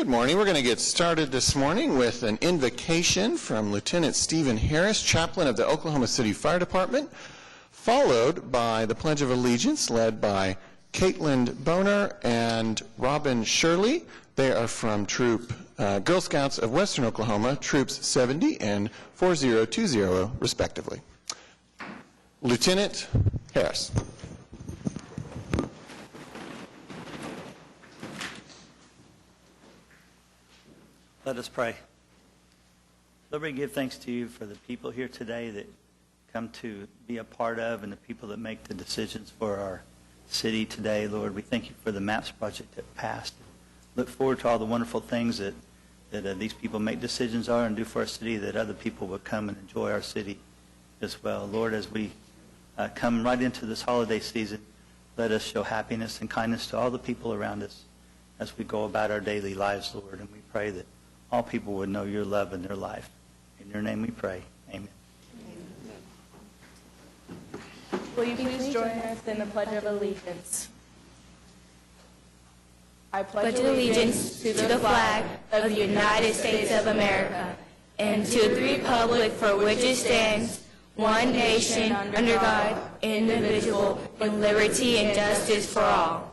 Good morning. We're going to get started this morning with an invocation from Lieutenant Stephen Harris, Chaplain of the Oklahoma City Fire Department, followed by the Pledge of Allegiance led by Caitlin Boner and Robin Shirley. They are from Troop Girl Scouts of Western Oklahoma, Troops 70 and 4020, respectively. Lieutenant Harris. Let us pray. Lord, we give thanks to you for the people here today that come to be a part of and the people that make the decisions for our city today. Lord, we thank you for the MAPS project that passed. Look forward to all the wonderful things that these people make decisions on and do for our city, that other people will come and enjoy our city as well. Lord, as we come right into this holiday season, let us show happiness and kindness to all the people around us as we go about our daily lives, Lord. And we pray that all people would know your love in their life. In your name we pray. Amen. Will you please join us in the Pledge of Allegiance? I pledge allegiance to the flag of the United States of America and to the republic for which it stands, one nation, under God, indivisible, with liberty and justice for all.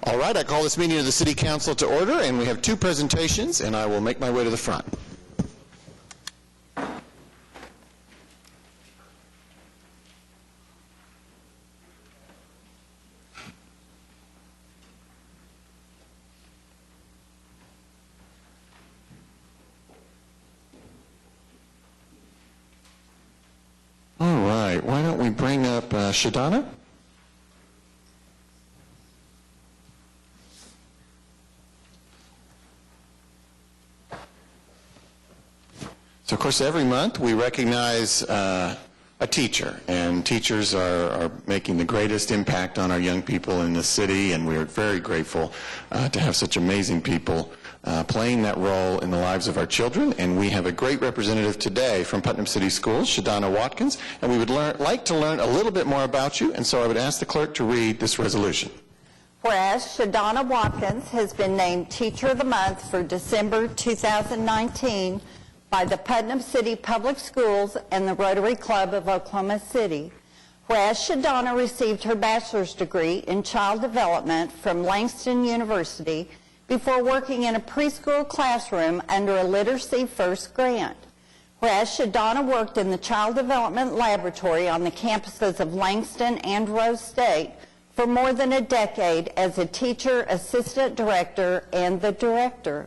All right, I call this meeting of the City Council to order, and we have two presentations, and I will make my way to the front. All right, why don't we bring up Shadana? So, of course, every month we recognize a teacher, and teachers are making the greatest impact on our young people in the city, and we are very grateful to have such amazing people playing that role in the lives of our children. And we have a great representative today from Putnam City Schools, Shadana Watkins, and we would like to learn a little bit more about you, and so I would ask the clerk to read this resolution. Whereas Shadana Watkins has been named Teacher of the Month for December 2019 by the Putnam City Public Schools and the Rotary Club of Oklahoma City. Whereas Shadana received her bachelor's degree in child development from Langston University before working in a preschool classroom under a Literacy First grant. Whereas Shadana worked in the Child Development Laboratory on the campuses of Langston and Rose State for more than a decade as a teacher, assistant director, and the director.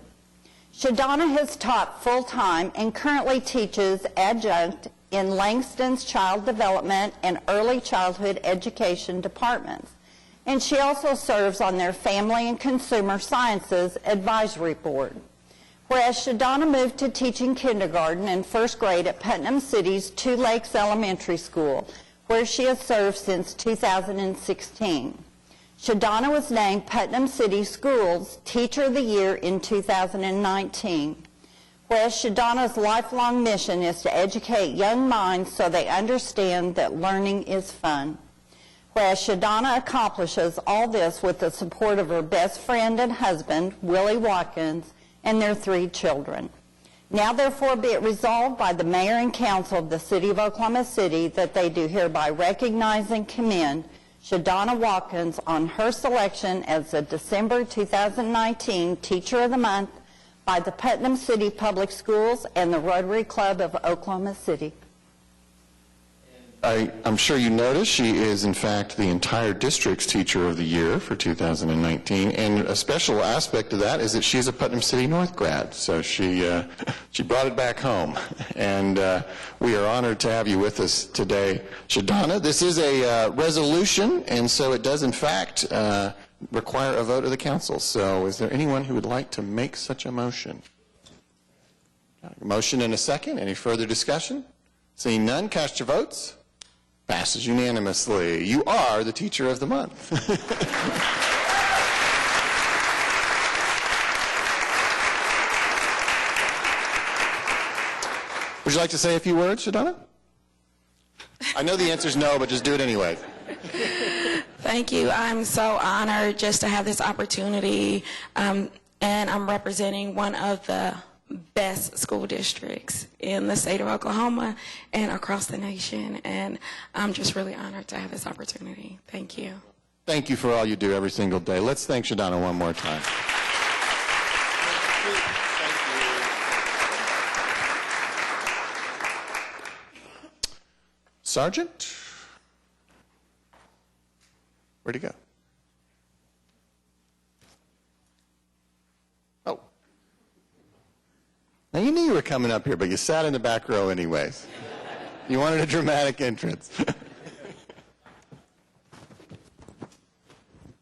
Shadana has taught full-time and currently teaches adjunct in Langston's Child Development and Early Childhood Education departments. And she also serves on their Family and Consumer Sciences Advisory Board. Whereas Shadana moved to teaching kindergarten and first grade at Putnam City's Two Lakes Elementary School, where she has served since 2016. Shadana was named Putnam City Schools Teacher of the Year in 2019. Whereas Shadana's lifelong mission is to educate young minds so they understand that learning is fun. Whereas Shadana accomplishes all this with the support of her best friend and husband, Willie Watkins, and their 3 children. Now therefore be it resolved by the Mayor and Council of the City of Oklahoma City that they do hereby recognize and commend Shadana Watkins on her selection as the December 2019 Teacher of the Month by the Putnam City Public Schools and the Rotary Club of Oklahoma City. I'm sure you noticed she is, in fact, the entire district's Teacher of the Year for 2019, and a special aspect of that is that she's a Putnam City North grad, so she brought it back home, and we are honored to have you with us today, Shadana. This is a resolution, and so it does, in fact, require a vote of the council. So is there anyone who would like to make such a motion? A motion and a second. Any further discussion? Seeing none, cast your votes. Passes unanimously. You are the Teacher of the Month. Would you like to say a few words, Shadana? I know the answer is no, but just do it anyway. Thank you. I'm so honored just to have this opportunity, and I'm representing one of the best school districts in the state of Oklahoma and across the nation, and I'm just really honored to have this opportunity. Thank you. Thank you for all you do every single day. Let's thank Shadana one more time. Sergeant? Where'd he go? Oh. Now, you knew you were coming up here, but you sat in the back row anyways. You wanted a dramatic entrance.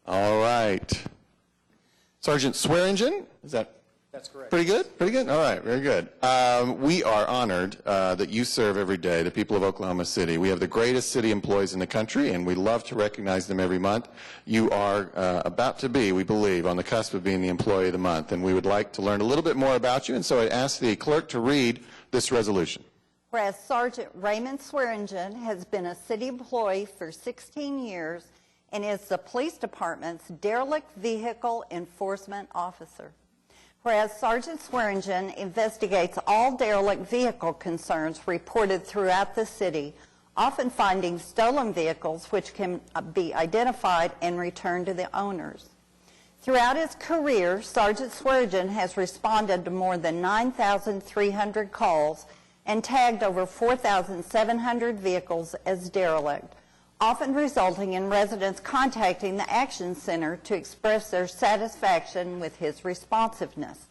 All right. Sergeant Swearingen, is that? That's correct. Pretty good? Pretty good? All right, very good. We are honored that you serve every day the people of Oklahoma City. We have the greatest city employees in the country, and we love to recognize them every month. You are about to be, we believe, on the cusp of being the Employee of the Month, and we would like to learn a little bit more about you, and so I ask the clerk to read this resolution. Whereas Sergeant Raymond Swearingen has been a city employee for 16 years and is the police department's derelict vehicle enforcement officer. Whereas Sergeant Swearingen investigates all derelict vehicle concerns reported throughout the city, often finding stolen vehicles which can be identified and returned to the owners. Throughout his career, Sergeant Swearingen has responded to more than 9,300 calls and tagged over 4,700 vehicles as derelict, often resulting in residents contacting the Action Center to express their satisfaction with his responsiveness.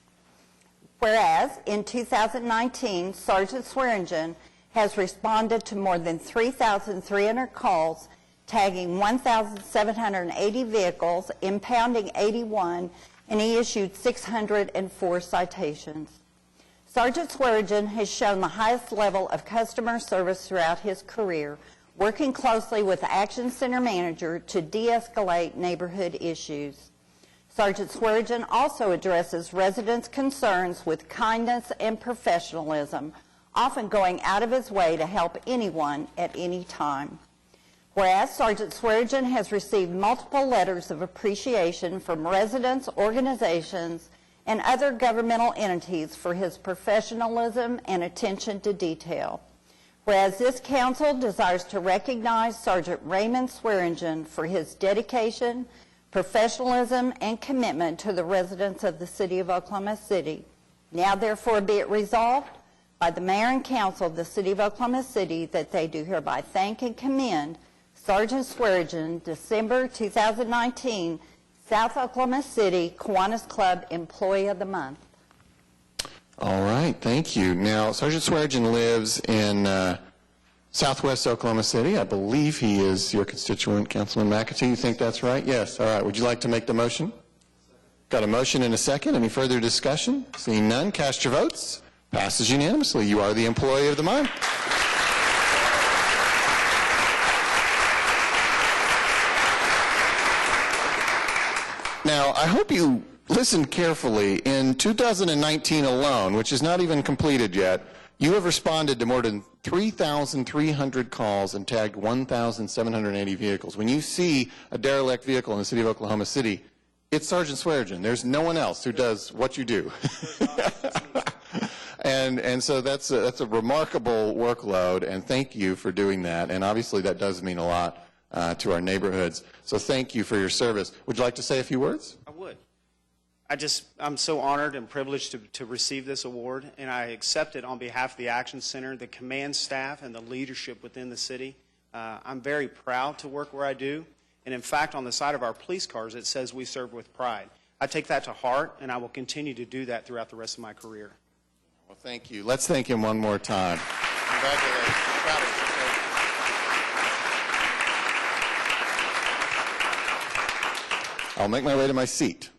Whereas, in 2019, Sergeant Swearingen has responded to more than 3,300 calls, tagging 1,780 vehicles, impounding 81, and he issued 604 citations. Sergeant Swearingen has shown the highest level of customer service throughout his career, working closely with the Action Center manager to de-escalate neighborhood issues. Sergeant Swearingen also addresses residents' concerns with kindness and professionalism, often going out of his way to help anyone at any time. Whereas Sergeant Swearingen has received multiple letters of appreciation from residents, organizations, and other governmental entities for his professionalism and attention to detail. Whereas this council desires to recognize Sergeant Raymond Swearingen for his dedication, professionalism, and commitment to the residents of the city of Oklahoma City. Now therefore be it resolved by the mayor and council of the city of Oklahoma City that they do hereby thank and commend Sergeant Swearingen, December 2019, South Oklahoma City Kiwanis Club Employee of the Month. All right, thank you. Now, Sergeant Swearingen lives in southwest Oklahoma City. I believe he is your constituent, Councilman McAtee. You think that's right? Yes. All right. Would you like to make the motion? Got a motion and a second. Any further discussion? Seeing none, cast your votes. Passes unanimously. You are the Employee of the Month. Now, I hope you listened carefully. In 2019 alone, which is not even completed yet, you have responded to more than 3,300 calls and tagged 1,780 vehicles. When you see a derelict vehicle in the city of Oklahoma City, it's Sergeant Swearingen. There's no one else who does what you do. And so that's a remarkable workload, and thank you for doing that. And obviously that does mean a lot to our neighborhoods. So thank you for your service. Would you like to say a few words? I would. I'm so honored and privileged to receive this award, and I accept it on behalf of the Action Center, the command staff, and the leadership within the city. I'm very proud to work where I do, and in fact, on the side of our police cars, it says we serve with pride. I take that to heart, and I will continue to do that throughout the rest of my career. Well, thank you. Let's thank him one more time. Congratulations. Proud of you. I'll make my way to my seat.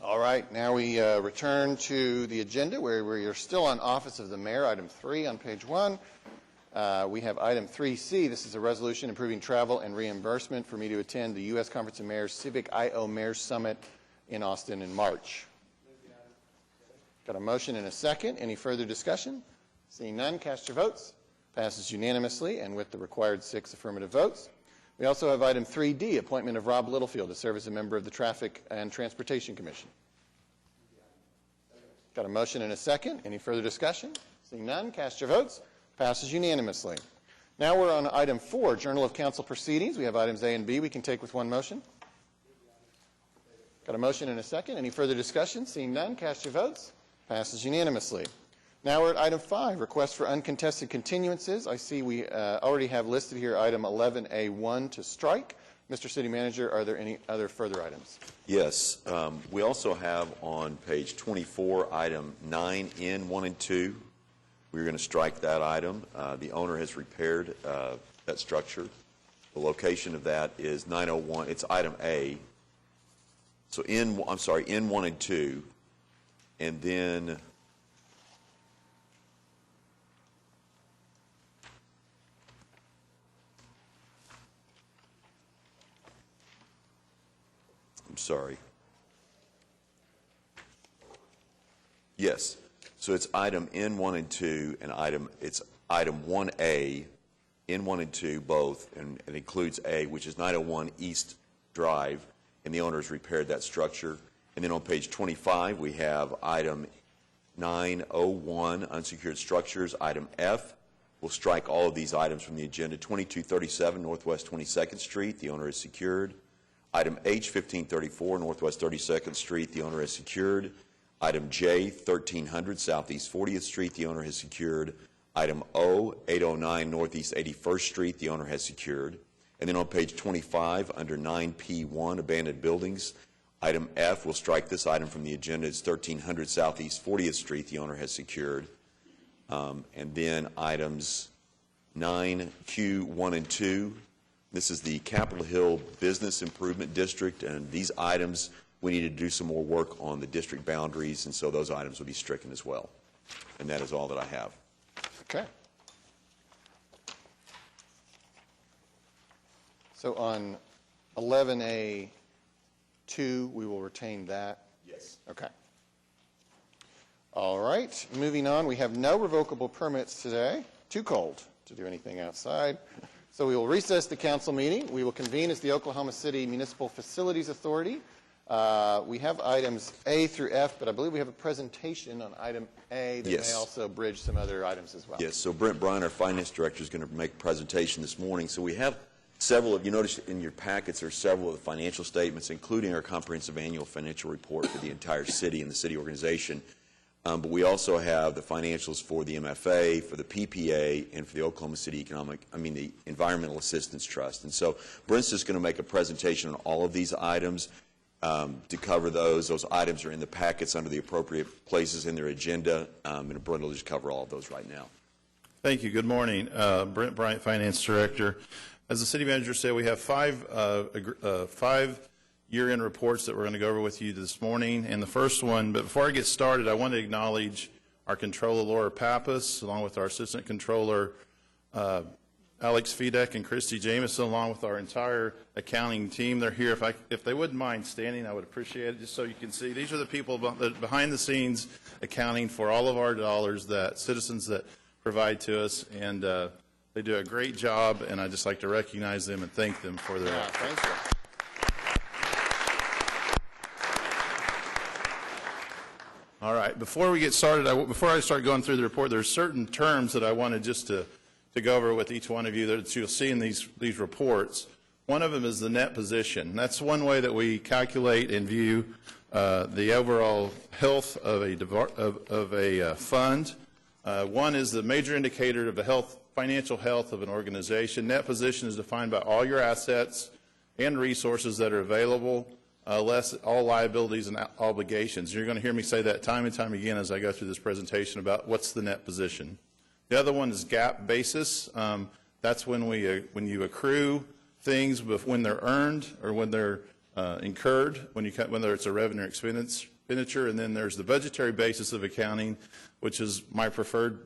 All right, now we return to the agenda where we are still on Office of the Mayor, item 3 on page 1. We have item 3C. This is a resolution improving travel and reimbursement for me to attend the U.S. Conference of Mayors Civic I.O. Mayors Summit in Austin in March. Got a motion and a second. Any further discussion? Seeing none, cast your votes. Passes unanimously and with the required 6 affirmative votes. We also have item 3D, appointment of Rob Littlefield to serve as a member of the Traffic and Transportation Commission. Got a motion and a second. Any further discussion? Seeing none, cast your votes. Passes unanimously. Now we're on item 4, Journal of Council Proceedings. We have items A and B we can take with one motion. Got a motion and a second. Any further discussion? Seeing none, cast your votes. Passes unanimously. Now we're at item 5, request for uncontested continuances. I see we already have listed here item 11A1 to strike. Mr. City Manager, are there any other further items? Yes. We also have on page 24 item 9N1 and 2. We're going to strike that item. The owner has repaired that structure. The location of that is 901. It's item A. So N1 and 2. And then I'm sorry. Yes. So it's item N1 and 2, and it's item 1A, N1 and 2 both, and it includes A, which is 901 East Drive, and the owner has repaired that structure. And then on page 25, we have item 901, unsecured structures. Item F, we'll strike all of these items from the agenda. 2237 Northwest 22nd Street, the owner is secured. Item H, 1534 Northwest 32nd Street, the owner has secured. Item J, 1300 Southeast 40th Street, the owner has secured. Item O, 809 Northeast 81st Street, the owner has secured. And then on page 25, under 9P1, abandoned buildings, item F, we'll strike this item from the agenda. It's 1300 Southeast 40th Street, the owner has secured. And then items 9Q1 and 2, this is the Capitol Hill Business Improvement District, and these items, we need to do some more work on the district boundaries, and so those items will be stricken as well. And that is all that I have. Okay. So on 11A2, we will retain that? Yes. Okay. All right. Moving on, we have no revocable permits today. Too cold to do anything outside. So we will recess the council meeting. We will convene as the Oklahoma City Municipal Facilities Authority. We have items A through F, but I believe we have a presentation on item A that Yes. may also bridge some other items as well. Yes, so Brent Bryan, our finance director, is going to make a presentation this morning. So we have several of, you notice in your packets, there are several of the financial statements, including our comprehensive annual financial report for the entire city and the city organization. But we also have the financials for the MFA, for the PPA, and for the Oklahoma City the Environmental Assistance Trust. And so Brent's just going to make a presentation on all of these items. To cover those items are in the packets under the appropriate places in their agenda, and Brent will just cover all of those right now. Thank you. Good morning. Brent Bryant, Finance Director. As the City Manager said, we have five year-end reports that we're going to go over with you this morning. And the first one, but before I get started, I want to acknowledge our Controller, Laura Pappas, along with our Assistant Controller, Alex Fedek and Christy Jameson, along with our entire accounting team. They're here. If they wouldn't mind standing, I would appreciate it, just so you can see. These are the people behind the scenes accounting for all of our dollars that citizens that provide to us, and they do a great job, and I'd just like to recognize them and thank them for their efforts. Thank you. All right. Before we get started, before I start going through the report, there are certain terms that I wanted just to go over with each one of you that you'll see in these reports. One of them is the net position. That's one way that we calculate and view the overall health of a fund. One is the major indicator of the financial health of an organization. Net position is defined by all your assets and resources that are available, less all liabilities and obligations. You're going to hear me say that time and time again as I go through this presentation about what's the net position. The other one is GAAP basis. That's when you accrue things when they're earned or when they're incurred whether it's a revenue or expenditure, and then there's the budgetary basis of accounting, which is my preferred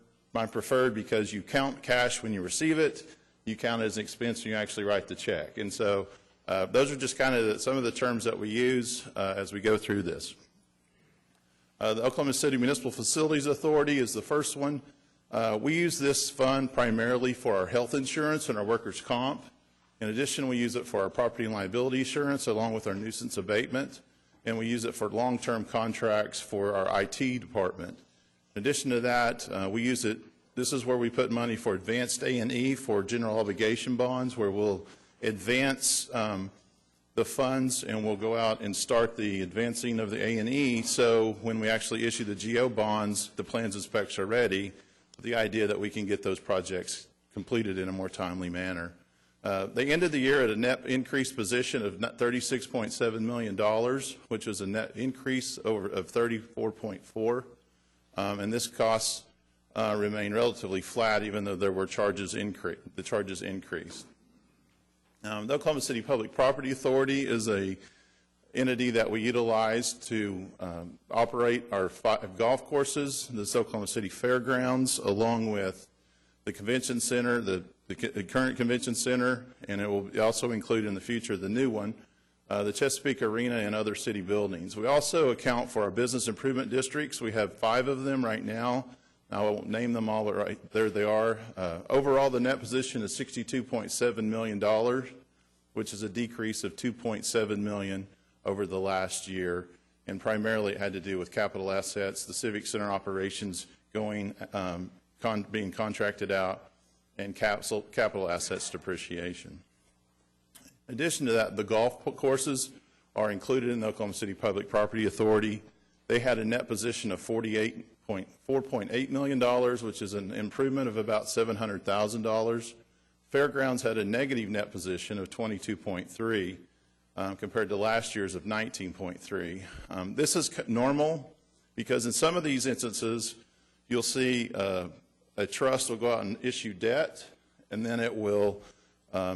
because you count cash when you receive it, you count it as an expense when you actually write the check. And so those are just kind of some of the terms that we use as we go through this. The Oklahoma City Municipal Facilities Authority is the first one. We use this fund primarily for our health insurance and our workers' comp. In addition, we use it for our property and liability insurance along with our nuisance abatement, and we use it for long-term contracts for our IT department. In addition to that, we use it, this is where we put money for advanced A&E for general obligation bonds, where we'll advance the funds and we'll go out and start the advancing of the A&E, so when we actually issue the GO bonds, the plans and specs are ready, with the idea that we can get those projects completed in a more timely manner. They ended the year at a net increased position of $36.7 million, which was a net increase of 34.4, and this costs remain relatively flat, even though there were charges increased. The charges increased. The Oklahoma City Public Property Authority is a entity that we utilize to operate our 5 golf courses, the Oklahoma City Fairgrounds, along with the convention center, the current convention center, and it will also include in the future the new one, the Chesapeake Arena and other city buildings. We also account for our business improvement districts. We have 5 of them right now. I won't name them all, but right there they are. Overall, the net position is $62.7 million, which is a decrease of $2.7 million over the last year, and primarily it had to do with capital assets, the Civic Center operations being contracted out, and capital assets depreciation. In addition to that, the golf courses are included in the Oklahoma City Public Property Authority. They had a net position of $4.8 million, which is an improvement of about $700,000. Fairgrounds had a negative net position of $22.3 compared to last year's of $19.3. This is normal because in some of these instances, you'll see a trust will go out and issue debt, and then it will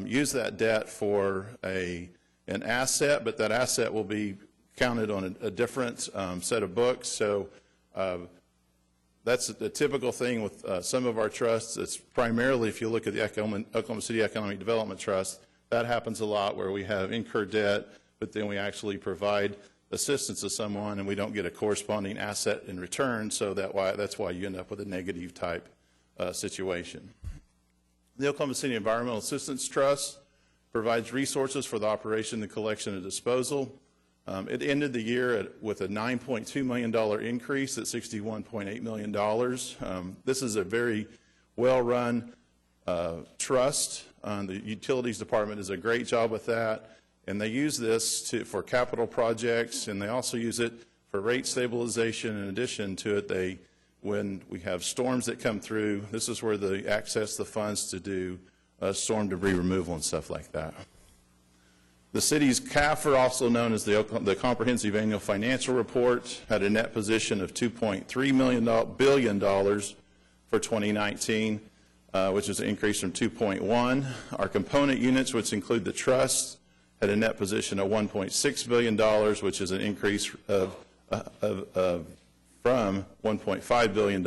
use that debt for an asset, but that asset will be counted on a different set of books. So that's a typical thing with some of our trusts. It's primarily, if you look at the Oklahoma City Economic Development Trust, that happens a lot where we have incurred debt, but then we actually provide assistance to someone and we don't get a corresponding asset in return, so that's why you end up with a negative type situation. The Oklahoma City Environmental Assistance Trust provides resources for the operation, the collection, and disposal. It ended the year with a $9.2 million increase at $61.8 million. This is a very well-run trust. The Utilities Department does a great job with that, and they use this for capital projects, and they also use it for rate stabilization. In addition to it, when we have storms that come through, this is where they access the funds to do storm debris removal and stuff like that. The city's CAFR, also known as the Comprehensive Annual Financial Report, had a net position of $2.3 billion for 2019, which is an increase from 2.1. Our component units, which include the trust, had a net position of $1.6 billion, which is an increase from $1.5 billion.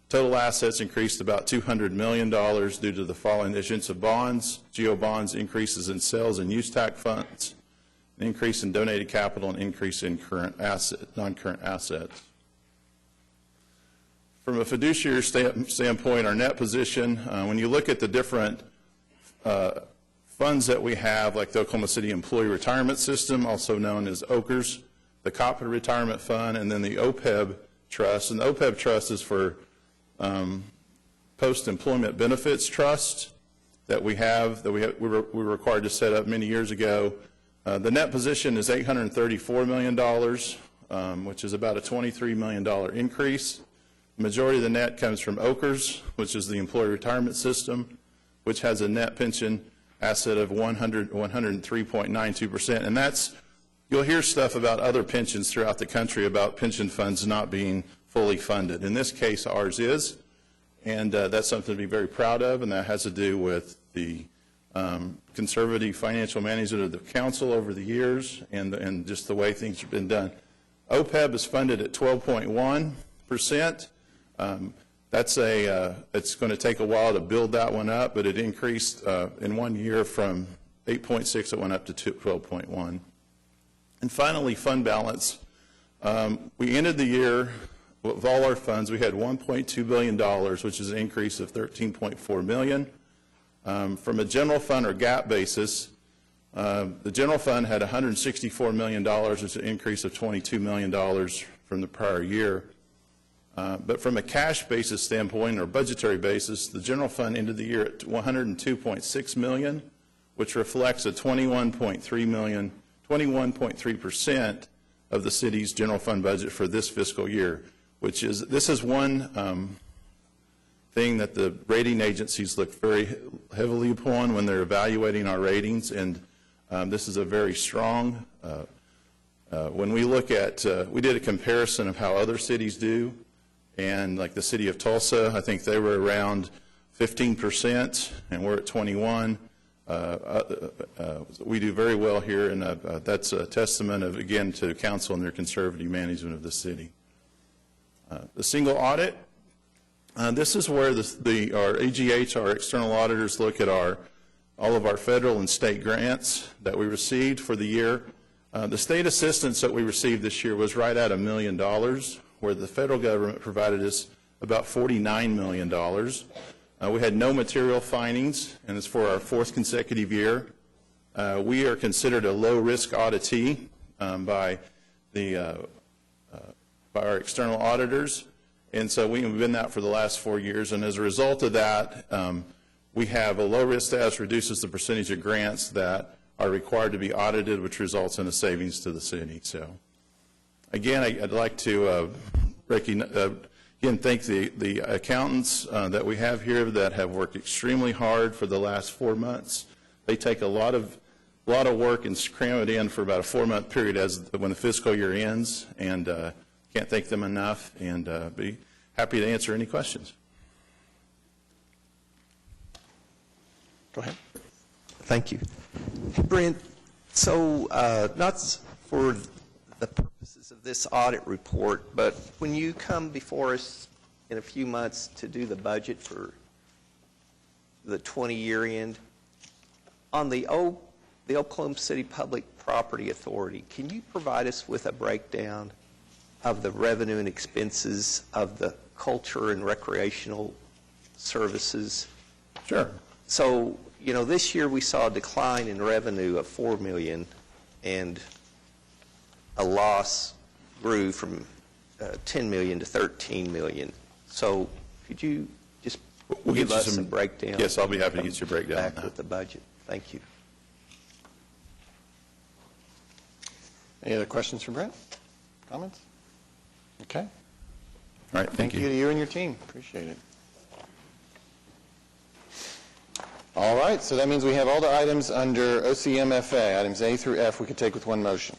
Total assets increased about $200 million due to the following issuance of bonds, GO bonds, increases in sales and use tax funds, an increase in donated capital, and increase in non-current assets. From a fiduciary standpoint, our net position, when you look at the different funds that we have, like the Oklahoma City Employee Retirement System, also known as OKRS, the Copper Retirement Fund, and then the OPEB Trust. And the OPEB Trust is for Post-Employment Benefits Trust that we were required to set up many years ago. The net position is $834 million, which is about a $23 million increase. The majority of the net comes from OKRS, which is the Employee Retirement System, which has a net pension asset of 103.92%. And that's, you'll hear stuff about other pensions throughout the country about pension funds not being fully funded. In this case, ours is, and that's something to be very proud of, and that has to do with the conservative financial management of the council over the years and just the way things have been done. OPEB is funded at 12.1%. It's going to take a while to build that one up, but it increased in 1 year from 8.6, it went up to 12.1. And finally, fund balance. We ended the year with all our funds. We had $1.2 billion, which is an increase of $13.4 million. From a general fund or GAAP basis, the general fund had $164 million, which is an increase of $22 million from the prior year. But from a cash basis standpoint or budgetary basis, the general fund ended the year at $102.6 million, which reflects a 21.3% of the city's general fund budget for this fiscal year, this is one thing that the rating agencies look very heavily upon when they're evaluating our ratings, and this is a very strong, when we look at, we did a comparison of how other cities do, and like the city of Tulsa, I think they were around 15%, and we're at 21%. We do very well here, and that's a testament of, again, to council and their conservative management of the city. The single audit, this is where our AGH, our external auditors, look at all of our federal and state grants that we received for the year. The state assistance that we received this year was right at $1 million, where the federal government provided us about $49 million. We had no material findings, and it's for our 4th consecutive year. We are considered a low-risk auditee by our external auditors, and so we've been that for the last 4 years, and as a result of that, we have a low-risk status, reduces the percentage of grants that are required to be audited, which results in a savings to the city. So, again, I'd like to again, thank the accountants that we have here that have worked extremely hard for the last 4 months. They take a lot of work and cram it in for about a 4-month period when the fiscal year ends, and can't thank them enough, and be happy to answer any questions. Go ahead. Thank you. Hey, Brent, so not for the purposes of this audit report, but when you come before us in a few months to do the budget for the 20-year end, on the Oklahoma City Public Property Authority, can you provide us with a breakdown of the revenue and expenses of the culture and recreational services? Sure. So, you know, this year we saw a decline in revenue of $4 million, and a loss grew from $10 million to $13 million. So could you just give us a breakdown? Yes, I'll be happy to get you a breakdown on back that. with the budget. Thank you. Any other questions for Brent? Comments? Okay. All right, Thank you to you and your team. Appreciate it. All right, so that means we have all the items under OCMFA, items A through F, we could take with one motion.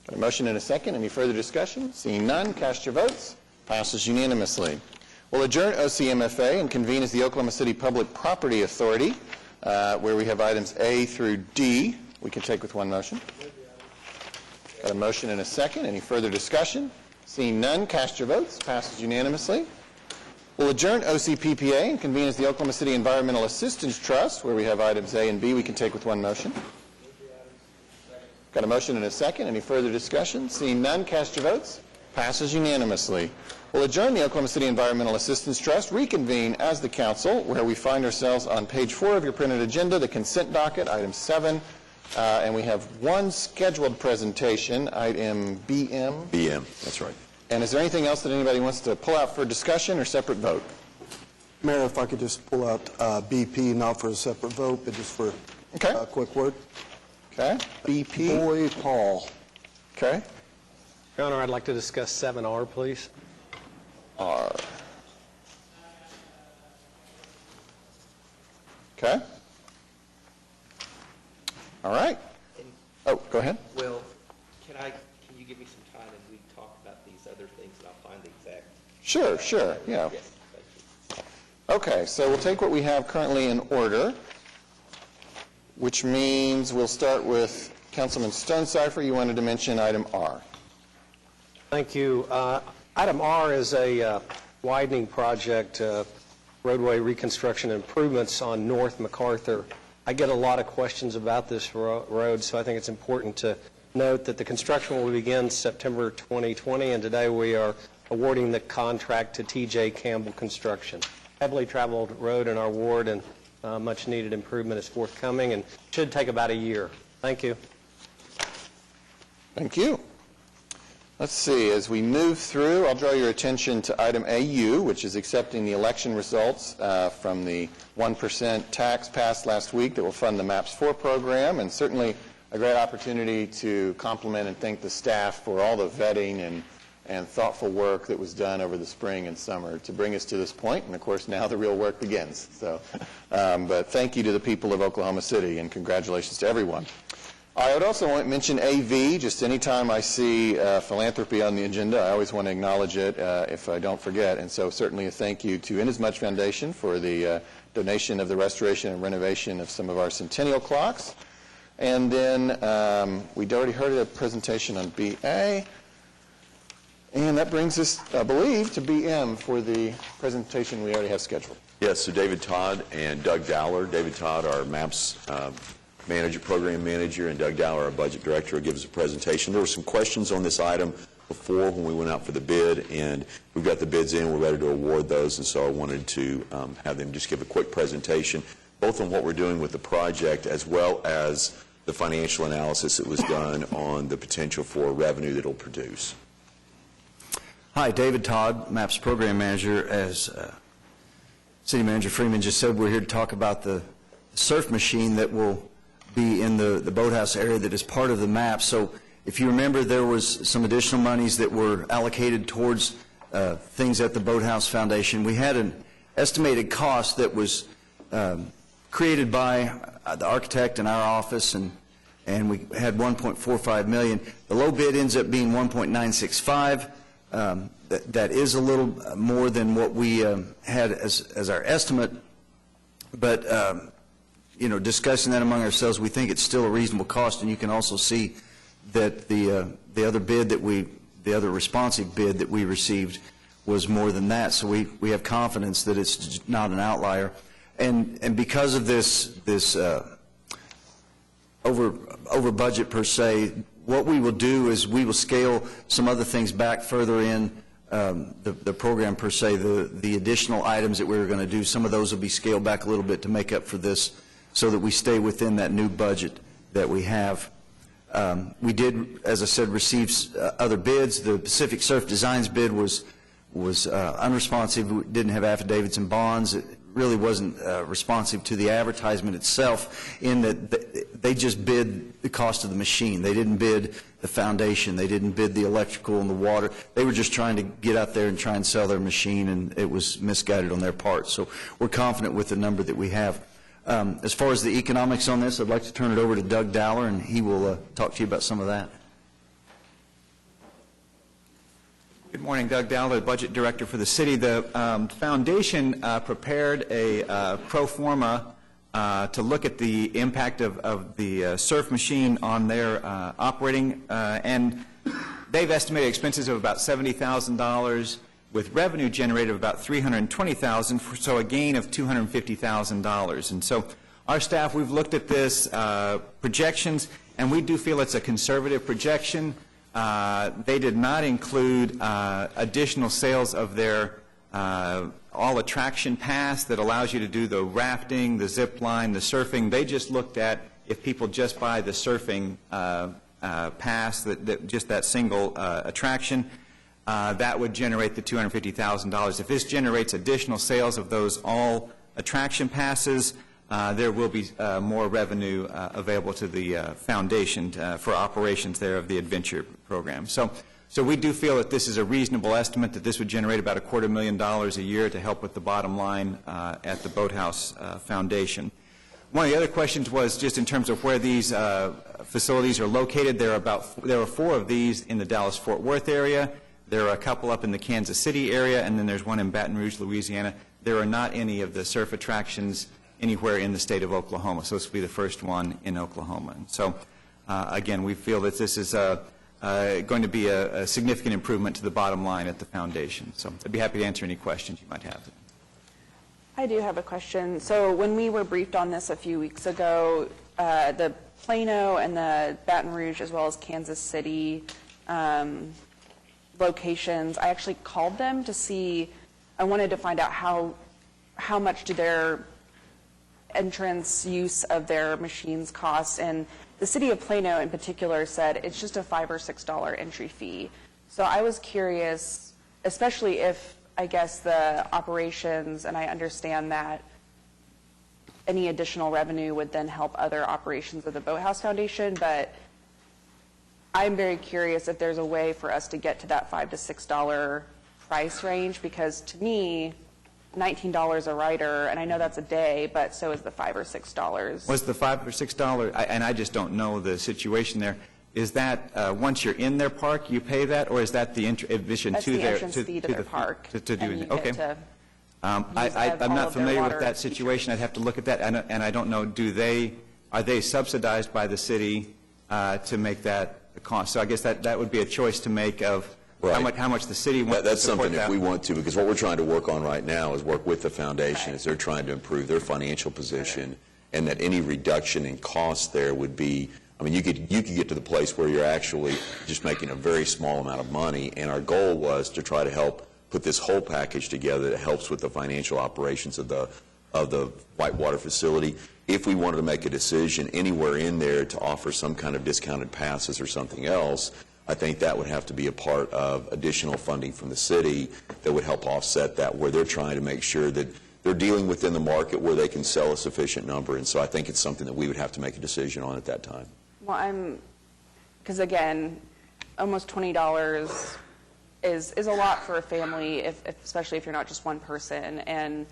Got a motion and a second. Any further discussion? Seeing none, cast your votes. Passes unanimously. We'll adjourn OCMFA and convene as the Oklahoma City Public Property Authority, where we have items A through D. We can take with one motion. Got a motion and a second. Any further discussion? Seeing none, cast your votes. Passes unanimously. We'll adjourn OCPPA and convene as the Oklahoma City Environmental Assistance Trust, where we have items A and B we can take with one motion. Got a motion and a second. Any further discussion? Seeing none, cast your votes. Passes unanimously. We'll adjourn the Oklahoma City Environmental Assistance Trust, reconvene as the council, where we find ourselves on page 4 of your printed agenda, the consent docket, item 7, and we have one scheduled presentation, item BM. BM, that's right. And is there anything else that anybody wants to pull out for discussion or separate vote? Mayor, if I could just pull out BP, not for a separate vote, but just for a quick word. Okay. BP. Boy Paul. Okay. Your Honor, I'd like to discuss 7R, please. R. Okay. All right. Oh, go ahead. Well, can you give me some time and we talk about these other things and I'll find the exact... Sure, yeah. Yes, thank you. Okay, so we'll take what we have currently in order, which means we'll start with Councilman Stonecipher. You wanted to mention item R. Thank you. Item R is a widening project, roadway reconstruction improvements on North MacArthur. I get a lot of questions about this road, so I think it's important to note that the construction will begin September 2020, and today we are awarding the contract to TJ Campbell Construction. Heavily traveled road in our ward, and much needed improvement is forthcoming and should take about a year. Thank you. Thank you. Let's see, as we move through, I'll draw your attention to item AU, which is accepting the election results from the 1% tax passed last week that will fund the MAPS 4 program, and certainly a great opportunity to compliment and thank the staff for all the vetting and thoughtful work that was done over the spring and summer to bring us to this point, and of course now the real work begins. So, but thank you to the people of Oklahoma City, and congratulations to everyone. I would also want to mention AV. Just anytime I see philanthropy on the agenda, I always want to acknowledge it if I don't forget. And so certainly a thank you to Inasmuch Foundation for the donation of the restoration and renovation of some of our centennial clocks. And then we'd already heard a presentation on BA. And that brings us, I believe, to BM for the presentation we already have scheduled. Yes, so David Todd and Doug Dowler. David Todd, our MAPS manager, program manager, and Doug Dowler, our budget director, will give us a presentation. There were some questions on this item before when we went out for the bid, and we've got the bids in. We're ready to award those, and so I wanted to have them just give a quick presentation, both on what we're doing with the project as well as the financial analysis that was done on the potential for revenue that it'll produce. Hi, David Todd, MAPS Program Manager. As City Manager Freeman just said, we're here to talk about the surf machine that will be in the boathouse area that is part of the MAP. So if you remember, there was some additional monies that were allocated towards things at the Boathouse Foundation. We had an estimated cost that was created by the architect in our office, and we had $1.45 million. The low bid ends up being $1.965. That is a little more than what we had as our estimate, but you know, discussing that among ourselves, we think it's still a reasonable cost, and you can also see that the other bid that the other responsive bid that we received was more than that. So we have confidence that it's not an outlier, and because of this over budget per se, what we will do is we will scale some other things back further in the program per se. The additional items that we were going to do, some of those will be scaled back a little bit to make up for this, so that we stay within that new budget that we have. We did, as I said, receive other bids. The Pacific Surf Designs bid was unresponsive. We didn't have affidavits and bonds. It really wasn't responsive to the advertisement itself, in that they just bid the cost of the machine. They didn't bid the foundation. They didn't bid the electrical and the water. They were just trying to get out there and try and sell their machine, and it was misguided on their part. So we're confident with the number that we have. As far as the economics on this, I'd like to turn it over to Doug Dowler, and he will talk to you about some of that. Good morning, Doug Dowler, the Budget Director for the city. The foundation prepared a pro forma to look at the impact of the surf machine on their operating, and they've estimated expenses of about $70,000 with revenue generated of about $320,000, so a gain of $250,000. And so our staff, we've looked at this projections, and we do feel it's a conservative projection. They did not include additional sales of their all-attraction pass that allows you to do the rafting, the zip line, the surfing. They just looked at if people just buy the surfing pass, just that single attraction, that would generate the $250,000. If this generates additional sales of those all-attraction passes, there will be more revenue available to the foundation for operations there of the adventure program. So we do feel that this is a reasonable estimate, that this would generate about $250,000 a year to help with the bottom line at the Boathouse Foundation. One of the other questions was just in terms of where these facilities are located. There are 4 of these in the Dallas-Fort Worth area. There are a couple up in the Kansas City area, and then there's one in Baton Rouge, Louisiana. there are not any of the surf attractions anywhere in the state of Oklahoma. So this will be the first one in Oklahoma. And so, again, we feel that this is going to be a significant improvement to the bottom line at the foundation. So I'd be happy to answer any questions you might have. I do have a question. So when we were briefed on this a few weeks ago, the Plano and the Baton Rouge, as well as Kansas City locations, I actually called them to see, I wanted to find out how much do their entrance use of their machines cost. And the city of Plano in particular said it's just a $5 or $6 entry fee. So I was curious, especially if, I guess, the operations, and I understand that any additional revenue would then help other operations of the Boathouse Foundation, but I'm very curious if there's a way for us to get to that $5 to $6 price range, because to me, $19 a rider, and I know that's a day, but so is the $5 or $6. Was the $5 or $6, and I just don't know the situation there, is that once you're in their park, you pay that, or is that the admission That's to the their entrance fee to their park. to do and you it? Okay. get to I'm not familiar with that situation. I'd have to look at that, and I don't know. Are they subsidized by the city to make that a cost? So I guess that would be a choice to make of how much the city wants That's to support something that. if we want to, because what we're trying to work on right now is work with the foundation as they're trying to improve their financial position, and that any reduction in cost there would be, I mean, you could get to the place where you're actually just making a very small amount of money, and our goal was to try to help put this whole package together that helps with the financial operations of the Whitewater facility. If we wanted to make a decision anywhere in there to offer some kind of discounted passes or something else, I think that would have to be a part of additional funding from the city that would help offset that, where they're trying to make sure that they're dealing within the market where they can sell a sufficient number. And so I think it's something that we would have to make a decision on at that time. Well, because again, almost $20 is a lot for a family, especially if you're not just one person. And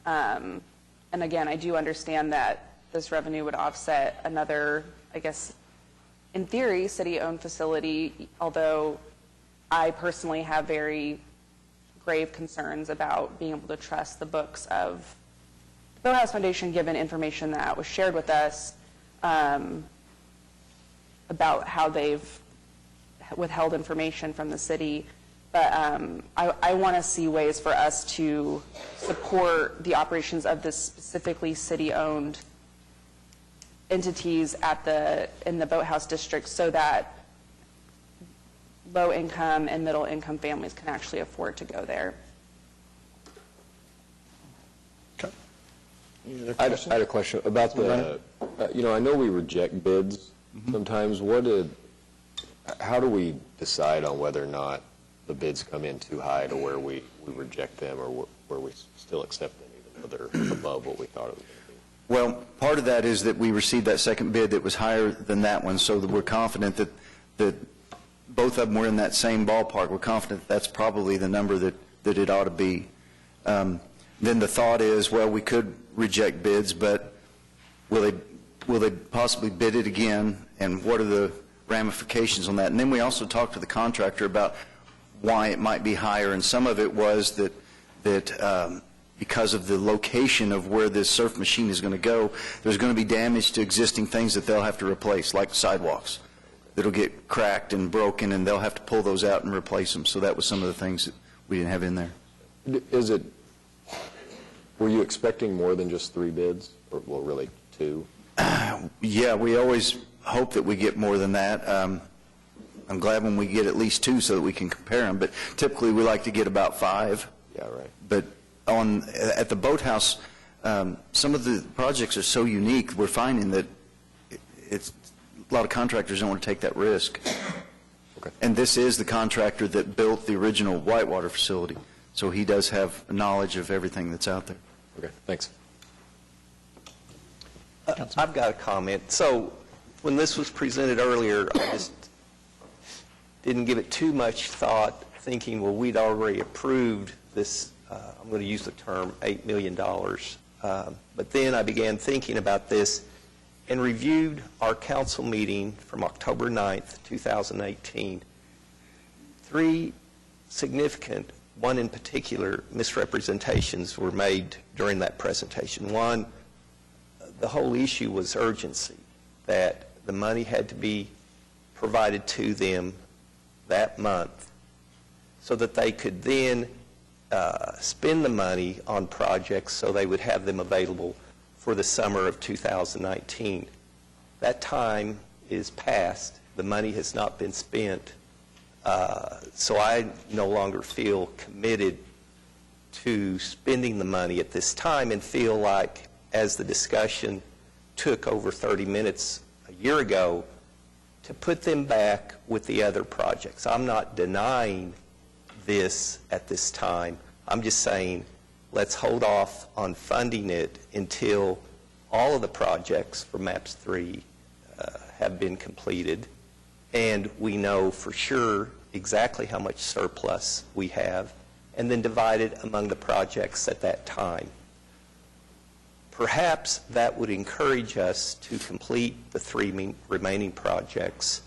again, I do understand that this revenue would offset another, I guess, in theory, city-owned facility, although I personally have very grave concerns about being able to trust the books of the Boathouse Foundation, given information that was shared with us about how they've withheld information from the city. But I want to see ways for us to support the operations of this specifically city-owned entities in the Boathouse district, so that low-income and middle-income families can actually afford to go there. Okay. I had a question about the, I know we reject bids sometimes. How do we decide on whether or not the bids come in too high to where we reject them, or where we still accept them even though they're above what we thought it was going to be? Well, part of that is that we received that second bid that was higher than that one, so that we're confident that both of them were in that same ballpark. We're confident that's probably the number that it ought to be. Then the thought is, well, we could reject bids, but will they possibly bid it again, and what are the ramifications on that? And then we also talked to the contractor about why it might be higher, and some of it was that because of the location of where this surf machine is going to go, there's going to be damage to existing things that they'll have to replace, like sidewalks that'll get cracked and broken, and they'll have to pull those out and replace them. So that was some of the things that we didn't have in there. Were you expecting more than just 3 bids, or well, really 2? Yeah, we always hope that we get more than that. I'm glad when we get at least 2 so that we can compare them, but typically we like to get about 5. Yeah, right. But at the Boathouse, some of the projects are so unique, we're finding that a lot of contractors don't want to take that risk. Okay. And this is the contractor that built the original Whitewater facility, so he does have knowledge of everything that's out there. Okay, thanks. I've got a comment. So when this was presented earlier, I just didn't give it too much thought, thinking, well, we'd already approved this, I'm going to use the term, $8 million. But then I began thinking about this and reviewed our council meeting from October 9th, 2018. 3 significant one in particular, misrepresentations were made during that presentation. One, the whole issue was urgency, that the money had to be provided to them that month so that they could then spend the money on projects so they would have them available for the summer of 2019. That time is past. The money has not been spent. So I no longer feel committed to spending the money at this time and feel like, as the discussion took over 30 minutes a year ago, to put them back with the other projects. I'm not denying this at this time. I'm just saying, let's hold off on funding it until all of the projects for MAPS 3 have been completed, and we know for sure exactly how much surplus we have, and then divide it among the projects at that time. Perhaps that would encourage us to complete the 3 remaining projects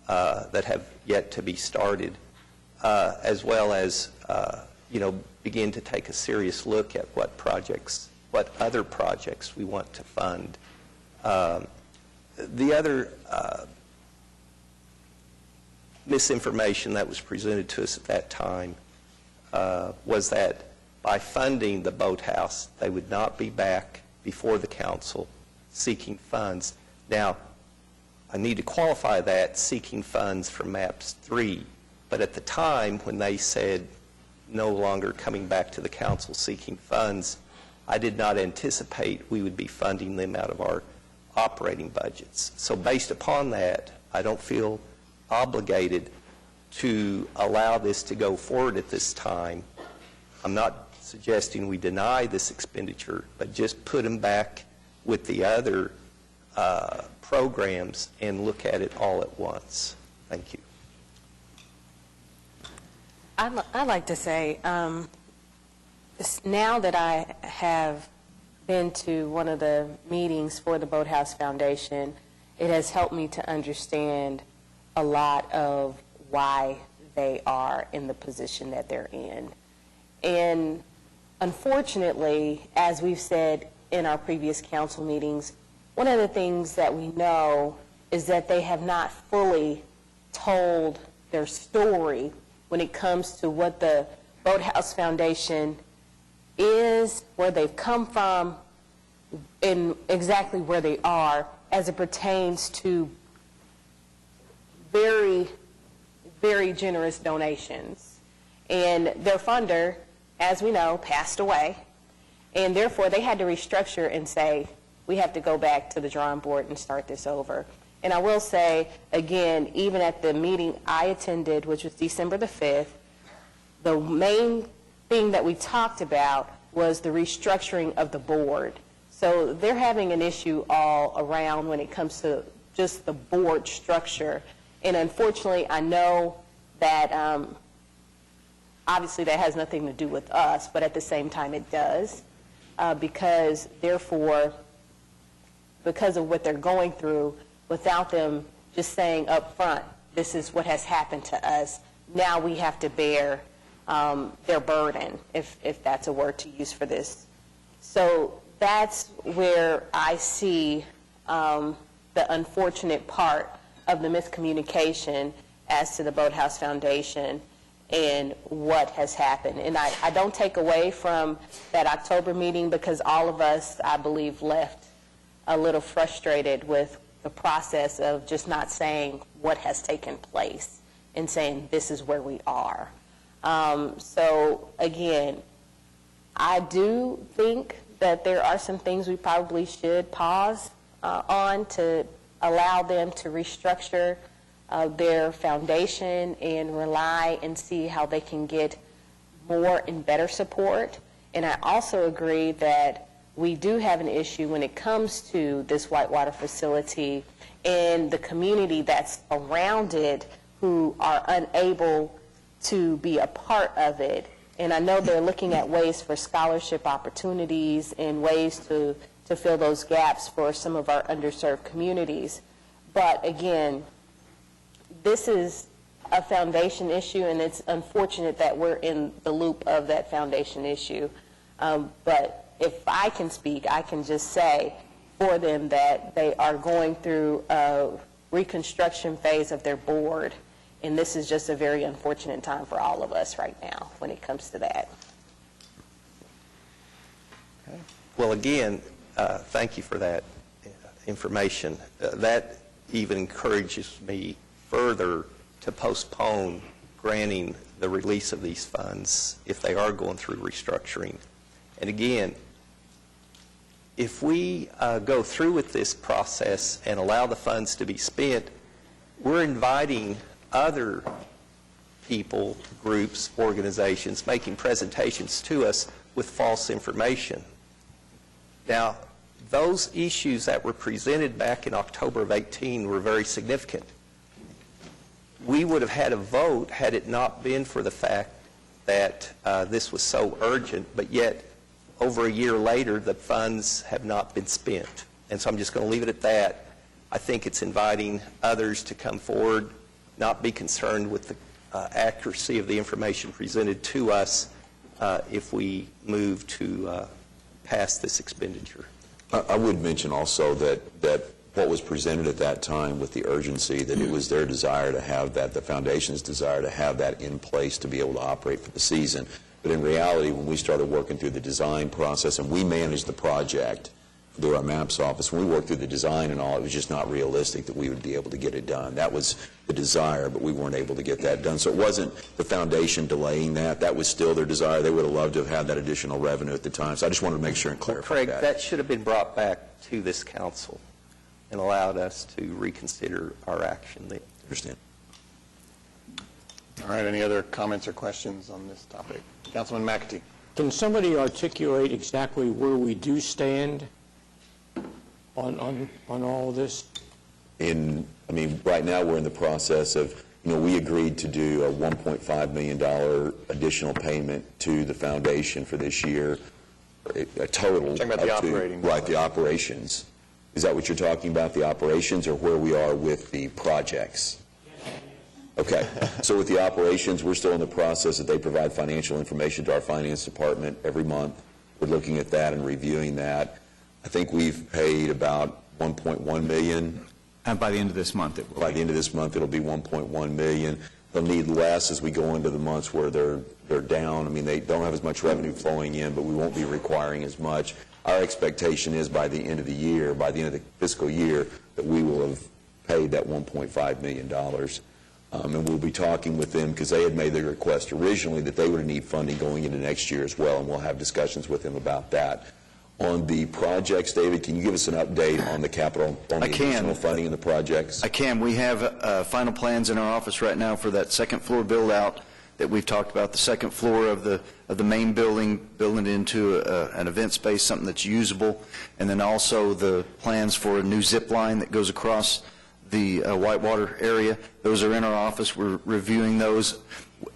that have yet to be started, as well as begin to take a serious look at what other projects we want to fund. The other misinformation that was presented to us at that time was that by funding the boathouse, they would not be back before the council seeking funds. Now, I need to qualify that seeking funds for MAPS 3, but at the time when they said no longer coming back to the council seeking funds, I did not anticipate we would be funding them out of our operating budgets. So based upon that, I don't feel obligated to allow this to go forward at this time. I'm not suggesting we deny this expenditure, but just put them back with the other programs and look at it all at once. Thank you. I'd like to say, now that I have been to one of the meetings for the Boathouse Foundation, it has helped me to understand a lot of why they are in the position that they're in. And unfortunately, as we've said in our previous council meetings, one of the things that we know is that they have not fully told their story when it comes to what the Boathouse Foundation is, where they've come from, and exactly where they are as it pertains to very, very generous donations. And their funder, as we know, passed away, and therefore they had to restructure and say, we have to go back to the drawing board and start this over. And I will say, again, even at the meeting I attended, which was December the 5th, the main thing that we talked about was the restructuring of the board. So they're having an issue all around when it comes to just the board structure. And unfortunately, I know that obviously that has nothing to do with us, but at the same time it does, because therefore, because of what they're going through, without them just saying up front, this is what has happened to us, now we have to bear their burden, if that's a word to use for this. So that's where I see the unfortunate part of the miscommunication as to the Boathouse Foundation and what has happened. And I don't take away from that October meeting, because all of us, I believe, left a little frustrated with the process of just not saying what has taken place and saying this is where we are. So again, I do think that there are some things we probably should pause on to allow them to restructure their foundation and rely and see how they can get more and better support. And I also agree that we do have an issue when it comes to this whitewater facility and the community that's around it who are unable to be a part of it. And I know they're looking at ways for scholarship opportunities and ways to fill those gaps for some of our underserved communities. But again, this is a foundation issue, and it's unfortunate that we're in the loop of that foundation issue. But if I can speak, I can just say for them that they are going through a reconstruction phase of their board, and this is just a very unfortunate time for all of us right now when it comes to that. Well, again, thank you for that information. That even encourages me further to postpone granting the release of these funds if they are going through restructuring. And again, if we go through with this process and allow the funds to be spent, we're inviting other people, groups, organizations making presentations to us with false information. Now, those issues that were presented back in October of 18 were very significant. We would have had a vote had it not been for the fact that this was so urgent, but yet over a year later, the funds have not been spent. And so I'm just going to leave it at that. I think it's inviting others to come forward, not be concerned with the accuracy of the information presented to us if we move to pass this expenditure. I would mention also that what was presented at that time with the urgency, that it was their desire to have that, the foundation's desire to have that in place to be able to operate for the season. But in reality, when we started working through the design process, and we managed the project through our MAPS office, when we worked through the design and all, it was just not realistic that we would be able to get it done. That was the desire, but we weren't able to get that done. So it wasn't the foundation delaying that. That was still their desire. They would have loved to have had that additional revenue at the time. So I just wanted to make sure and clarify Craig, that. that should have been brought back to this council and allowed us to reconsider our action there. Understand. All right, any other comments or questions on this topic? Councilman McAtee. Can somebody articulate exactly where we do stand on all of this? Right now we're in the process of, we agreed to do a $1.5 million additional payment to the foundation for this year, a total. Talking about the operating. Right, the operations. Is that what you're talking about, the operations, or where we are with the projects? Okay, so with the operations, we're still in the process that they provide financial information to our finance department every month. We're looking at that and reviewing that. I think we've paid about $1.1 million. And by the end of this month, it will. By the end of this month, it'll be $1.1 million. They'll need less as we go into the months where they're down. They don't have as much revenue flowing in, but we won't be requiring as much. Our expectation is by the end of the year, by the end of the fiscal year, that we will have paid that $1.5 million. And we'll be talking with them because they had made the request originally that they would need funding going into next year as well, and we'll have discussions with them about that. On the projects, David, can you give us an update on the capital, on the additional funding in the projects? I can. We have final plans in our office right now for that second floor build out that we've talked about, the second floor of the main building, building it into an event space, something that's usable, and then also the plans for a new zip line that goes across the Whitewater area. Those are in our office. We're reviewing those.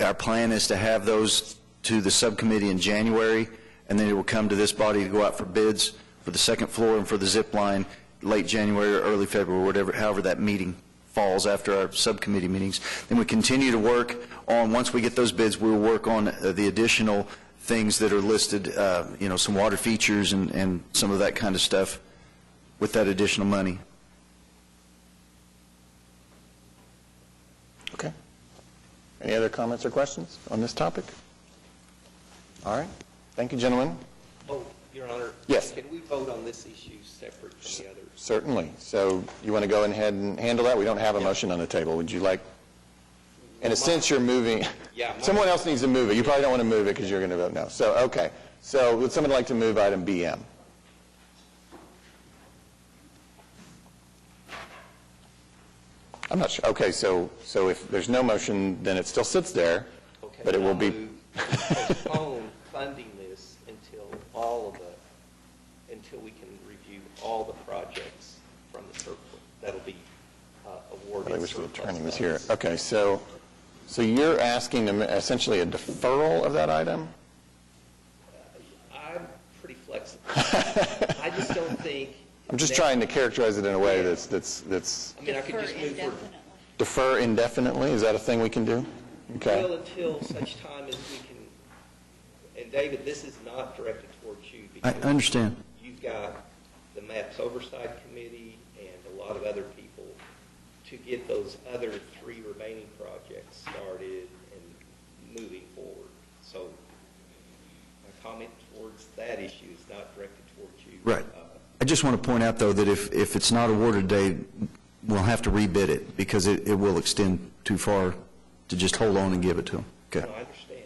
Our plan is to have those to the subcommittee in January, and then it will come to this body to go out for bids for the second floor and for the zip line late January or early February, however that meeting falls after our subcommittee meetings. Then we continue to work on, once we get those bids, we'll work on the additional things that are listed, some water features and some of that kind of stuff with that additional money. Okay. Any other comments or questions on this topic? All right. Thank you, gentlemen. Oh, Your Honor. Yes. Can we vote on this issue separate from the others? Certainly. So you want to go ahead and handle that? We don't have a motion on the table. Would you like, in a sense, you're moving. Yeah. Someone else needs to move it. You probably don't want to move it because you're going to vote no. So, okay. So would someone like to move item BM? I'm not sure. Okay, so if there's no motion, then it still sits there, Okay, but it will be. Postpone funding this until we can review all the projects from the surplus that'll be awarded. I wish the attorney was here. Okay, so you're asking essentially a deferral of that item? I'm pretty flexible. I just don't think. I'm just trying to characterize it in a way that's. I mean, I could just move for. defer indefinitely? Is that a thing we can do? Okay. Well, until such time as we can, and David, this is not directed towards you. I understand. You've got the MAPS Oversight Committee and a lot of other people to get those other 3 remaining projects started and moving forward. So my comment towards that issue is not directed towards you. Right. I just want to point out, though, that if it's not awarded today, we'll have to rebid it because it will extend too far to just hold on and give it to them. Okay. No, I understand.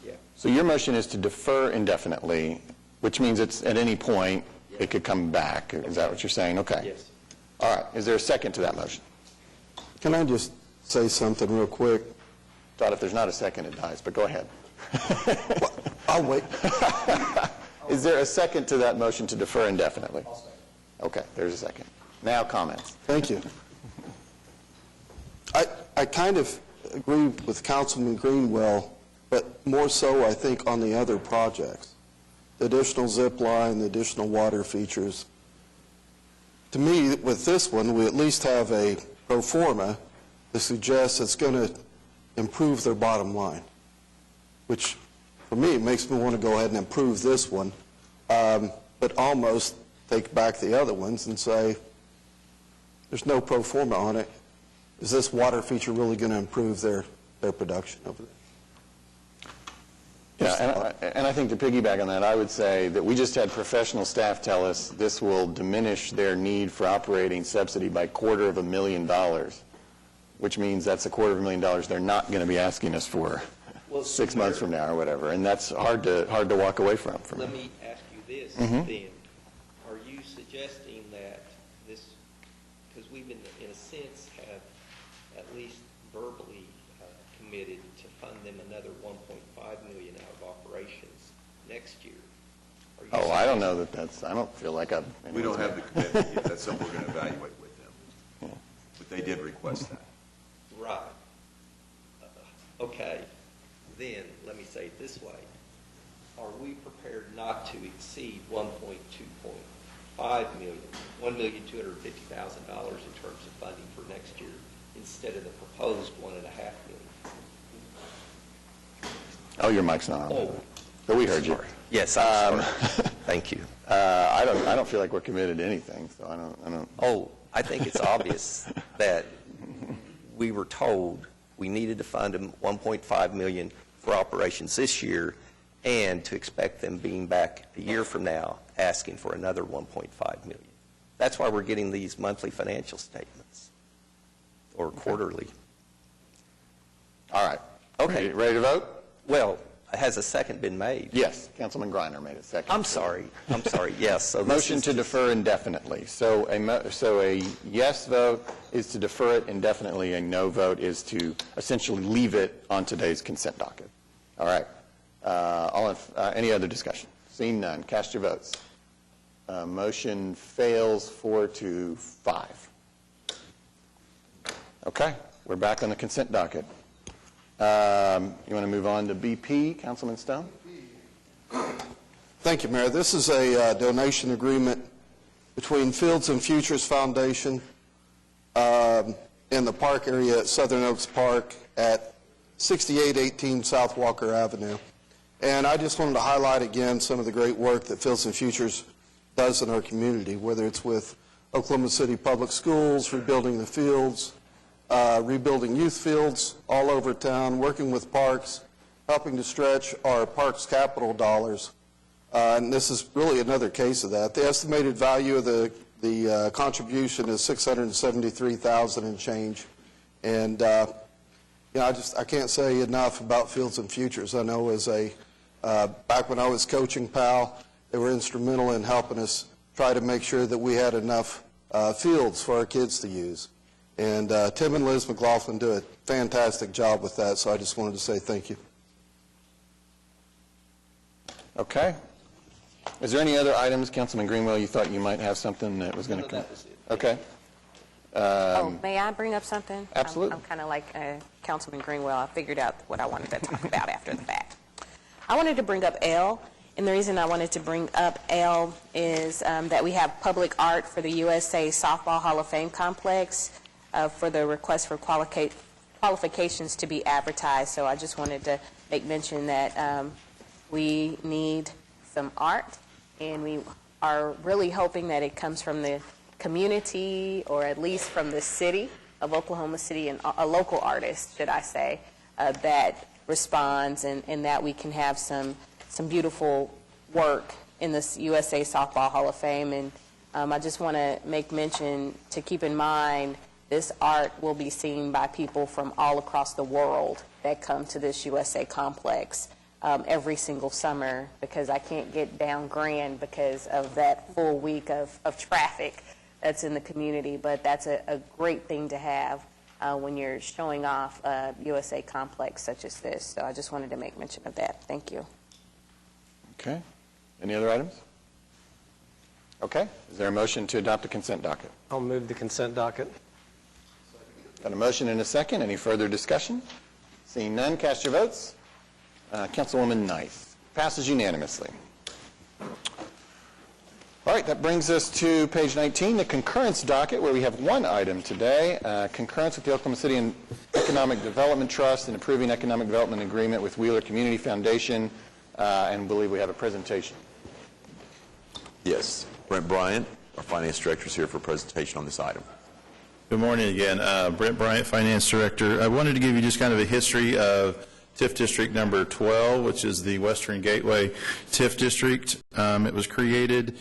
Yeah. So your motion is to defer indefinitely, which means it's at any point it could come back. Is that what you're saying? Okay. Yes. All right. Is there a second to that motion? Can I just say something real quick? Thought if there's not a second, it dies, but go ahead. I'll wait. Is there a second to that motion to defer indefinitely? Okay, there's a second. Now comments. Thank you. I kind of agree with Councilman Greenwell, but more so I think on the other projects. The additional zip line, the additional water features. To me, with this one, we at least have a pro forma that suggests it's going to improve their bottom line, which for me makes me want to go ahead and improve this one, but almost take back the other ones and say, there's no pro forma on it. Is this water feature really going to improve their production over there? Yeah, and I think to piggyback on that, I would say that we just had professional staff tell us this will diminish their need for operating subsidy by $250,000, which means that's $250,000 they're not going to be asking us for 6 months from now or whatever, and that's hard to walk away from. Let me ask you this Mhm. then. Are you suggesting that this, because we've been, in a sense, have at least verbally committed to fund them another $1.5 million out of operations next year? Oh, I don't know I don't feel like I've... We don't have the commitment yet. That's something we're going to evaluate with them. Yeah. But they did request that. Right. Okay. Then, let me say it this way. Are we prepared not to exceed $1.2.5 million, $1,250,000 in terms of funding for next year instead of the proposed $1.5 million? Oh, your mic's not on. Oh. But we heard you. Yes, I'm sorry. Thank you. I don't feel like we're committed to anything, so I don't. Oh, I think it's obvious that we were told we needed to fund them $1.5 million for operations this year, and to expect them being back a year from now asking for another $1.5 million. That's why we're getting these monthly financial statements, or quarterly. All right. Okay. Ready to vote? Well, has a second been made? Yes. Councilman Griner made a second. I'm sorry. Yes. So this Motion is to defer indefinitely. So a yes vote is to defer it indefinitely. A no vote is to essentially leave it on today's consent docket. All right. Any other discussion? Seeing none, cast your votes. Motion fails 4-5. Okay. We're back on the consent docket. You want to move on to BP, Councilman Stone? Thank you, Mayor. This is a donation agreement between Fields and Futures Foundation in the park area at Southern Oaks Park at 6818 South Walker Avenue. And I just wanted to highlight again some of the great work that Fields and Futures does in our community, whether it's with Oklahoma City Public Schools, rebuilding the fields, rebuilding youth fields all over town, working with parks, helping to stretch our parks capital dollars. And this is really another case of that. The estimated value of the contribution is $673,000 and change. And I can't say enough about Fields and Futures. I know back when I was coaching PAL, they were instrumental in helping us try to make sure that we had enough fields for our kids to use. And Tim and Liz McLaughlin do a fantastic job with that, so I just wanted to say thank you. Okay. Is there any other items, Councilman Greenwell, you thought you might have something that was going to come? That was it. Okay. May I bring up something? Absolutely. I'm kind of like Councilman Greenwell. I figured out what I wanted to talk about after the fact. I wanted to bring up L, and the reason I wanted to bring up L is that we have public art for the USA Softball Hall of Fame complex. for the request for qualifications to be advertised. So I just wanted to make mention that we need some art, and we are really hoping that it comes from the community, or at least from the city of Oklahoma City, and a local artist, should I say, that responds, and that we can have some beautiful work in this USA Softball Hall of Fame. And I just want to make mention to keep in mind this art will be seen by people from all across the world that come to this USA complex every single summer, because I can't get down Grand because of that full week of traffic that's in the community. But that's a great thing to have when you're showing off a USA complex such as this. So I just wanted to make mention of that. Thank you. Okay. Any other items? Okay. Is there a motion to adopt the consent docket? I'll move the consent docket. Got a motion and a second. Any further discussion? Seeing none, cast your votes. Councilwoman Nice. Passes unanimously. All right, that brings us to page 19, the concurrence docket, where we have one item today, concurrence with the Oklahoma City Economic Development Trust and approving economic development agreement with Wheeler Community Foundation, and believe we have a presentation. Yes. Brent Bryant, our finance director, is here for a presentation on this item. Good morning again. Brent Bryant, Finance Director. I wanted to give you just kind of a history of TIF District number 12, which is the Western Gateway TIF District. It was created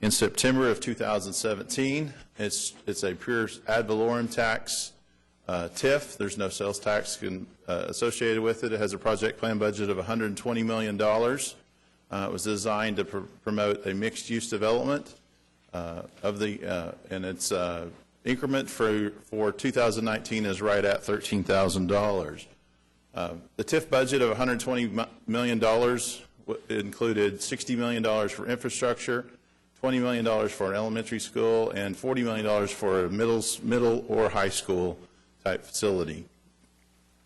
in September of 2017. It's a pure ad valorem tax TIF. There's no sales tax associated with it. It has a project plan budget of $120 million. It was designed to promote a mixed-use development and its increment for 2019 is right at $13,000. The TIF budget of $120 million included $60 million for infrastructure, $20 million for an elementary school, and $40 million for a middle or high school type facility.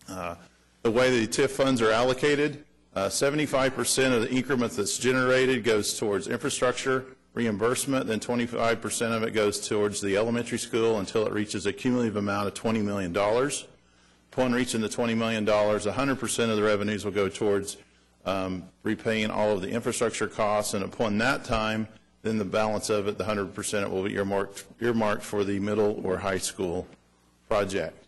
The way the TIF funds are allocated, 75% of the increment that's generated goes towards infrastructure reimbursement, then 25% of it goes towards the elementary school until it reaches a cumulative amount of $20 million. Upon reaching the $20 million, 100% of the revenues will go towards repaying all of the infrastructure costs, and upon that time, then the balance of it, the 100%, will be earmarked for the middle or high school project.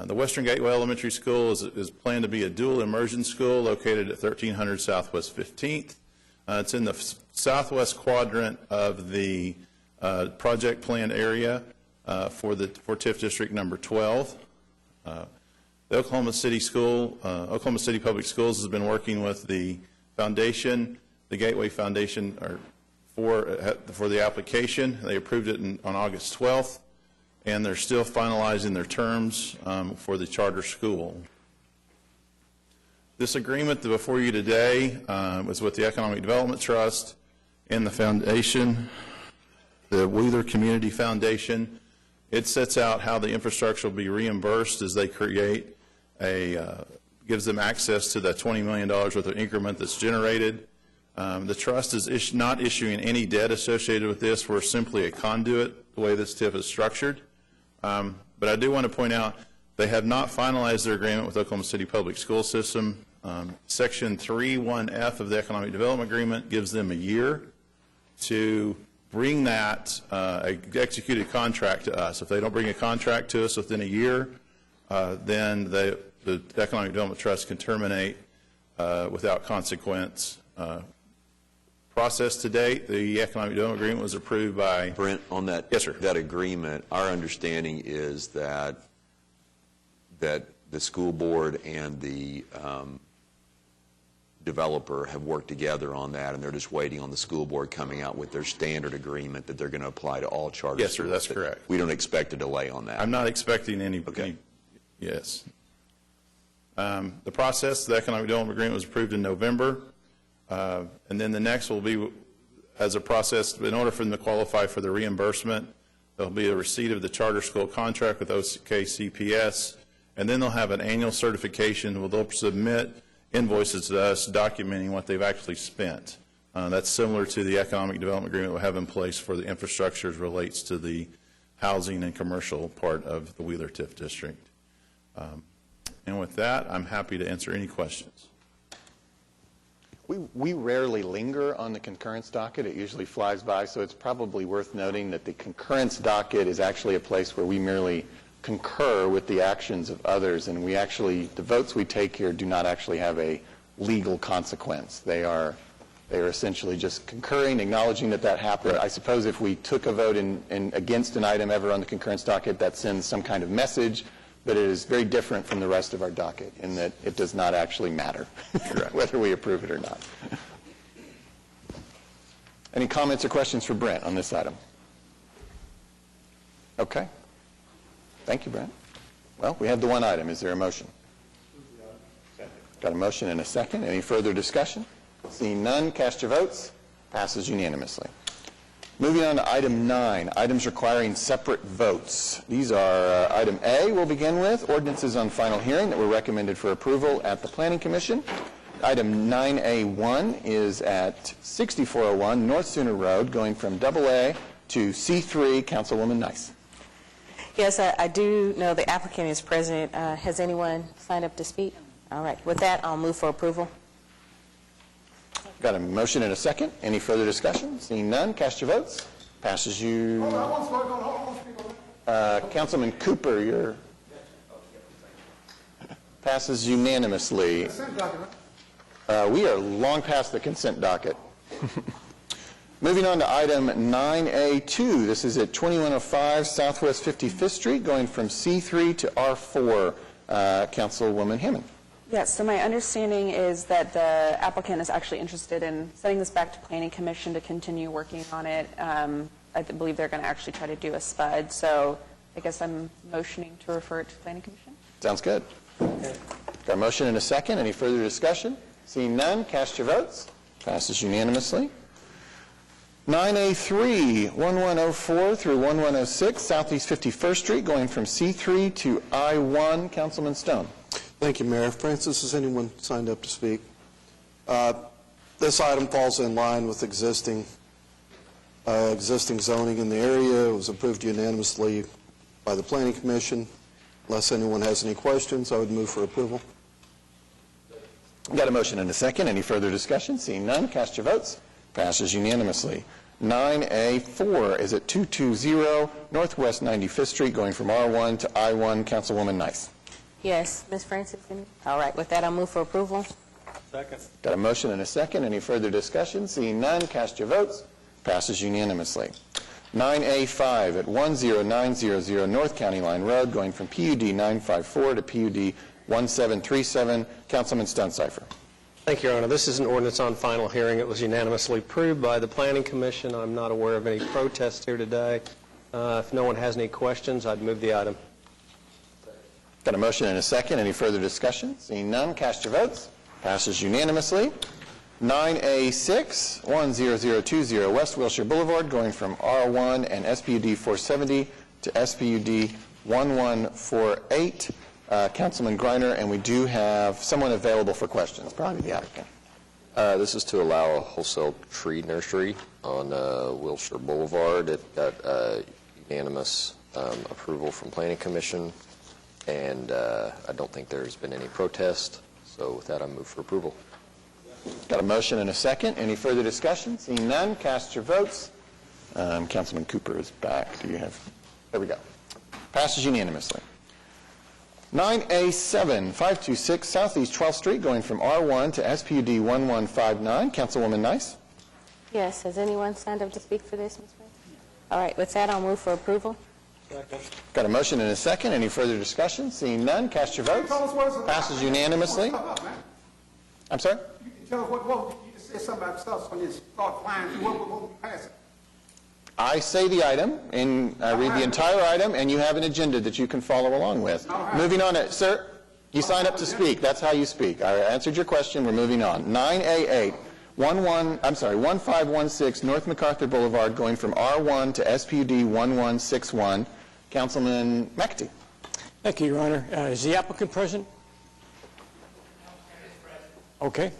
The Western Gateway Elementary School is planned to be a dual immersion school located at 1300 Southwest 15th. It's in the southwest quadrant of the project plan area for TIF District number 12. The Oklahoma City Public Schools has been working with the foundation, the Gateway Foundation, for the application. They approved it on August 12th, and they're still finalizing their terms for the charter school. This agreement before you today was with the Economic Development Trust and the foundation, the Wheeler Community Foundation. It sets out how the infrastructure will be reimbursed as they create gives them access to that $20 million worth of increment that's generated. The trust is not issuing any debt associated with this. We're simply a conduit, the way this TIF is structured. But I do want to point out they have not finalized their agreement with Oklahoma City Public School System. Section 3.1F of the Economic Development Agreement gives them a year to bring that executed contract to us. If they don't bring a contract to us within a year, then the Economic Development Trust can terminate without consequence. Process to date, the Economic Development Agreement was approved by... Brent, on that, yes, sir. That agreement, our understanding is that the school board and the developer have worked together on that, and they're just waiting on the school board coming out with their standard agreement that they're going to apply to all charter schools. Yes, sir, that's correct. We don't expect a delay on that. I'm not expecting any. Okay. Yes. The process, the Economic Development Agreement was approved in November, and then the next will be, as a process, in order for them to qualify for the reimbursement, there'll be a receipt of the charter school contract with OKCPS, and then they'll have an annual certification where they'll submit invoices to us documenting what they've actually spent. That's similar to the Economic Development Agreement we have in place for the infrastructure as relates to the housing and commercial part of the Wheeler TIF district. And with that, I'm happy to answer any questions. We rarely linger on the concurrence docket. It usually flies by, so it's probably worth noting that the concurrence docket is actually a place where we merely concur with the actions of others, and we actually, the votes we take here do not actually have a legal consequence. They are essentially just concurring, acknowledging that that happened. I suppose if we took a vote against an item ever on the concurrence docket, that sends some kind of message, but it is very different from the rest of our docket in that it does not actually matter whether we approve it or not. Any comments or questions for Brent on this item? Okay. Thank you, Brent. Well, we have the one item. Is there a motion? Got a motion and a second. Any further discussion? Seeing none, cast your votes. Passes unanimously. Moving on to item 9, items requiring separate votes. These are item A we'll begin with, ordinances on final hearing that were recommended for approval at the Planning Commission. Item 9A1 is at 6401 North Sooner Road, going from AA to C3. Councilwoman Nice. Yes, I do know the applicant is present. Has anyone signed up to speak? All right. With that, I'll move for approval. Got a motion and a second. Any further discussion? Seeing none, cast your votes. Passes you. Councilman Cooper, your passes unanimously. We are long past the consent docket. Moving on to item 9A2. This is at 2105 Southwest 55th Street, going from C3 to R4. Councilwoman Hammond. Yes, so my understanding is that the applicant is actually interested in sending this back to Planning Commission to continue working on it. I believe they're going to actually try to do a spud, so I guess I'm motioning to refer it to Planning Commission. Sounds good. Got a motion and a second. Any further discussion? Seeing none, cast your votes. Passes unanimously. 9A3, 1104 through 1106 Southeast 51st Street, going from C3 to I1. Councilman Stone. Thank you, Mayor. Francis, has anyone signed up to speak? This item falls in line with existing zoning in the area. It was approved unanimously by the Planning Commission. Unless anyone has any questions, I would move for approval. Got a motion and a second. Any further discussion? Seeing none, cast your votes. Passes unanimously. 9A4 is at 220 Northwest 95th Street, going from R1 to I1. Councilwoman Nice. Yes, Ms. Francis? All right. With that, I'll move for approval. Second. Got a motion and a second. Any further discussion? Seeing none, cast your votes. Passes unanimously. 9A5 at 10900 North County Line Road, going from PUD 954 to PUD 1737. Councilman Stonecipher. Thank you, Your Honor. This is an ordinance on final hearing. It was unanimously approved by the Planning Commission. I'm not aware of any protests here today. If no one has any questions, I'd move the item. Got a motion and a second. Any further discussion? Seeing none, cast your votes. Passes unanimously. 9A6, 10020 West Wilshire Boulevard, going from R1 and SPUD 470 to SPUD 1148. Councilman Greiner, and we do have someone available for questions, probably the applicant. This is to allow a wholesale tree nursery on Wilshire Boulevard. It got unanimous approval from Planning Commission, and I don't think there's been any protest. So with that, I move for approval. Got a motion and a second. Any further discussion? Seeing none, cast your votes. Councilman Cooper is back. Do you have? There we go. Passes unanimously. 9A7, 526 Southeast 12th Street, going from R1 to SPUD 1159. Councilwoman Nice. Yes. Has anyone signed up to speak for this, Ms. Francis? All right. With that, I'll move for approval. Second. Got a motion and a second. Any further discussion? Seeing none, cast your votes. Passes unanimously. I'm sorry? You can tell us what you just said something about stuff when you start flying through what we pass it. I say the item, and I read the entire item, and you have an agenda that you can follow along with. Moving on, sir, you signed up to speak. That's how you speak. I answered your question. We're moving on. 9A8, 1516 North MacArthur Boulevard, going from R1 to SPUD 1161. Councilman McAtee. Thank you, Your Honor. Is the applicant present? Okay.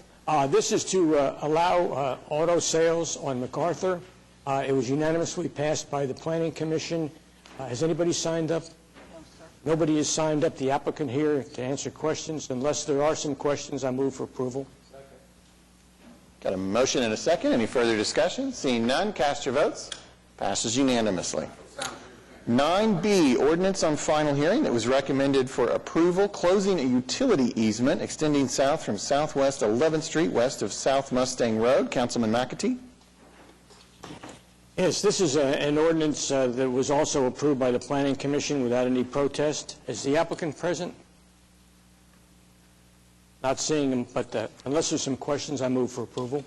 This is to allow auto sales on MacArthur. It was unanimously passed by the Planning Commission. Has anybody signed up? Nobody has signed up, the applicant here, to answer questions. Unless there are some questions, I move for approval. Got a motion and a second. Any further discussion? Seeing none, cast your votes. Passes unanimously. 9B, ordinance on final hearing that was recommended for approval, closing a utility easement extending south from Southwest 11th Street west of South Mustang Road. Councilman McAtee. Yes, this is an ordinance that was also approved by the Planning Commission without any protest. Is the applicant present? Not seeing him, but unless there's some questions, I move for approval.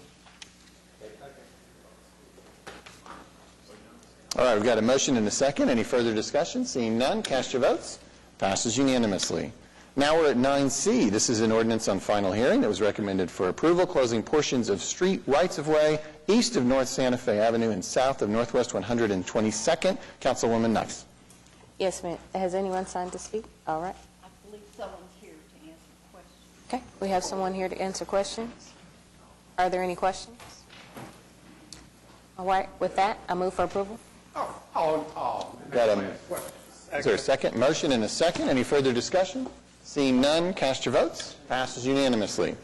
All right, we've got a motion and a second. Any further discussion? Seeing none, cast your votes. Passes unanimously. Now we're at 9C. This is an ordinance on final hearing that was recommended for approval, closing portions of street rights-of-way east of North Santa Fe Avenue and south of Northwest 122nd. Councilwoman Nice. Yes, ma'am. Has anyone signed to speak? All right. I believe someone's here to answer questions. Okay, we have someone here to answer questions. Are there any questions? All right, with that, I move for approval. Is there a second? Motion and a second. Any further discussion? Seeing none, cast your votes. Passes unanimously.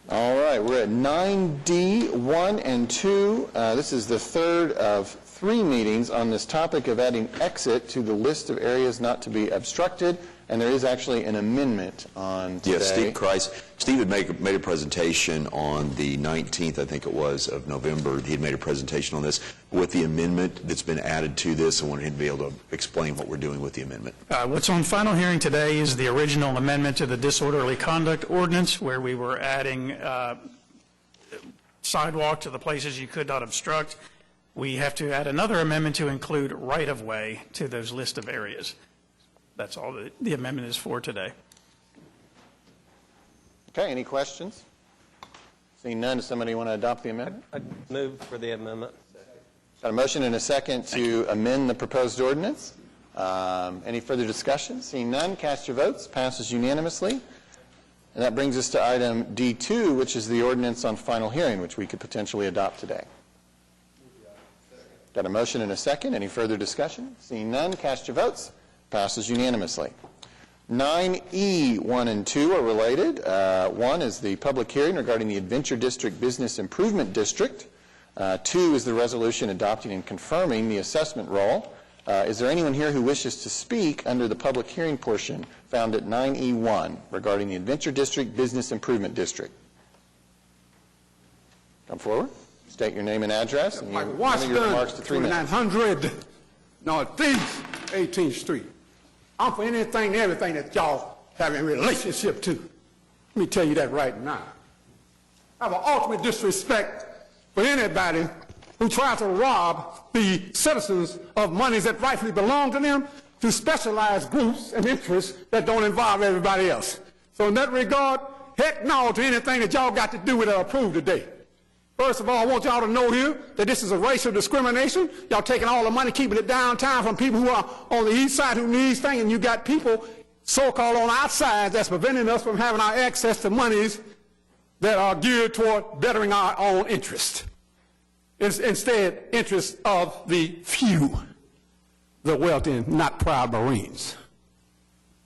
All right, we're at 9D, 1 and 2. This is the third of 3 meetings on this topic of adding exit to the list of areas not to be obstructed, and there is actually an amendment on today. Yes, Steve Kreis. Steve had made a presentation on the 19th, I think it was, of November. He had made a presentation on this. With the amendment that's been added to this, I wanted him to be able to explain what we're doing with the amendment. What's on final hearing today is the original amendment to the disorderly conduct ordinance, where we were adding sidewalk to the places you could not obstruct. We have to add another amendment to include right-of-way to those list of areas. That's all the amendment is for today. Okay, any questions? Seeing none, does somebody want to adopt the amendment? I move for the amendment. Got a motion and a second to amend the proposed ordinance. Any further discussion? Seeing none, cast your votes. Passes unanimously. And that brings us to item D2, which is the ordinance on final hearing, which we could potentially adopt today. Got a motion and a second. Any further discussion? Seeing none, cast your votes. Passes unanimously. 9E, 1 and 2 are related. 1 is the public hearing regarding the Adventure District Business Improvement District. 2 is the resolution adopting and confirming the assessment roll. Is there anyone here who wishes to speak under the public hearing portion found at 9E1 regarding the Adventure District Business Improvement District? Come forward. State your name and address, and your remarks to 3 minutes. 2900 Northeast 18th Street. I'm for anything and everything that y'all have a relationship to. Let me tell you that right now. I have an ultimate disrespect for anybody who tries to rob the citizens of monies that rightfully belong to them to specialized groups and interests that don't involve everybody else. So in that regard, heck no to anything that y'all got to do with or approve today. First of all, I want y'all to know here that this is a racial discrimination. Y'all taking all the money, keeping it downtown from people who are on the east side who need things, and you got people so-called on outside that's preventing us from having our access to monies that are geared toward bettering our own interest. Instead, interests of the few, the wealthy and not proud Marines.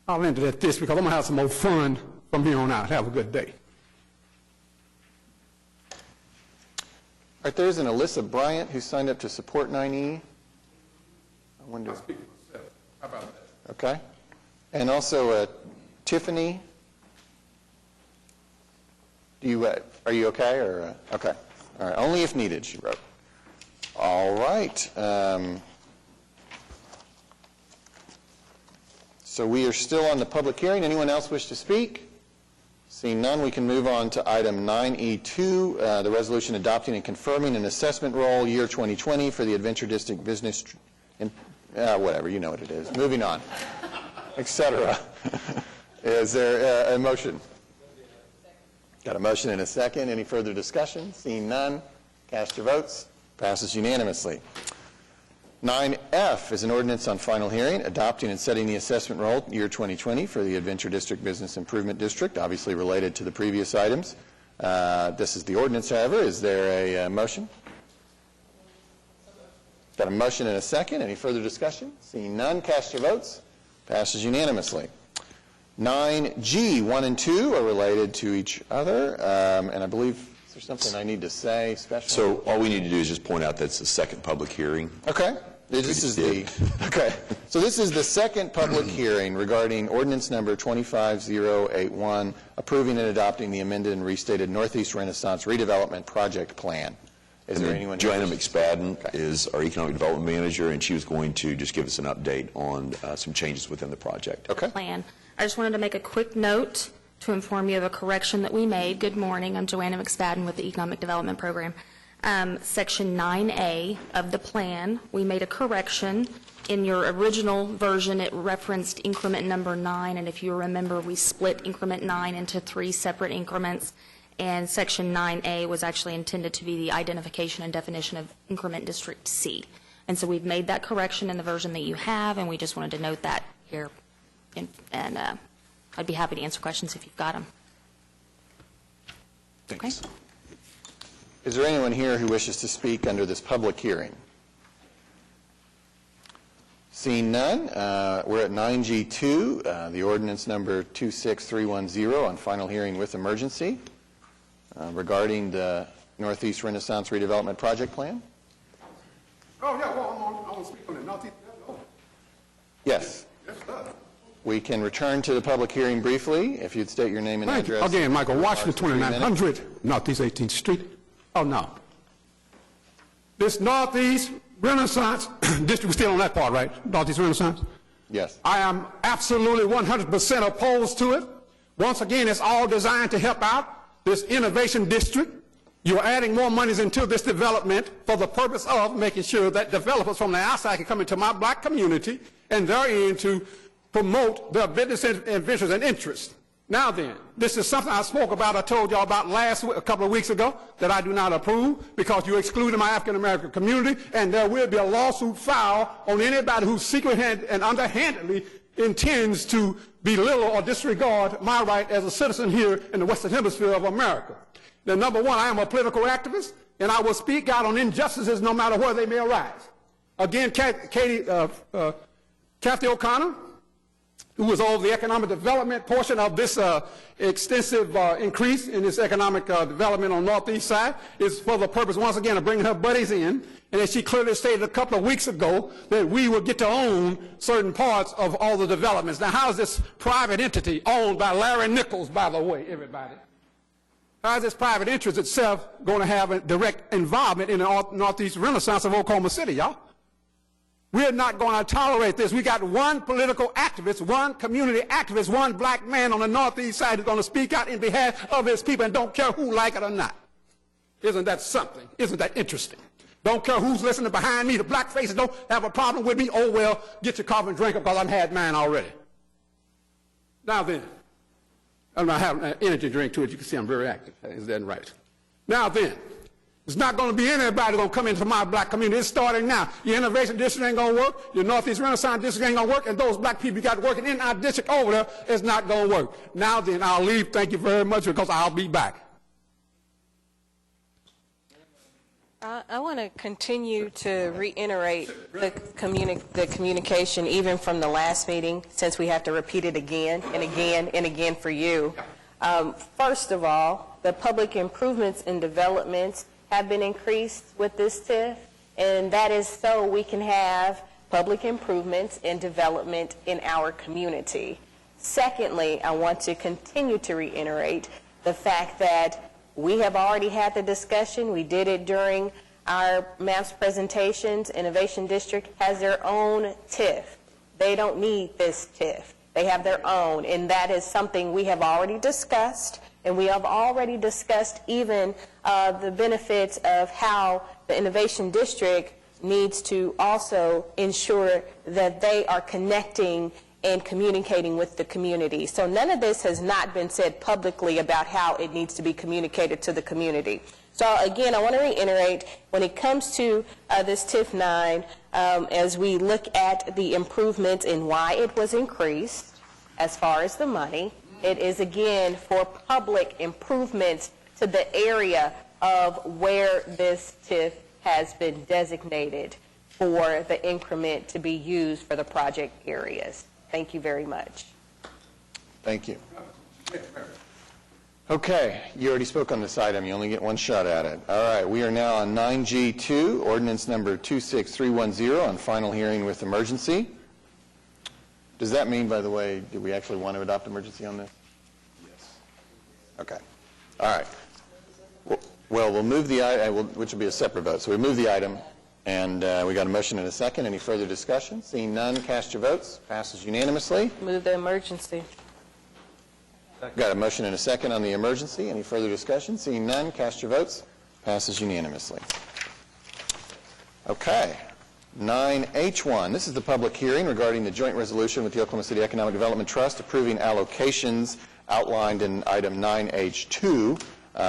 I'll end it at this because I'm going to have some more fun from here on out. Have a good day. All right, there's an Alyssa Bryant who signed up to support 9E. I wonder. I'll speak for myself. How about that? Okay. And also Tiffany. Do you, are you okay? Or okay. All right. Only if needed, she wrote. All right. So we are still on the public hearing. Anyone else wish to speak? Seeing none, we can move on to item 9E2, the resolution adopting and confirming an assessment roll year 2020 for the Adventure District Business, whatever, you know what it is. Moving on, etc. Is there a motion? Got a motion and a second. Any further discussion? Seeing none, cast your votes. Passes unanimously. 9F is an ordinance on final hearing, adopting and setting the assessment roll year 2020 for the Adventure District Business Improvement District, obviously related to the previous items. This is the ordinance, however. Is there a motion? Got a motion and a second. Any further discussion? Seeing none, cast your votes. Passes unanimously. 9G, 1 and 2 are related to each other, and I believe, is there something I need to say special? So all we need to do is just point out that's the second public hearing. Okay. This is okay. So this is the second public hearing regarding ordinance number 25081, approving and adopting the amended and restated Northeast Renaissance Redevelopment Project Plan. Is there anyone? Joanna McSpadden is our Economic Development Manager, and she was going to just give us an update on some changes within the project. Okay. Plan. I just wanted to make a quick note to inform you of a correction that we made. Good morning. I'm Joanna McSpadden with the Economic Development Program. Section 9A of the plan, we made a correction. In your original version, it referenced increment number 9, and if you remember, we split increment 9 into 3 separate increments, and Section 9A was actually intended to be the identification and definition of increment District C. And so we've made that correction in the version that you have, and we just wanted to note that here, and I'd be happy to answer questions if you've got them. Thanks. Okay. Is there anyone here who wishes to speak under this public hearing? Seeing none, we're at 9G2, the ordinance number 26310 on final hearing with emergency regarding the Northeast Renaissance Redevelopment Project Plan. Oh, yeah, well, I want to speak on the Northeast. Yes. Yes, sir. We can return to the public hearing briefly, if you'd state your name and Thank address. you. Again, Michael Washington, 2900 Northeast 18th Street. Oh, no. This Northeast Renaissance District, we're still on that part, right? Northeast Renaissance? Yes. I am absolutely 100% opposed to it. Once again, it's all designed to help out this innovation district. You're adding more monies into this development for the purpose of making sure that developers from the outside can come into my black community and therein to promote their business and ventures and interests. Now then, this is something I spoke about, I told y'all about a couple of weeks ago, that I do not approve because you excluded my African-American community, and there will be a lawsuit filed on anybody who secretly and underhandedly intends to belittle or disregard my right as a citizen here in the Western Hemisphere of America. Now, number one, I am a political activist, and I will speak out on injustices no matter where they may arise. Again, Kathy O'Connor, who was over the economic development portion of this extensive increase in this economic development on the northeast side, is for the purpose, once again, of bringing her buddies in. And as she clearly stated a couple of weeks ago, that we will get to own certain parts of all the developments. Now, how is this private entity owned by Larry Nichols, by the way, everybody? How is this private interest itself going to have a direct involvement in the Northeast Renaissance of Oklahoma City, y'all? We're not going to tolerate this. We got one political activist, one community activist, one black man on the northeast side who's going to speak out in behalf of his people and don't care who like it or not. Isn't that something? Isn't that interesting? Don't care who's listening behind me. The black faces don't have a problem with me. Oh, well, get your coffee and drink it because I've had mine already. Now then, I'm not having an energy drink to it. You can see I'm very active. Is that right? Now then, it's not going to be anybody going to come into my black community. It's starting now. Your innovation district ain't going to work. Your Northeast Renaissance district ain't going to work. And those black people you got working in our district over there is not going to work. Now then, I'll leave. Thank you very much because I'll be back. I want to continue to reiterate the communication even from the last meeting, since we have to repeat it again and again and again for you. First of all, the public improvements and developments have been increased with this TIF, and that is so we can have public improvements and development in our community. Secondly, I want to continue to reiterate the fact that we have already had the discussion. We did it during our MAPS presentations. Innovation District has their own TIF. They don't need this TIF. They have their own, and that is something we have already discussed, and we have already discussed even the benefits of how the Innovation District needs to also ensure that they are connecting and communicating with the community. So none of this has not been said publicly about how it needs to be communicated to the community. So again, I want to reiterate, when it comes to this TIF 9, as we look at the improvements and why it was increased as far as the money, it is again for public improvements to the area of where this TIF has been designated. for the increment to be used for the project areas. Thank you very much. Thank you. Okay, you already spoke on this item. You only get one shot at it. All right, we are now on 9G2, ordinance number 26310, on final hearing with emergency. Does that mean, by the way, do we actually want to adopt emergency on this? Yes. Okay. All right. Well, we'll move the item, which will be a separate vote. So we move the item, and we got a motion and a second. Any further discussion? Seeing none, cast your votes. Passes unanimously. Move the emergency. Got a motion and a second on the emergency. Any further discussion? Seeing none, cast your votes. Passes unanimously. Okay. 9H1. This is the public hearing regarding the joint resolution with the Oklahoma City Economic Development Trust approving allocations outlined in item 9H2,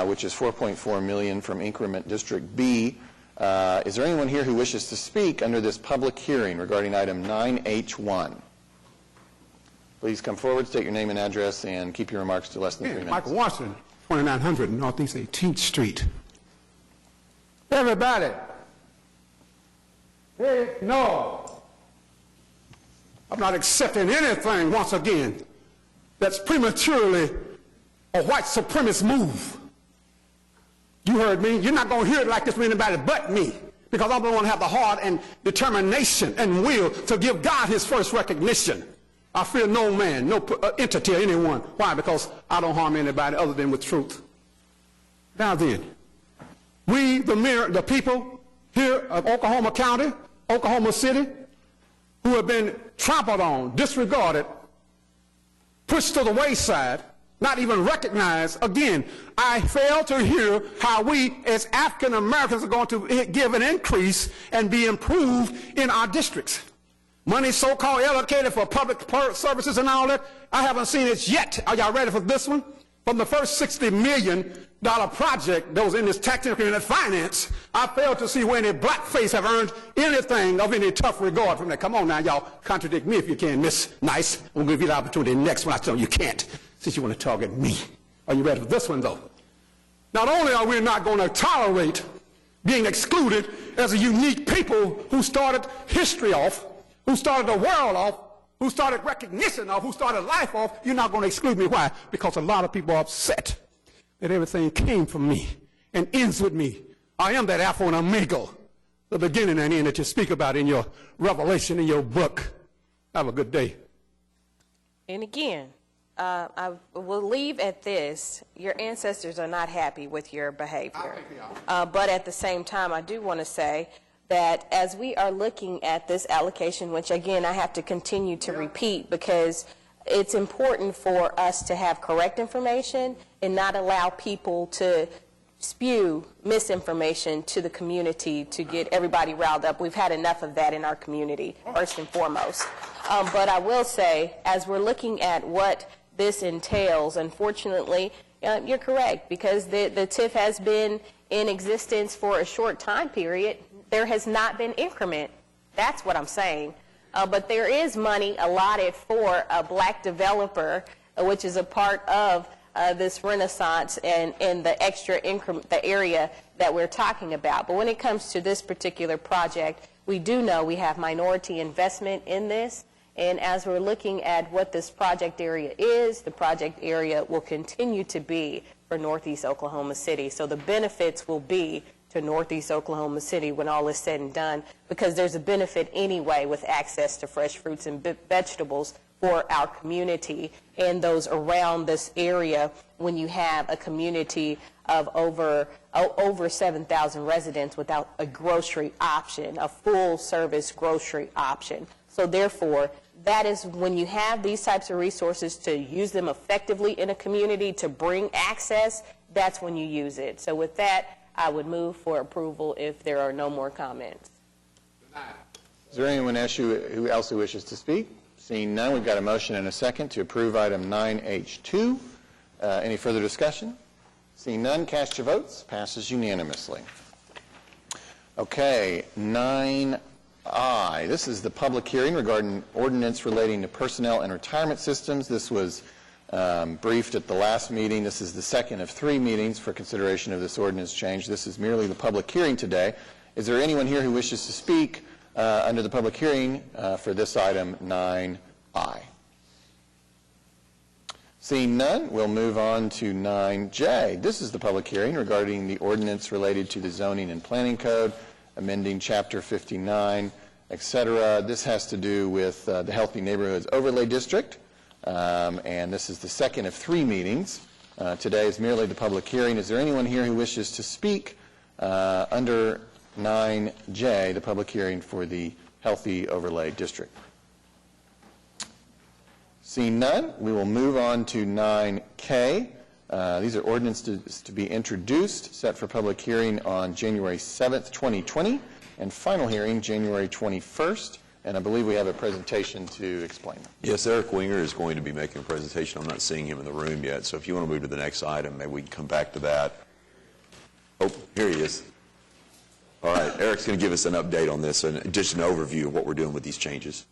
which is $4.4 million from increment District B. Is there anyone here who wishes to speak under this public hearing regarding item 9H1? Please come forward, state your name and address, and keep your remarks to less than 3 minutes. Michael Washington, 2900 Northeast 18th Street. Everybody, hey, no, I'm not accepting anything, once again, that's prematurely a white supremacist move. You heard me. You're not going to hear it like this from anybody but me, because I'm the one to have the heart and determination and will to give God his first recognition. I fear no man, no entity or anyone. Why? Because I don't harm anybody other than with truth. Now then, we, the people here of Oklahoma County, Oklahoma City, who have been trampled on, disregarded, pushed to the wayside, not even recognized. Again, I fail to hear how we as African Americans are going to give an increase and be improved in our districts. Money so-called allocated for public services and all that, I haven't seen it yet. Are y'all ready for this one? From the first $60 million project that was in this tax increment finance, I failed to see where any blackface have earned anything of any tough regard from that. Come on now, y'all, contradict me if you can, Miss Nice. I'm going to give you the opportunity next when I tell you can't, since you want to target me. Are you ready for this one, though? Not only are we not going to tolerate being excluded as a unique people who started history off, who started the world off, who started recognition off, who started life off, you're not going to exclude me. Why? Because a lot of people are upset that everything came from me and ends with me. I am that Alpha and Omega, the beginning and end that you speak about in your revelation in your book. Have a good day. And again, I will leave at this. Your ancestors are not happy with your behavior. But at the same time, I do want to say that as we are looking at this allocation, which again I have to continue to repeat because it's important for us to have correct information and not allow people to spew misinformation to the community to get everybody riled up. We've had enough of that in our community, first and foremost. But I will say, as we're looking at what this entails, unfortunately, you're correct, because the TIF has been in existence for a short time period. There has not been increment. That's what I'm saying. But there is money allotted for a black developer, which is a part of this renaissance and the extra increment, the area that we're talking about. But when it comes to this particular project, we do know we have minority investment in this. And as we're looking at what this project area is, the project area will continue to be for Northeast Oklahoma City. So the benefits will be to Northeast Oklahoma City when all is said and done, because there's a benefit anyway with access to fresh fruits and vegetables for our community and those around this area when you have a community of over 7,000 residents without a grocery option, a full-service grocery option. So therefore, that is when you have these types of resources to use them effectively in a community to bring access, that's when you use it. So with that, I would move for approval if there are no more comments. Is there anyone else who wishes to speak? Seeing none, we've got a motion and a second to approve item 9H2. Any further discussion? Seeing none, cast your votes. Passes unanimously. Okay, 9I. This is the public hearing regarding ordinance relating to personnel and retirement systems. This was briefed at the last meeting. This is the second of 3 meetings for consideration of this ordinance change. This is merely the public hearing today. Is there anyone here who wishes to speak under the public hearing for this item 9I? Seeing none, we'll move on to 9J. This is the public hearing regarding the ordinance related to the zoning and planning code, amending Chapter 59, et cetera. This has to do with the Healthy Neighborhoods Overlay District, and this is the second of 3 meetings. Today is merely the public hearing. Is there anyone here who wishes to speak under 9J, the public hearing for the Healthy Overlay District? Seeing none, we will move on to 9K. These are ordinances to be introduced, set for public hearing on January 7th, 2020, and final hearing January 21st. And I believe we have a presentation to explain them. Yes, Eric Winger is going to be making a presentation. I'm not seeing him in the room yet, so if you want to move to the next item, maybe we can come back to that. Oh, here he is. All right, Eric's going to give us an update on this and just an overview of what we're doing with these changes.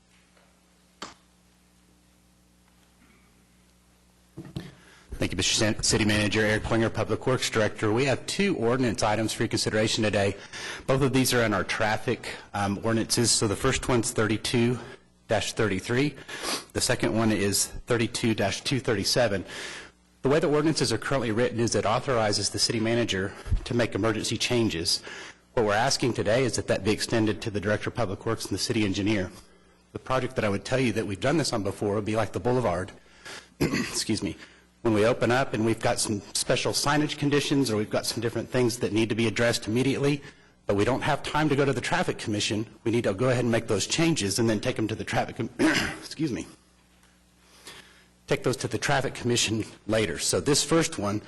Thank you, Mr. City Manager. Eric Winger, Public Works Director. We have 2 ordinance items for your consideration today. Both of these are in our traffic ordinances. So the first one's 32-33. The second one is 32-237. The way the ordinances are currently written is it authorizes the city manager to make emergency changes. What we're asking today is that that be extended to the Director of Public Works and the city engineer. The project that I would tell you that we've done this on before would be like the Boulevard. Excuse me. When we open up and we've got some special signage conditions or we've got some different things that need to be addressed immediately, but we don't have time to go to the Traffic Commission, we need to go ahead and make those changes and then take them to the take those to the Traffic Commission later. So this first one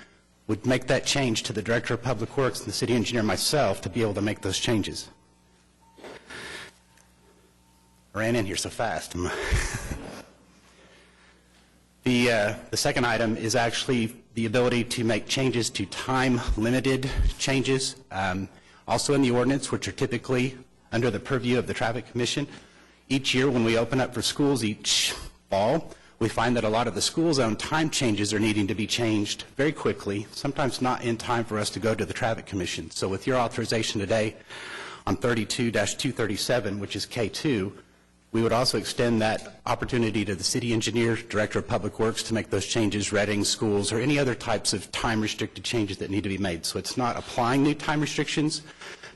would make that change to the Director of Public Works and the city engineer myself to be able to make those changes. I ran in here so fast. The second item is actually the ability to make changes to time-limited changes, also in the ordinance, which are typically under the purview of the Traffic Commission. Each year when we open up for schools each fall, we find that a lot of the school zone time changes are needing to be changed very quickly, sometimes not in time for us to go to the Traffic Commission. So with your authorization today on 32-237, which is K2, we would also extend that opportunity to the city engineer, Director of Public Works, to make those changes, Reading, schools, or any other types of time-restricted changes that need to be made. So it's not applying new time restrictions,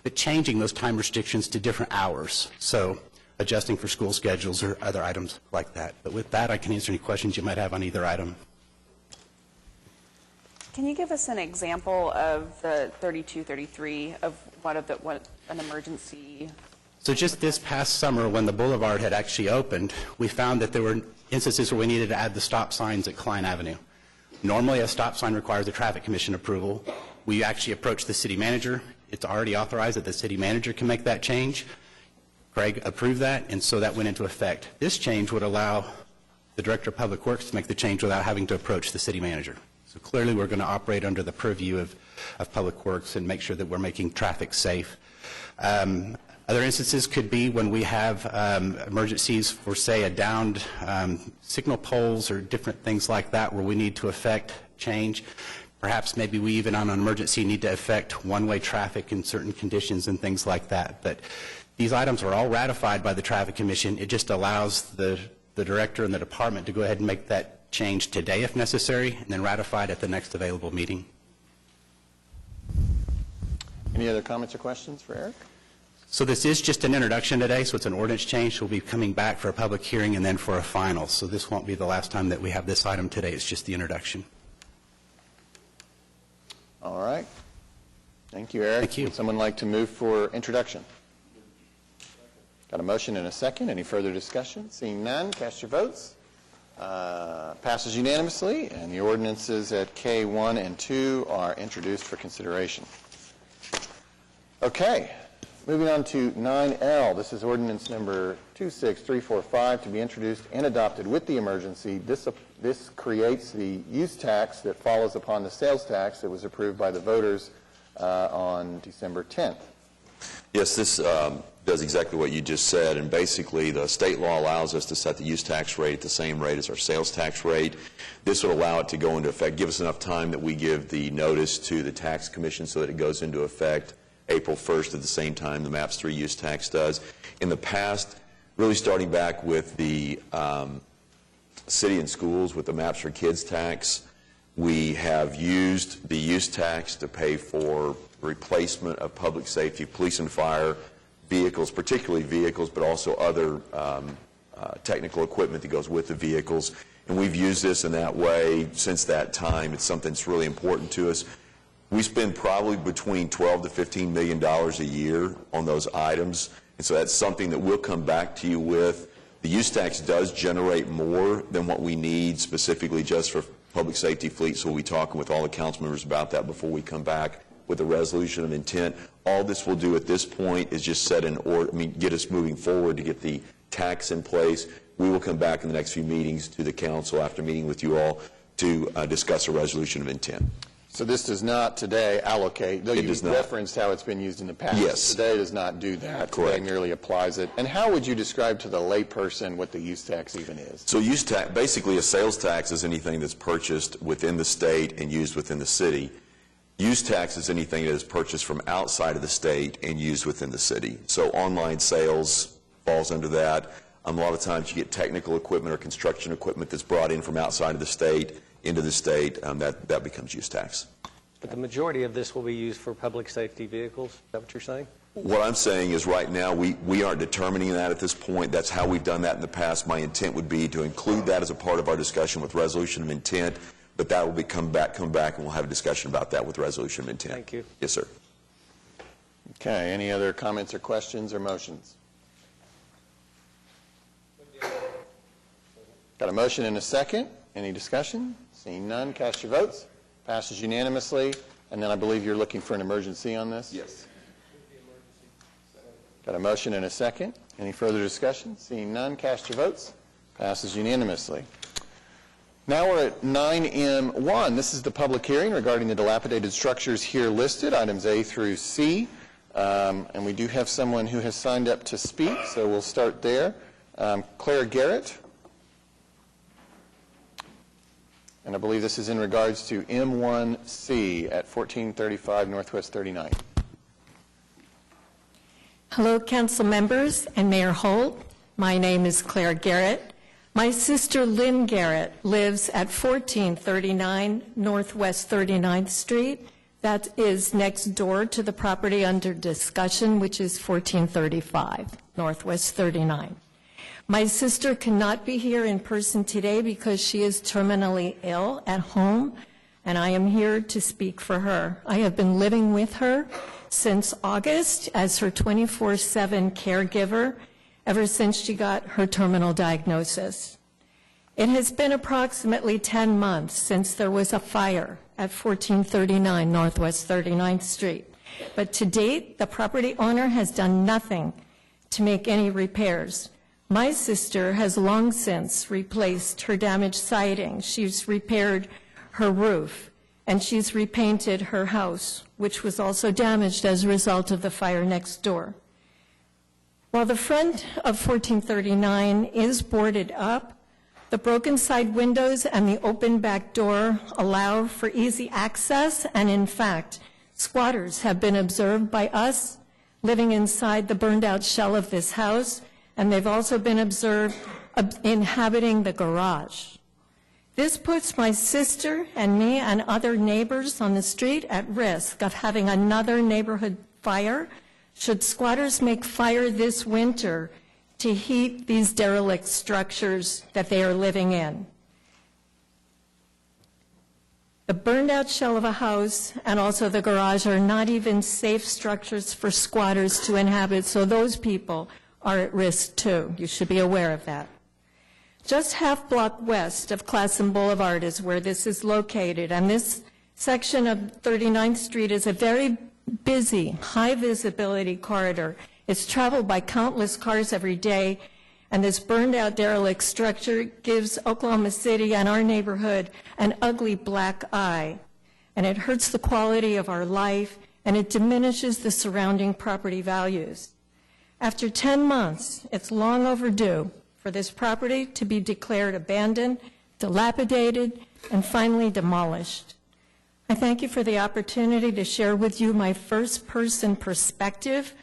but changing those time restrictions to different hours. So adjusting for school schedules or other items like that. But with that, I can answer any questions you might have on either item. Can you give us an example of the 3233 of what an emergency? So just this past summer, when the Boulevard had actually opened, we found that there were instances where we needed to add the stop signs at Klein Avenue. Normally, a stop sign requires a Traffic Commission approval. We actually approached the city manager. It's already authorized that the city manager can make that change. Craig approved that, and so that went into effect. This change would allow the Director of Public Works to make the change without having to approach the city manager. So clearly, we're going to operate under the purview of Public Works and make sure that we're making traffic safe. Other instances could be when we have emergencies for, say, a downed signal poles or different things like that where we need to affect change. Perhaps maybe we even on an emergency need to affect one-way traffic in certain conditions and things like that. But these items are all ratified by the Traffic Commission. It just allows the director and the department to go ahead and make that change today if necessary and then ratify it at the next available meeting. Any other comments or questions for Eric? So this is just an introduction today, so it's an ordinance change. We'll be coming back for a public hearing and then for a final. So this won't be the last time that we have this item today. It's just the introduction. All right. Thank you, Eric. Thank you. Would someone like to move for introduction? Got a motion and a second. Any further discussion? Seeing none, cast your votes. Passes unanimously, and the ordinances at K1 and 2 are introduced for consideration. Okay. Moving on to 9L, this is ordinance number 26345 to be introduced and adopted with the emergency. This creates the use tax that follows upon the sales tax that was approved by the voters on December 10th. Yes, this does exactly what you just said, and basically the state law allows us to set the use tax rate at the same rate as our sales tax rate. This would allow it to go into effect, give us enough time that we give the notice to the tax commission so that it goes into effect April 1st at the same time the MAPS 3 use tax does. In the past, really starting back with the city and schools with the MAPS for Kids tax, we have used the use tax to pay for replacement of public safety, police and fire vehicles, particularly vehicles, but also other technical equipment that goes with the vehicles. And we've used this in that way since that time. It's something that's really important to us. We spend probably between $12 to $15 million a year on those items, and so that's something that we'll come back to you with. The use tax does generate more than what we need specifically just for public safety fleet, so we'll be talking with all the council members about that before we come back with a resolution of intent. All this will do at this point is just set in order, get us moving forward to get the tax in place. We will come back in the next few meetings to the council after meeting with you all to discuss a resolution of intent. So this does not today allocate, though you not. referenced how it's been used in the past. Yes. Today does not do that. Correct. Today merely applies it. And how would you describe to the layperson what the use tax even is? So use tax, basically a sales tax is anything that's purchased within the state and used within the city. Use tax is anything that is purchased from outside of the state and used within the city. So online sales falls under that. A lot of times you get technical equipment or construction equipment that's brought in from outside of the state into the state, that becomes use tax. But the majority of this will be used for public safety vehicles? Is that what you're saying? What I'm saying is right now we aren't determining that at this point. That's how we've done that in the past. My intent would be to include that as a part of our discussion with resolution of intent, but that will come back, and we'll have a discussion about that with resolution of intent. Thank you. Yes, sir. Okay, any other comments or questions or motions? Got a motion and a second. Any discussion? Seeing none, cast your votes. Passes unanimously. And then I believe you're looking for an emergency on this? Yes. Got a motion and a second. Any further discussion? Seeing none, cast your votes. Passes unanimously. Now we're at 9M1. This is the public hearing regarding the dilapidated structures here listed, items A through C. And we do have someone who has signed up to speak, so we'll start there. Claire Garrett. And I believe this is in regards to M1C at 1435 Northwest 39. Hello, council members and Mayor Holt. My name is Claire Garrett. My sister Lynn Garrett lives at 1439 Northwest 39th Street. That is next door to the property under discussion, which is 1435 Northwest 39. My sister cannot be here in person today because she is terminally ill at home, and I am here to speak for her. I have been living with her since August as her 24/7 caregiver ever since she got her terminal diagnosis. It has been approximately 10 months since there was a fire at 1439 Northwest 39th Street, but to date, the property owner has done nothing to make any repairs. My sister has long since replaced her damaged siding. She's repaired her roof, and she's repainted her house, which was also damaged as a result of the fire next door. While the front of 1439 is boarded up, the broken side windows and the open back door allow for easy access, and in fact, squatters have been observed by us living inside the burned out shell of this house, and they've also been observed inhabiting the garage. This puts my sister and me and other neighbors on the street at risk of having another neighborhood fire should squatters make fire this winter to heat these derelict structures that they are living in. The burned out shell of a house and also the garage are not even safe structures for squatters to inhabit, so those people are at risk too. You should be aware of that. Just half block west of Classen Boulevard is where this is located, and this section of 39th Street is a very busy, high visibility corridor. It's traveled by countless cars every day, and this burned out derelict structure gives Oklahoma City and our neighborhood an ugly black eye, and it hurts the quality of our life, and it diminishes the surrounding property values. After 10 months, it's long overdue for this property to be declared abandoned, dilapidated, and finally demolished. I thank you for the opportunity to share with you my first-person perspective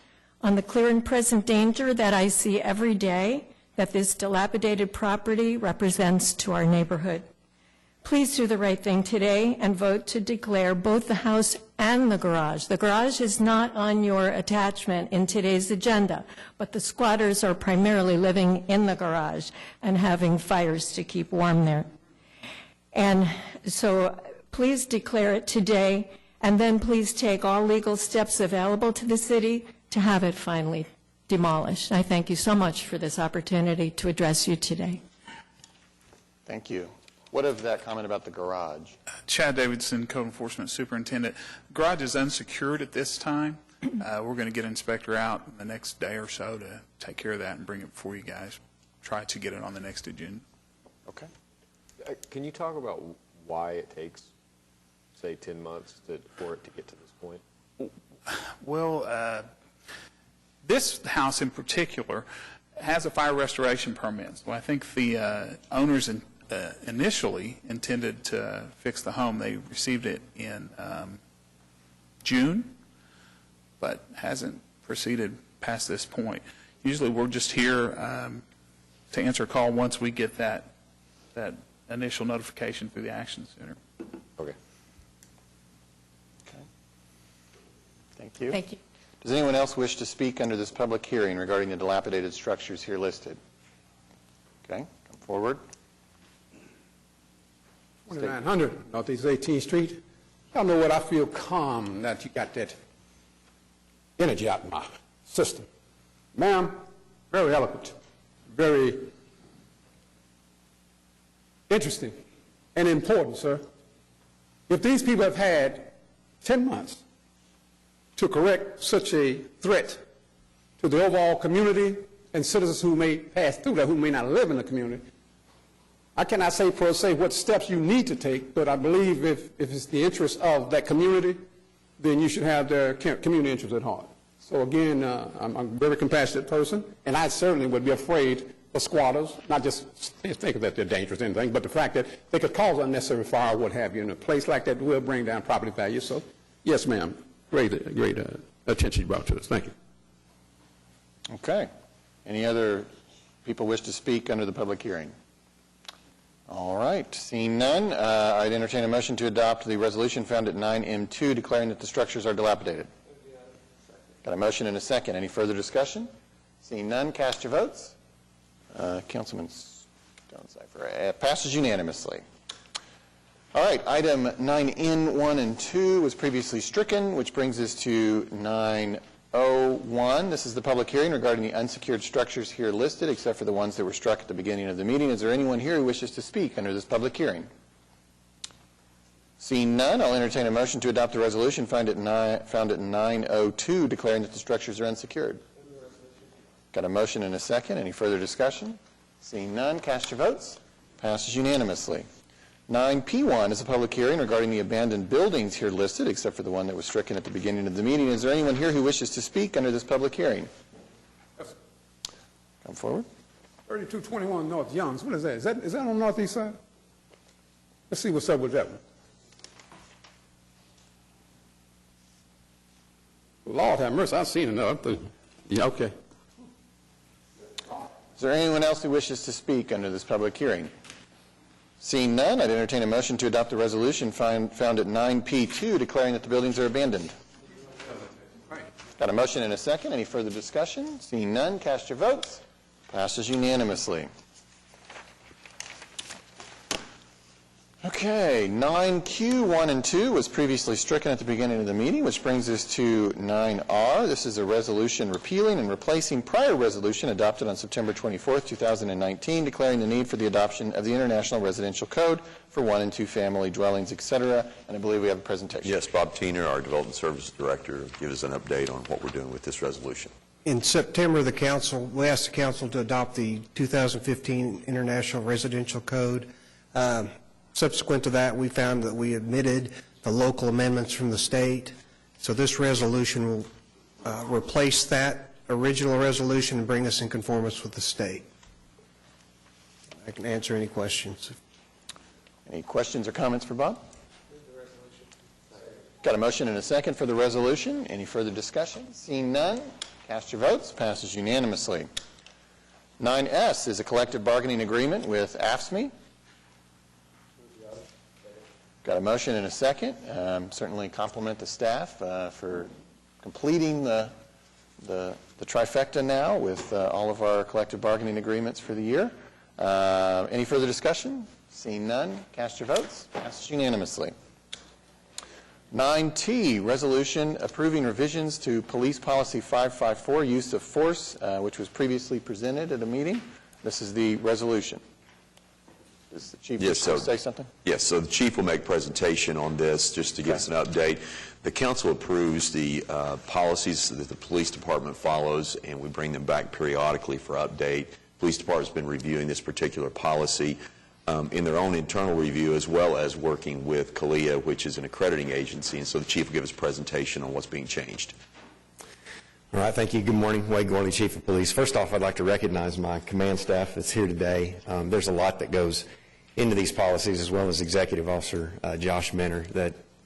on the clear and present danger that I see every day that this dilapidated property represents to our neighborhood. Please do the right thing today and vote to declare both the house and the garage. The garage is not on your attachment in today's agenda, but the squatters are primarily living in the garage and having fires to keep warm there. And so please declare it today, and then please take all legal steps available to the city to have it finally demolished. I thank you so much for this opportunity to address you today. Thank you. What of that comment about the garage? Chad Davidson, Code Enforcement Superintendent. Garage is unsecured at this time. We're going to get an inspector out in the next day or so to take care of that and bring it before you guys. Try to get it on the next agenda. Okay. Can you talk about why it takes, say, 10 months for it to get to this point? Well, this house in particular has a fire restoration permit. So I think the owners initially intended to fix the home. They received it in June, but hasn't proceeded past this point. Usually we're just here to answer a call once we get that initial notification through the Action Center. Okay. Okay. Thank you. Thank you. Does anyone else wish to speak under this public hearing regarding the dilapidated structures here listed? Okay, come forward. 2900 Northeast 18th Street. Y'all know what? I feel calm that you got that energy out in my system. Ma'am, very eloquent, very interesting and important, sir. If these people have had 10 months to correct such a threat to the overall community and citizens who may pass through there, who may not live in the community, I cannot say per se what steps you need to take, but I believe if it's the interest of that community, then you should have their community interest at heart. So again, I'm a very compassionate person, and I certainly would be afraid of squatters, not just think that they're dangerous or anything, but the fact that they could cause unnecessary fire or what have you. In a place like that will bring down property value. So yes, ma'am, great attention you brought to us. Thank you. Okay. Any other people wish to speak under the public hearing? All right. Seeing none, I'd entertain a motion to adopt the resolution found at 9M2 declaring that the structures are dilapidated. Got a motion and a second. Any further discussion? Seeing none, cast your votes. Councilman Stonecipher. Passes unanimously. All right. Item 9N1 and 2 was previously stricken, which brings us to 901. This is the public hearing regarding the unsecured structures here listed, except for the ones that were struck at the beginning of the meeting. Is there anyone here who wishes to speak under this public hearing? Seeing none, I'll entertain a motion to adopt the resolution found at 902 declaring that the structures are unsecured. Got a motion and a second. Any further discussion? Seeing none, cast your votes. Passes unanimously. 9P1 is a public hearing regarding the abandoned buildings here listed, except for the one that was stricken at the beginning of the meeting. Is there anyone here who wishes to speak under this public hearing? Come forward. 3221 North Youngs. What is that? Is that on the northeast side? Let's see what's up with that one. Lord have mercy, I've seen enough. Yeah, okay. Is there anyone else who wishes to speak under this public hearing? Seeing none, I'd entertain a motion to adopt the resolution found at 9P2 declaring that the buildings are abandoned. Got a motion and a second. Any further discussion? Seeing none, cast your votes. Passes unanimously. Okay, 9Q1 and 2 was previously stricken at the beginning of the meeting, which brings us to 9R. This is a resolution repealing and replacing prior resolution adopted on September 24th, 2019, declaring the need for the adoption of the International Residential Code for 1- and 2-family dwellings, etc. And I believe we have a presentation. Yes, Bob Tiener, our Development Services Director, will give us an update on what we're doing with this resolution. In September, we asked the council to adopt the 2015 International Residential Code. Subsequent to that, we found that we omitted the local amendments from the state. So this resolution will replace that original resolution and bring us in conformance with the state. I can answer any questions. Any questions or comments for Bob? Got a motion and a second for the resolution. Any further discussion? Seeing none, cast your votes. Passes unanimously. 9S is a collective bargaining agreement with AFSCME. Got a motion and a second. Certainly compliment the staff for completing the trifecta now with all of our collective bargaining agreements for the year. Any further discussion? Seeing none, cast your votes. Passes unanimously. 9T, resolution approving revisions to Police Policy 554, use of force, which was previously presented at a meeting. This is the resolution. Does the Chief wish to say something? Yes, so the Chief will make presentation on this just to give us an update. The Council approves the policies that the Police Department follows, and we bring them back periodically for update. Police Department's been reviewing this particular policy in their own internal review, as well as working with CALEA, which is an accrediting agency, and so the Chief will give us a presentation on what's being changed. All right, thank you. Good morning. Wade Gorley, Chief of Police. First off, I'd like to recognize my command staff that's here today. There's a lot that goes into these policies, as well as Executive Officer Josh Minner,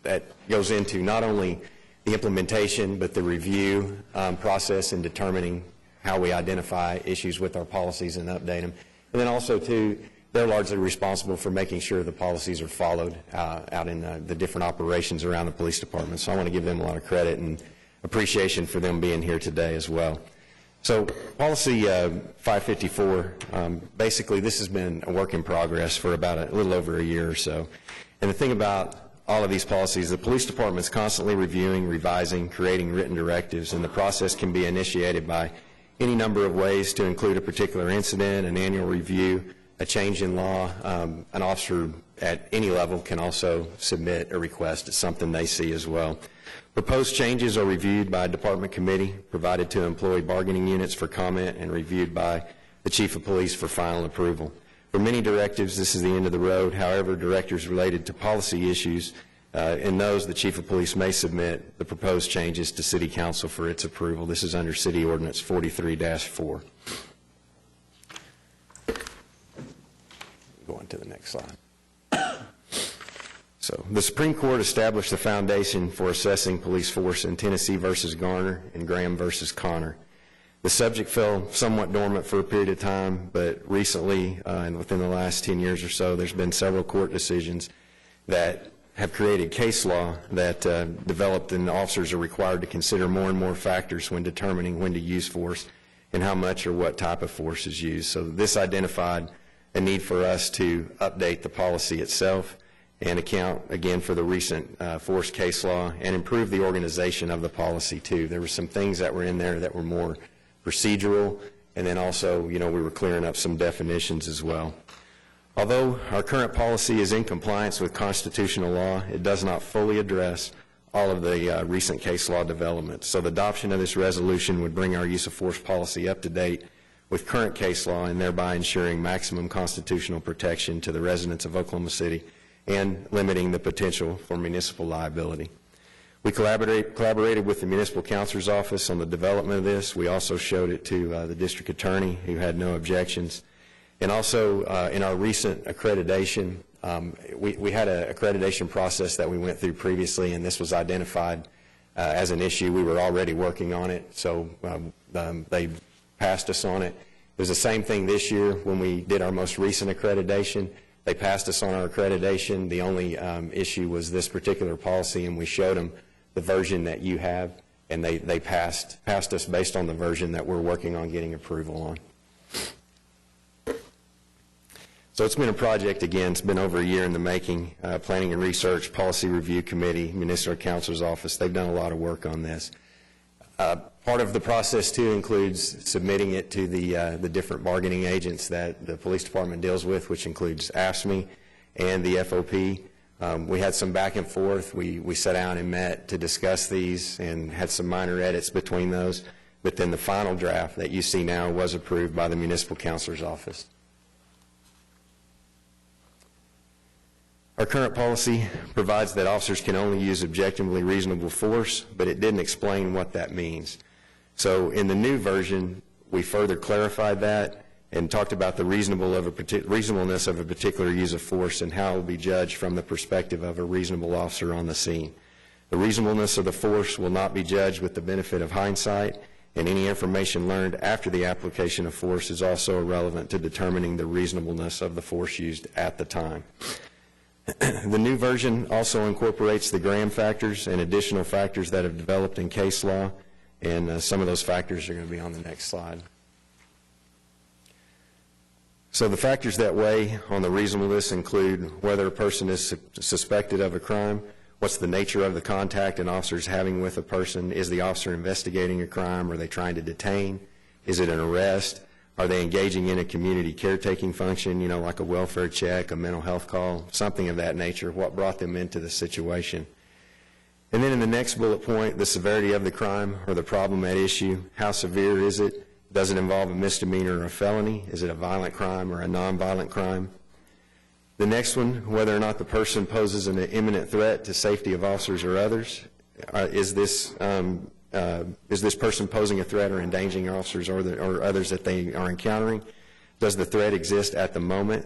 that goes into not only the implementation, but the review process in determining how we identify issues with our policies and update them. And then also, too, they're largely responsible for making sure the policies are followed out in the different operations around the police department. So I want to give them a lot of credit and appreciation for them being here today as well. So Policy 554, basically this has been a work in progress for about a little over a year or so. And the thing about all of these policies, the police department is constantly reviewing, revising, creating written directives, and the process can be initiated by any number of ways to include a particular incident, an annual review, a change in law. An officer at any level can also submit a request. It's something they see as well. Proposed changes are reviewed by a department committee, provided to employee bargaining units for comment, and reviewed by the Chief of Police for final approval. For many directives, this is the end of the road. However, directives related to policy issues, in those, the Chief of Police may submit the proposed changes to City Council for its approval. This is under City Ordinance 43-4. Go on to the next slide. So the Supreme Court established the foundation for assessing police force in Tennessee versus Garner and Graham versus Connor. The subject fell somewhat dormant for a period of time, but recently, and within the last 10 years or so, there's been several court decisions that have created case law that developed, and officers are required to consider more and more factors when determining when to use force and how much or what type of force is used. So this identified a need for us to update the policy itself and account, again, for the recent force case law and improve the organization of the policy, too. There were some things that were in there that were more procedural, and then also, we were clearing up some definitions as well. Although our current policy is in compliance with constitutional law, it does not fully address all of the recent case law developments. So the adoption of this resolution would bring our use of force policy up to date with current case law, and thereby ensuring maximum constitutional protection to the residents of Oklahoma City and limiting the potential for municipal liability. We collaborated with the Municipal Counselor's Office on the development of this. We also showed it to the District Attorney, who had no objections. And also, in our recent accreditation, we had an accreditation process that we went through previously, and this was identified as an issue. We were already working on it, so they passed us on it. It was the same thing this year when we did our most recent accreditation. They passed us on our accreditation. The only issue was this particular policy, and we showed them the version that you have, and they passed us based on the version that we're working on getting approval on. So it's been a project, again, it's been over a year in the making. Planning and Research, Policy Review Committee, Municipal Counselor's Office, they've done a lot of work on this. Part of the process, too, includes submitting it to the different bargaining agents that the police department deals with, which includes AFSCME and the FOP. We had some back and forth. We sat down and met to discuss these and had some minor edits between those. But then the final draft that you see now was approved by the Municipal Counselor's Office. Our current policy provides that officers can only use objectively reasonable force, but it didn't explain what that means. So in the new version, we further clarified that and talked about the reasonableness of a particular use of force and how it will be judged from the perspective of a reasonable officer on the scene. The reasonableness of the force will not be judged with the benefit of hindsight, and any information learned after the application of force is also irrelevant to determining the reasonableness of the force used at the time. The new version also incorporates the Graham factors and additional factors that have developed in case law, and some of those factors are going to be on the next slide. So the factors that weigh on the reasonableness include whether a person is suspected of a crime, what's the nature of the contact an officer is having with a person, is the officer investigating a crime, are they trying to detain, is it an arrest, are they engaging in a community caretaking function, like a welfare check, a mental health call, something of that nature, what brought them into the situation. And then in the next bullet point, the severity of the crime or the problem at issue, how severe is it? Does it involve a misdemeanor or a felony? Is it a violent crime or a nonviolent crime? The next one, whether or not the person poses an imminent threat to safety of officers or others. Is this person posing a threat or endangering officers or others that they are encountering? Does the threat exist at the moment?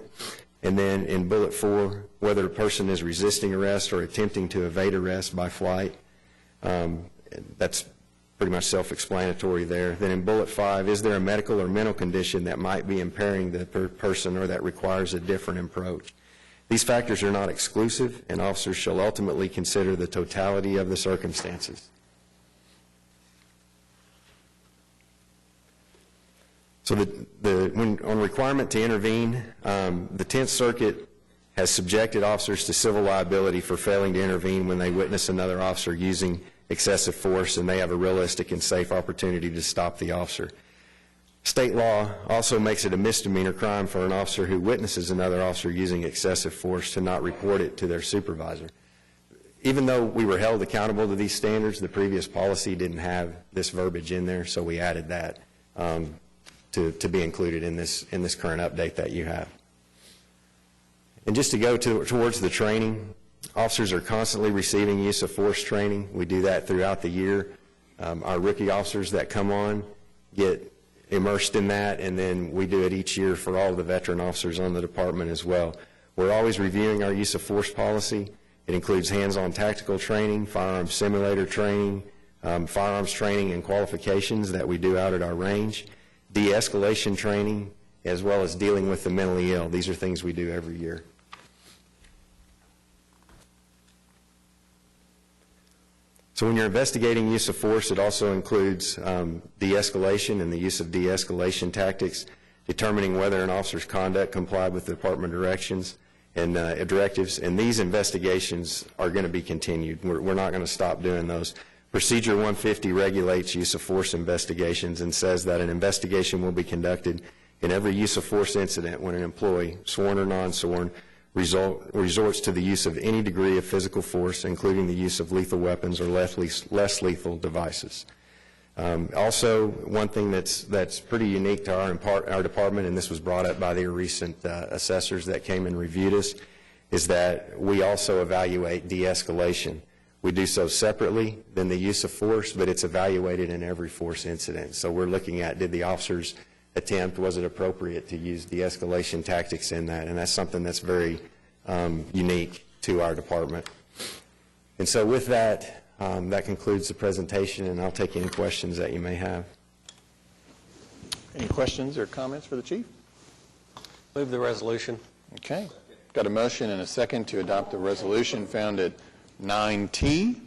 And then in bullet 4, whether a person is resisting arrest or attempting to evade arrest by flight. That's pretty much self-explanatory there. Then in bullet 5, is there a medical or mental condition that might be impairing the person or that requires a different approach? These factors are not exclusive, and officers shall ultimately consider the totality of the circumstances. So on requirement to intervene, the 10th Circuit has subjected officers to civil liability for failing to intervene when they witness another officer using excessive force and they have a realistic and safe opportunity to stop the officer. State law also makes it a misdemeanor crime for an officer who witnesses another officer using excessive force to not report it to their supervisor. Even though we were held accountable to these standards, the previous policy didn't have this verbiage in there, so we added that to be included in this current update that you have. And just to go towards the training, officers are constantly receiving use of force training. We do that throughout the year. Our rookie officers that come on get immersed in that, and then we do it each year for all of the veteran officers on the department as well. We're always reviewing our use of force policy. It includes hands-on tactical training, firearms simulator training, firearms training and qualifications that we do out at our range, de-escalation training, as well as dealing with the mentally ill. These are things we do every year. So when you're investigating use of force, it also includes de-escalation and the use of de-escalation tactics, determining whether an officer's conduct complied with the department directions and directives. And these investigations are going to be continued. We're not going to stop doing those. Procedure 150 regulates use of force investigations and says that an investigation will be conducted in every use of force incident when an employee, sworn or non-sworn, resorts to the use of any degree of physical force, including the use of lethal weapons or less lethal devices. Also, one thing that's pretty unique to our department, and this was brought up by the recent assessors that came and reviewed us, is that we also evaluate de-escalation. We do so separately than the use of force, but it's evaluated in every force incident. So we're looking at, did the officers attempt, was it appropriate to use de-escalation tactics in that? And that's something that's very unique to our department. And so with that, that concludes the presentation, and I'll take any questions that you may have. Any questions or comments for the chief? Move the resolution. Okay. Got a motion and a second to adopt the resolution found at 9T.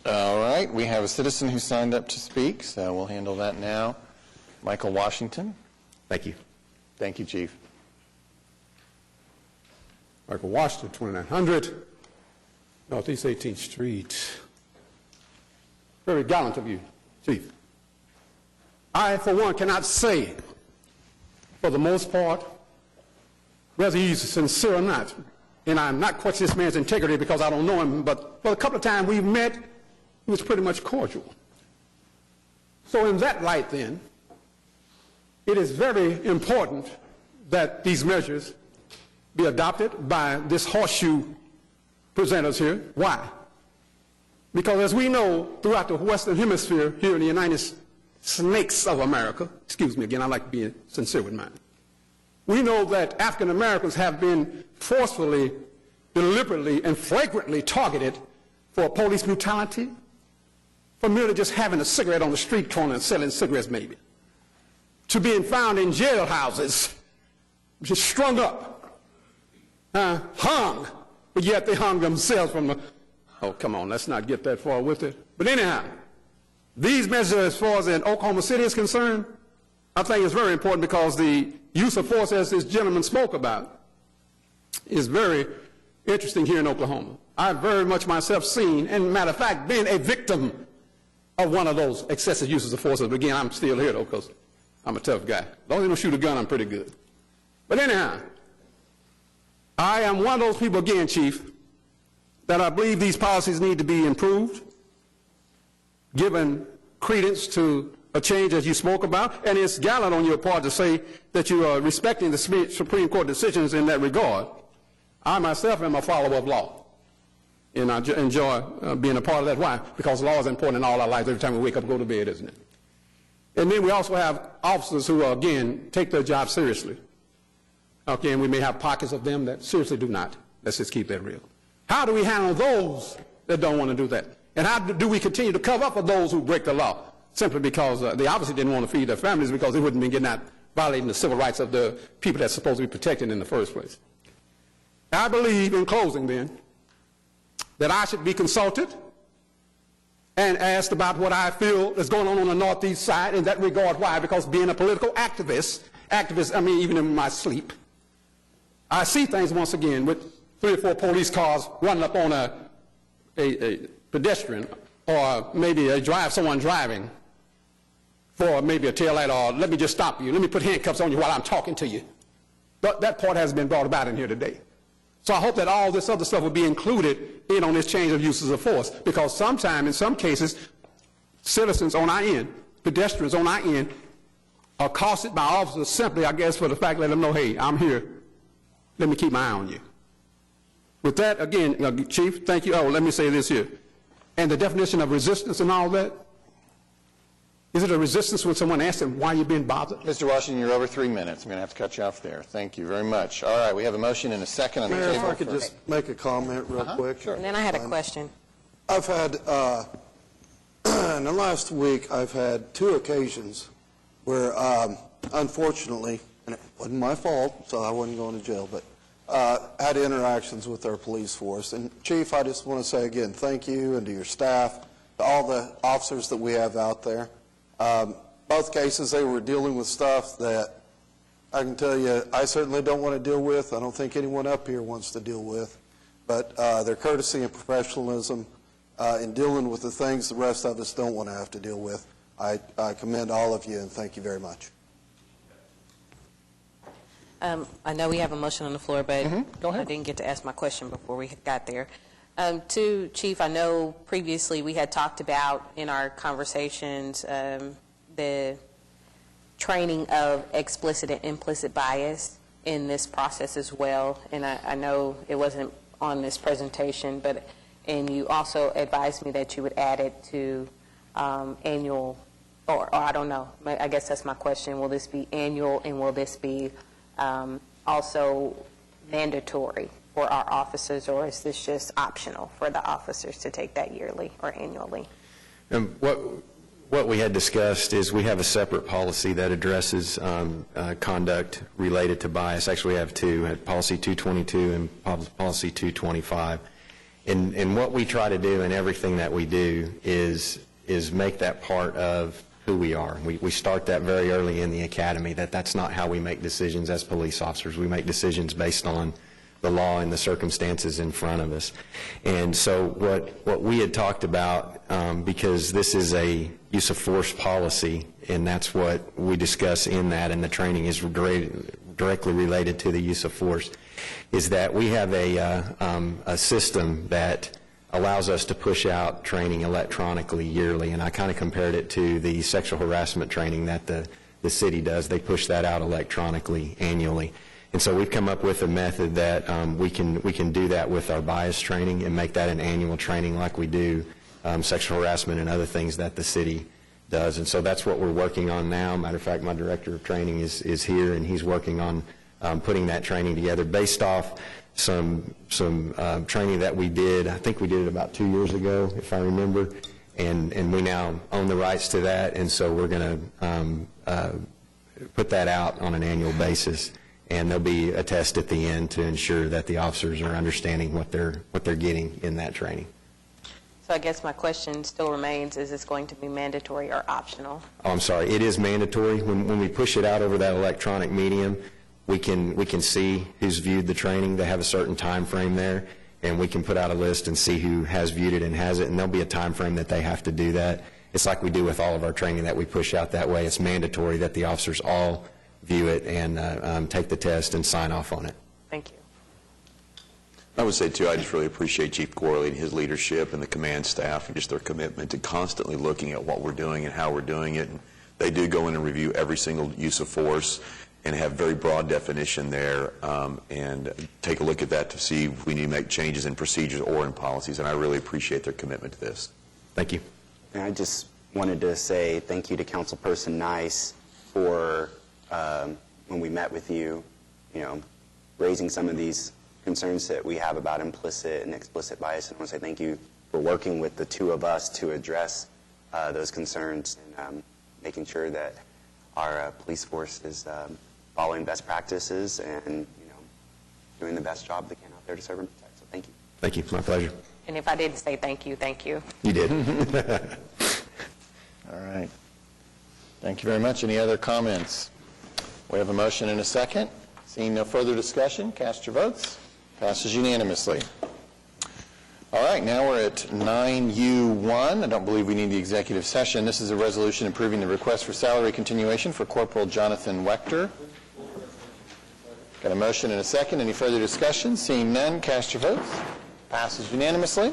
All right, we have a citizen who signed up to speak, so we'll handle that now. Michael Washington. Thank you. Thank you, Chief. Michael Washington, 2900 Northeast 18th Street. Very gallant of you, Chief. I, for one, cannot say, for the most part, whether he's sincere or not. And I'm not questioning this man's integrity because I don't know him, but for a couple of times we've met, he was pretty much cordial. So in that light, then, it is very important that these measures be adopted by this horseshoe presenters here. Why? Because as we know, throughout the Western Hemisphere, here in the United Snakes of America, excuse me again, I like being sincere with mine, We know that African Americans have been forcefully, deliberately, and flagrantly targeted for police brutality, for merely just having a cigarette on the street corner and selling cigarettes maybe, to being found in jailhouses, just strung up, hung, but yet they hung themselves from the, oh, come on, let's not get that far with it. But anyhow, these measures, as far as in Oklahoma City is concerned, I think it's very important because the use of force, as this gentleman spoke about, is very interesting here in Oklahoma. I've very much myself seen, and matter of fact, been a victim of one of those excessive uses of force. But again, I'm still here, though, because I'm a tough guy. As long as you don't shoot a gun, I'm pretty good. But anyhow, I am one of those people, again, Chief, that I believe these policies need to be improved, given credence to a change as you spoke about, and it's gallant on your part to say that you are respecting the Supreme Court decisions in that regard. I myself am a follower of law, and I enjoy being a part of that. Why? Because law is important in all our lives every time we wake up and go to bed, isn't it? And then we also have officers who, again, take their job seriously. Okay, and we may have pockets of them that seriously do not. Let's just keep that real. How do we handle those that don't want to do that? And how do we continue to cover up for those who break the law? Simply because they obviously didn't want to feed their families because they wouldn't be getting out violating the civil rights of the people that's supposed to be protected in the first place. I believe, in closing then, that I should be consulted and asked about what I feel is going on the northeast side in that regard. Why? Because being a political activist, I mean, even in my sleep, I see things once again with 3 or 4 police cars running up on a pedestrian, or maybe someone driving for maybe a taillight, or let me just stop you, let me put handcuffs on you while I'm talking to you. But that part hasn't been brought about in here today. So I hope that all this other stuff will be included in on this change of uses of force, because sometimes, in some cases, citizens on our end, pedestrians on our end, are accosted by officers simply, I guess, for the fact, let them know, hey, I'm here, let me keep my eye on you. With that, again, Chief, thank you. Oh, let me say this here. And the definition of resistance and all that, is it a resistance when someone asks them why you're being bothered? Mr. Washington, you're over 3 minutes. I'm going to have to cut you off there. Thank you very much. All right, we have a motion and a second on the Mayor, table. if I could just make a comment real quick. And then I had a question. I've had, in the last week, I've had 2 occasions where, unfortunately, and it wasn't my fault, so I wasn't going to jail, but had interactions with our police force. And Chief, I just want to say again, thank you, and to your staff, to all the officers that we have out there. Both cases, they were dealing with stuff that I can tell you I certainly don't want to deal with. I don't think anyone up here wants to deal with. But their courtesy and professionalism in dealing with the things the rest of us don't want to have to deal with, I commend all of you, and thank you very much. I know we have a motion on the floor, but Go ahead. I didn't get to ask my question before we got there. To Chief, I know previously we had talked about in our conversations the training of explicit and implicit bias in this process as well. And I know it wasn't on this presentation, and you also advised me that you would add it to annual, or I don't know. I guess that's my question. Will this be annual, and will this be also mandatory for our officers, or is this just optional for the officers to take that yearly or annually? What we had discussed is we have a separate policy that addresses conduct related to bias. Actually, we have 2, Policy 222 and Policy 225. And what we try to do in everything that we do is make that part of who we are. We start that very early in the academy, that's not how we make decisions as police officers. We make decisions based on the law and the circumstances in front of us. And so what we had talked about, because this is a use of force policy, and that's what we discuss in that, and the training is directly related to the use of force, is that we have a system that allows us to push out training electronically yearly. And I kind of compared it to the sexual harassment training that the city does. They push that out electronically annually. And so we've come up with a method that we can do that with our bias training and make that an annual training like we do sexual harassment and other things that the city does. And so that's what we're working on now. Matter of fact, my director of training is here, and he's working on putting that training together based off some training that we did. I think we did it about 2 years ago, if I remember, and we now own the rights to that, and so we're going to put that out on an annual basis, and there'll be a test at the end to ensure that the officers are understanding what they're getting in that training. So I guess my question still remains, is this going to be mandatory or optional? Oh, I'm sorry, it is mandatory. When we push it out over that electronic medium, we can see who's viewed the training. They have a certain time frame there, and we can put out a list and see who has viewed it and has it, and there'll be a time frame that they have to do that. It's like we do with all of our training that we push out that way. It's mandatory that the officers all view it and take the test and sign off on it. Thank you. I would say, too, I just really appreciate Chief Corley and his leadership and the command staff and just their commitment to constantly looking at what we're doing and how we're doing it. And they do go in and review every single use of force and have very broad definition there, and take a look at that to see if we need to make changes in procedures or in policies. And I really appreciate their commitment to this. Thank you. And I just wanted to say thank you to Councilperson Nice for, when we met with you, raising some of these concerns that we have about implicit and explicit bias. And I want to say thank you for working with the two of us to address those concerns and making sure that our police force is following best practices and doing the best job they can out there to serve and protect. So thank you. Thank you. My pleasure. And if I didn't say thank you, thank you. You did. All right. Thank you very much. Any other comments? We have a motion and a second. Seeing no further discussion, cast your votes. Passes unanimously. All right, now we're at 9U1. I don't believe we need the executive session. This is a resolution approving the request for salary continuation for Corporal Jonathan Wechter. Got a motion and a second. Any further discussion? Seeing none, cast your votes. Passes unanimously.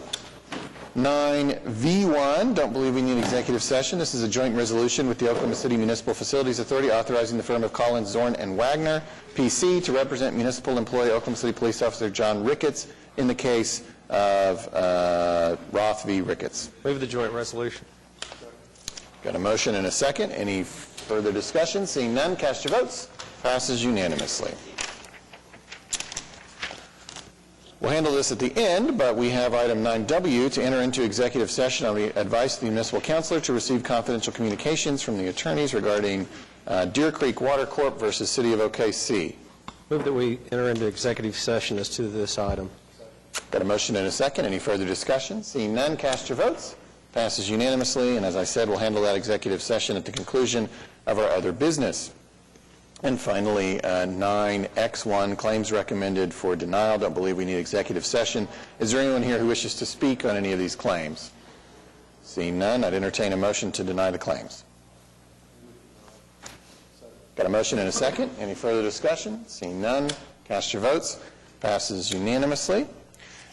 9V1, don't believe we need executive session. This is a joint resolution with the Oklahoma City Municipal Facilities Authority authorizing the firm of Collins, Zorn, and Wagner, PC, to represent municipal employee Oklahoma City Police Officer John Ricketts in the case of Roth v. Ricketts. Move the joint resolution. Got a motion and a second. Any further discussion? Seeing none, cast your votes. Passes unanimously. We'll handle this at the end, but we have item 9W to enter into executive session on the advice of the municipal counselor to receive confidential communications from the attorneys regarding Deer Creek Water Corp. Versus City of OKC. Move that we enter into executive session as to this item. Got a motion and a second. Any further discussion? Seeing none, cast your votes. Passes unanimously, and as I said, we'll handle that executive session at the conclusion of our other business. And finally, 9X1, claims recommended for denial. Don't believe we need executive session. Is there anyone here who wishes to speak on any of these claims? Seeing none, I'd entertain a motion to deny the claims. Got a motion and a second. Any further discussion? Seeing none, cast your votes. Passes unanimously.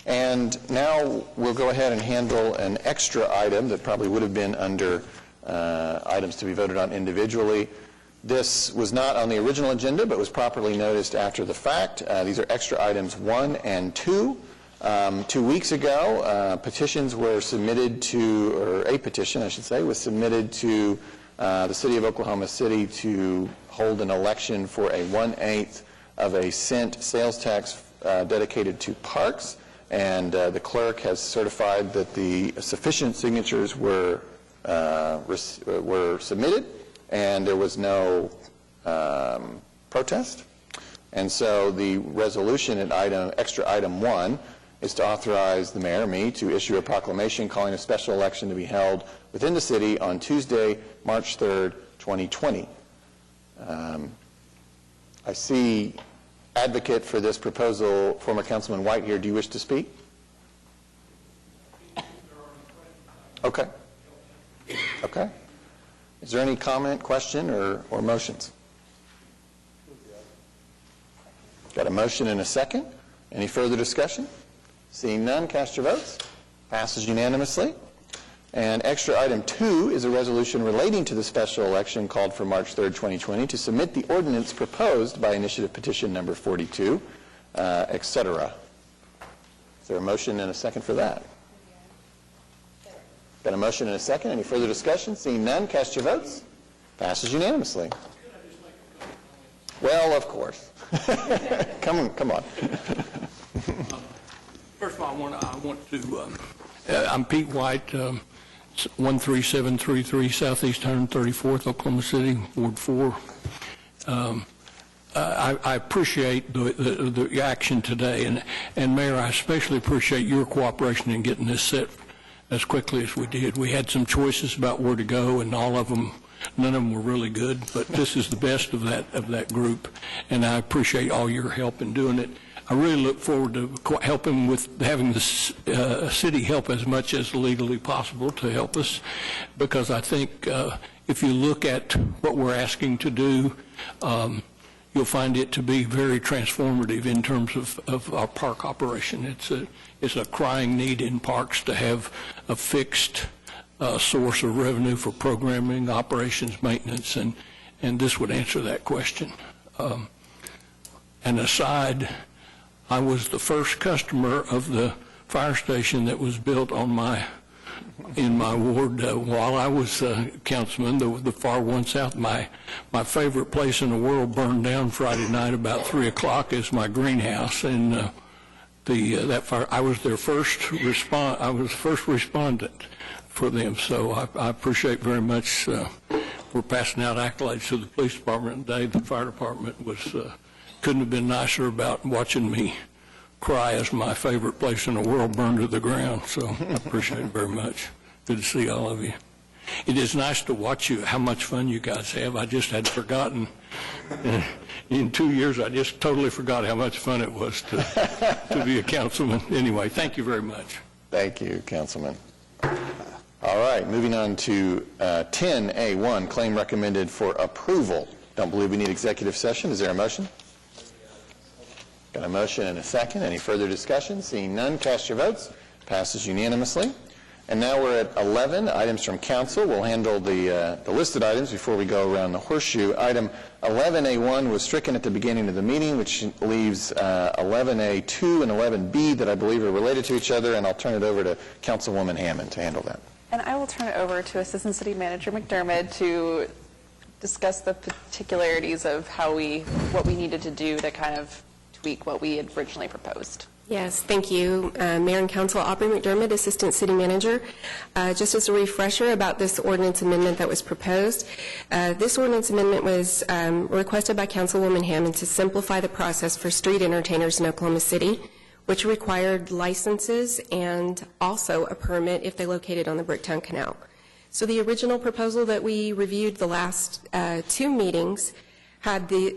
And now we'll go ahead and handle an extra item that probably would have been under items to be voted on individually. This was not on the original agenda, but was properly noticed after the fact. These are extra items 1 and 2. 2 weeks ago, petitions were submitted to, or a petition, I should say, was submitted to the City of Oklahoma City to hold an election for a 1/8 of a cent sales tax dedicated to parks. And the clerk has certified that the sufficient signatures were submitted, and there was no protest. And so the resolution at extra item 1 is to authorize the mayor, me, to issue a proclamation calling a special election to be held within the city on Tuesday, March 3rd, 2020. I see advocate for this proposal, former Councilman White here. Do you wish to speak? Okay. Okay. Is there any comment, question, or motions? Got a motion and a second. Any further discussion? Seeing none, cast your votes. Passes unanimously. And extra item 2 is a resolution relating to the special election called for March 3rd, 2020, to submit the ordinance proposed by initiative petition number 42, et cetera. Is there a motion and a second for that? Got a motion and a second. Any further discussion? Seeing none, cast your votes. Passes unanimously. Well, of course. Come on. First of all, I want to, I'm Pete White, 13733 Southeast 134th, Oklahoma City, Ward 4. I appreciate the action today, and Mayor, I especially appreciate your cooperation in getting this set as quickly as we did. We had some choices about where to go, and none of them were really good, but this is the best of that group, and I appreciate all your help in doing it. I really look forward to helping with having the city help as much as legally possible to help us, because I think if you look at what we're asking to do, you'll find it to be very transformative in terms of our park operation. It's a crying need in parks to have a fixed source of revenue for programming, operations, maintenance, and this would answer that question. And aside, I was the first customer of the fire station that was built in my ward while I was councilman, the far one south. My favorite place in the world burned down Friday night about 3 o'clock is my greenhouse, and that fire, I was their first respondent for them. So I appreciate very much. We're passing out accolades to the police department today. The fire department couldn't have been nicer about watching me cry as my favorite place in the world burned to the ground. So I appreciate it very much. Good to see all of you. It is nice to watch how much fun you guys have. I just had forgotten. In 2 years, I just totally forgot how much fun it was to be a councilman. Anyway, thank you very much. Thank you, Councilman. All right, moving on to 10A1, claim recommended for approval. Don't believe we need executive session. Is there a motion? Got a motion and a second. Any further discussion? Seeing none, cast your votes. Passes unanimously. And now we're at 11, items from council. We'll handle the listed items before we go around the horseshoe. Item 11A1 was stricken at the beginning of the meeting, which leaves 11A2 and 11B that I believe are related to each other, and I'll turn it over to Councilwoman Hammond to handle that. And I will turn it over to Assistant City Manager McDermott to discuss the particularities of what we needed to do to kind of tweak what we had originally proposed. Yes, thank you. Mayor and Council, Aubrey McDermott, Assistant City Manager. Just as a refresher about this ordinance amendment that was proposed, this ordinance amendment was requested by Councilwoman Hammond to simplify the process for street entertainers in Oklahoma City, which required licenses and also a permit if they located on the Bricktown Canal. So the original proposal that we reviewed the last 2 meetings had the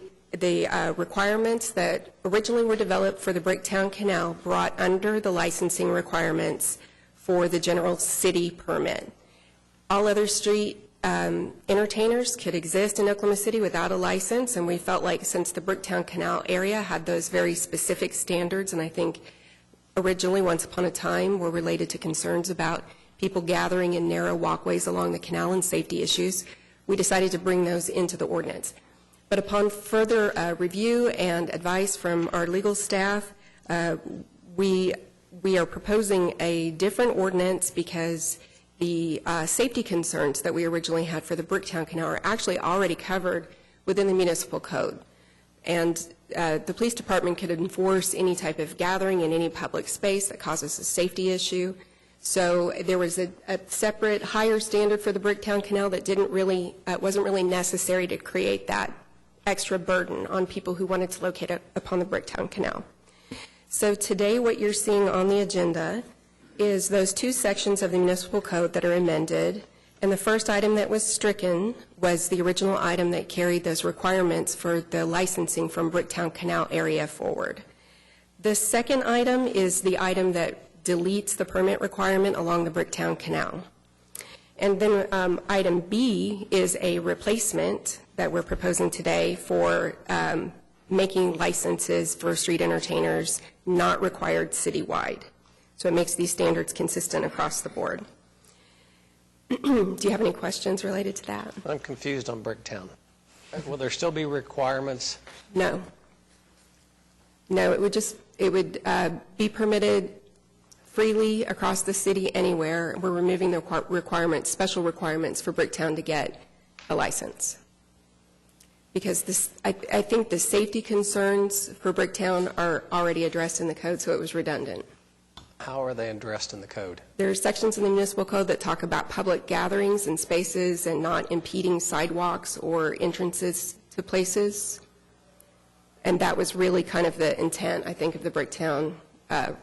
requirements that originally were developed for the Bricktown Canal brought under the licensing requirements for the general city permit. All other street entertainers could exist in Oklahoma City without a license, and we felt like since the Bricktown Canal area had those very specific standards, and I think originally, once upon a time, were related to concerns about people gathering in narrow walkways along the canal and safety issues, we decided to bring those into the ordinance. But upon further review and advice from our legal staff, we are proposing a different ordinance because the safety concerns that we originally had for the Bricktown Canal are actually already covered within the municipal code. And the police department could enforce any type of gathering in any public space that causes a safety issue. So there was a separate higher standard for the Bricktown Canal that wasn't really necessary to create that extra burden on people who wanted to locate upon the Bricktown Canal. So today what you're seeing on the agenda is those 2 sections of the municipal code that are amended, and the first item that was stricken was the original item that carried those requirements for the licensing from Bricktown Canal area forward. The second item is the item that deletes the permit requirement along the Bricktown Canal. And then item B is a replacement that we're proposing today for making licenses for street entertainers not required citywide. So it makes these standards consistent across the board. Do you have any questions related to that? I'm confused on Bricktown. Will there still be requirements? No. No, it would be permitted freely across the city anywhere. We're removing the special requirements for Bricktown to get a license. because I think the safety concerns for Bricktown are already addressed in the code, so it was redundant. How are they addressed in the code? There are sections in the municipal code that talk about public gatherings and spaces and not impeding sidewalks or entrances to places. And that was really kind of the intent, I think, of the Bricktown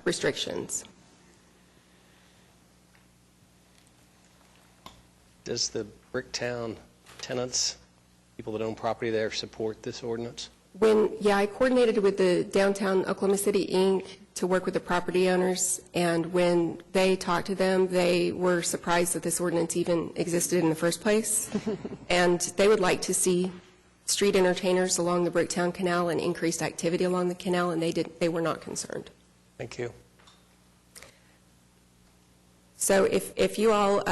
restrictions. Does the Bricktown tenants, people that own property there, support this ordinance? I coordinated with the Downtown Oklahoma City, Inc. to work with the property owners, and when they talked to them, they were surprised that this ordinance even existed in the first place. And they would like to see street entertainers along the Bricktown Canal and increased activity along the canal, and they were not concerned. Thank you. So if you all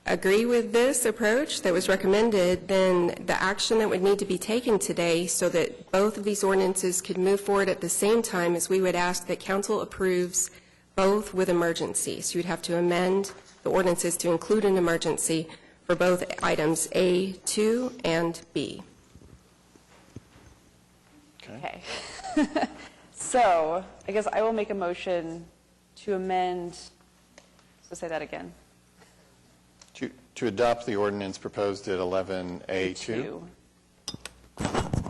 agree with this approach that was recommended, then the action that would need to be taken today so that both of these ordinances could move forward at the same time is we would ask that council approves both with emergency. So you'd have to amend the ordinances to include an emergency for both items A2 and B. Okay. So I guess I will make a motion to amend, so say that again. To adopt the ordinance proposed at 11A2?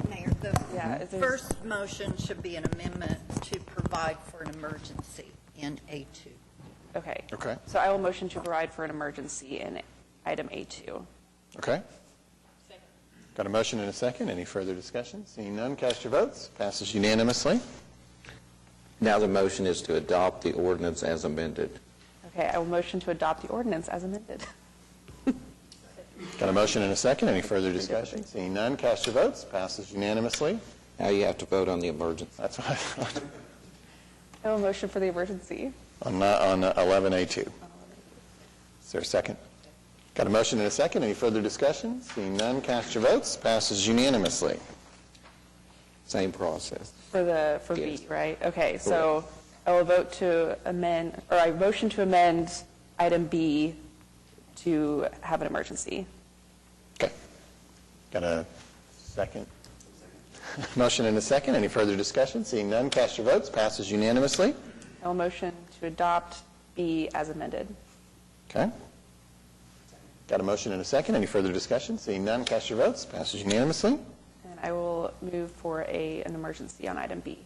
Mayor, the first motion should be an amendment to provide for an emergency in A2. Okay. Okay. So I will motion to provide for an emergency in item A2. Okay. Got a motion and a second. Any further discussion? Seeing none, cast your votes. Passes unanimously. Now the motion is to adopt the ordinance as amended. Okay, I will motion to adopt the ordinance as amended. Got a motion and a second. Any further discussion? Seeing none, cast your votes. Passes unanimously. Now you have to vote on the emergency. That's what I thought. I will motion for the emergency. On 11A2. Is there a second? Got a motion and a second. Any further discussion? Seeing none, cast your votes. Passes unanimously. Same process. For B, right? Okay, so I will vote to amend, or I motion to amend item B to have an emergency. Okay. Got a second? Motion and a second. Any further discussion? Seeing none, cast your votes. Passes unanimously. I will motion to adopt B as amended. Okay. Got a motion and a second. Any further discussion? Seeing none, cast your votes. Passes unanimously. And I will move for an emergency on item B.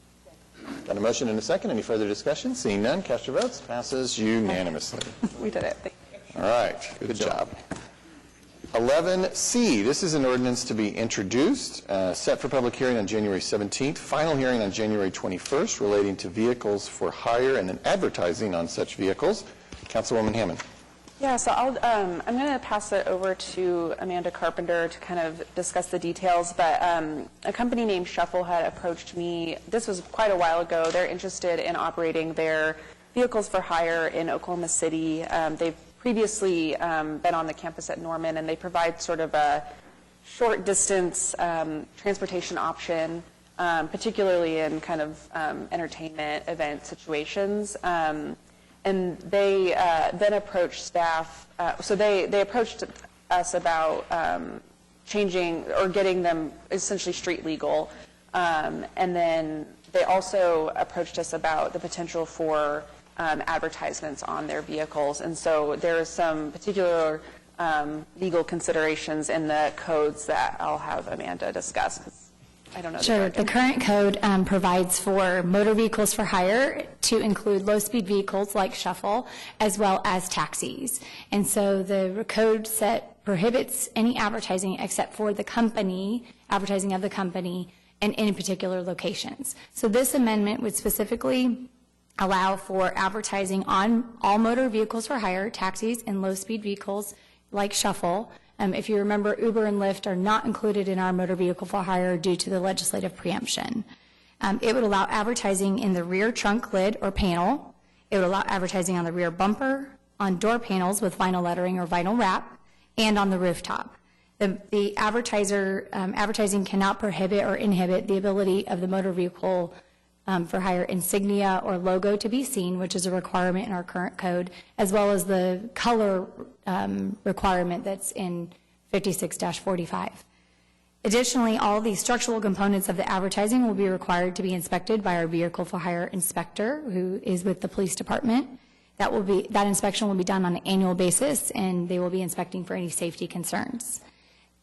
Got a motion and a second. Any further discussion? Seeing none, cast your votes. Passes unanimously. We did it. Thank you. All right. Good job. 11C, this is an ordinance to be introduced, set for public hearing on January 17th, final hearing on January 21st, relating to vehicles for hire and then advertising on such vehicles. Councilwoman Hammond. Yeah, so I'm going to pass it over to Amanda Carpenter to kind of discuss the details, but a company named Shuffle had approached me. This was quite a while ago. They're interested in operating their vehicles for hire in Oklahoma City. They've previously been on the campus at Norman, and they provide sort of a short distance transportation option, particularly in kind of entertainment event situations. And they then approached staff, so they approached us about changing or getting them essentially street legal. And then they also approached us about the potential for advertisements on their vehicles. And so there are some particular legal considerations in the codes that I'll have Amanda discuss, because I don't know. Sure. The current code provides for motor vehicles for hire to include low-speed vehicles like Shuffle, as well as taxis. And so the code prohibits any advertising except for the company, advertising of the company, and in particular locations. So this amendment would specifically allow for advertising on all motor vehicles for hire, taxis, and low-speed vehicles like Shuffle. If you remember, Uber and Lyft are not included in our motor vehicle for hire due to the legislative preemption. It would allow advertising in the rear trunk lid or panel. It would allow advertising on the rear bumper, on door panels with vinyl lettering or vinyl wrap, and on the rooftop. The advertising cannot prohibit or inhibit the ability of the motor vehicle for hire insignia or logo to be seen, which is a requirement in our current code, as well as the color requirement that's in 56-45. Additionally, all the structural components of the advertising will be required to be inspected by our vehicle for hire inspector, who is with the police department. That inspection will be done on an annual basis, and they will be inspecting for any safety concerns.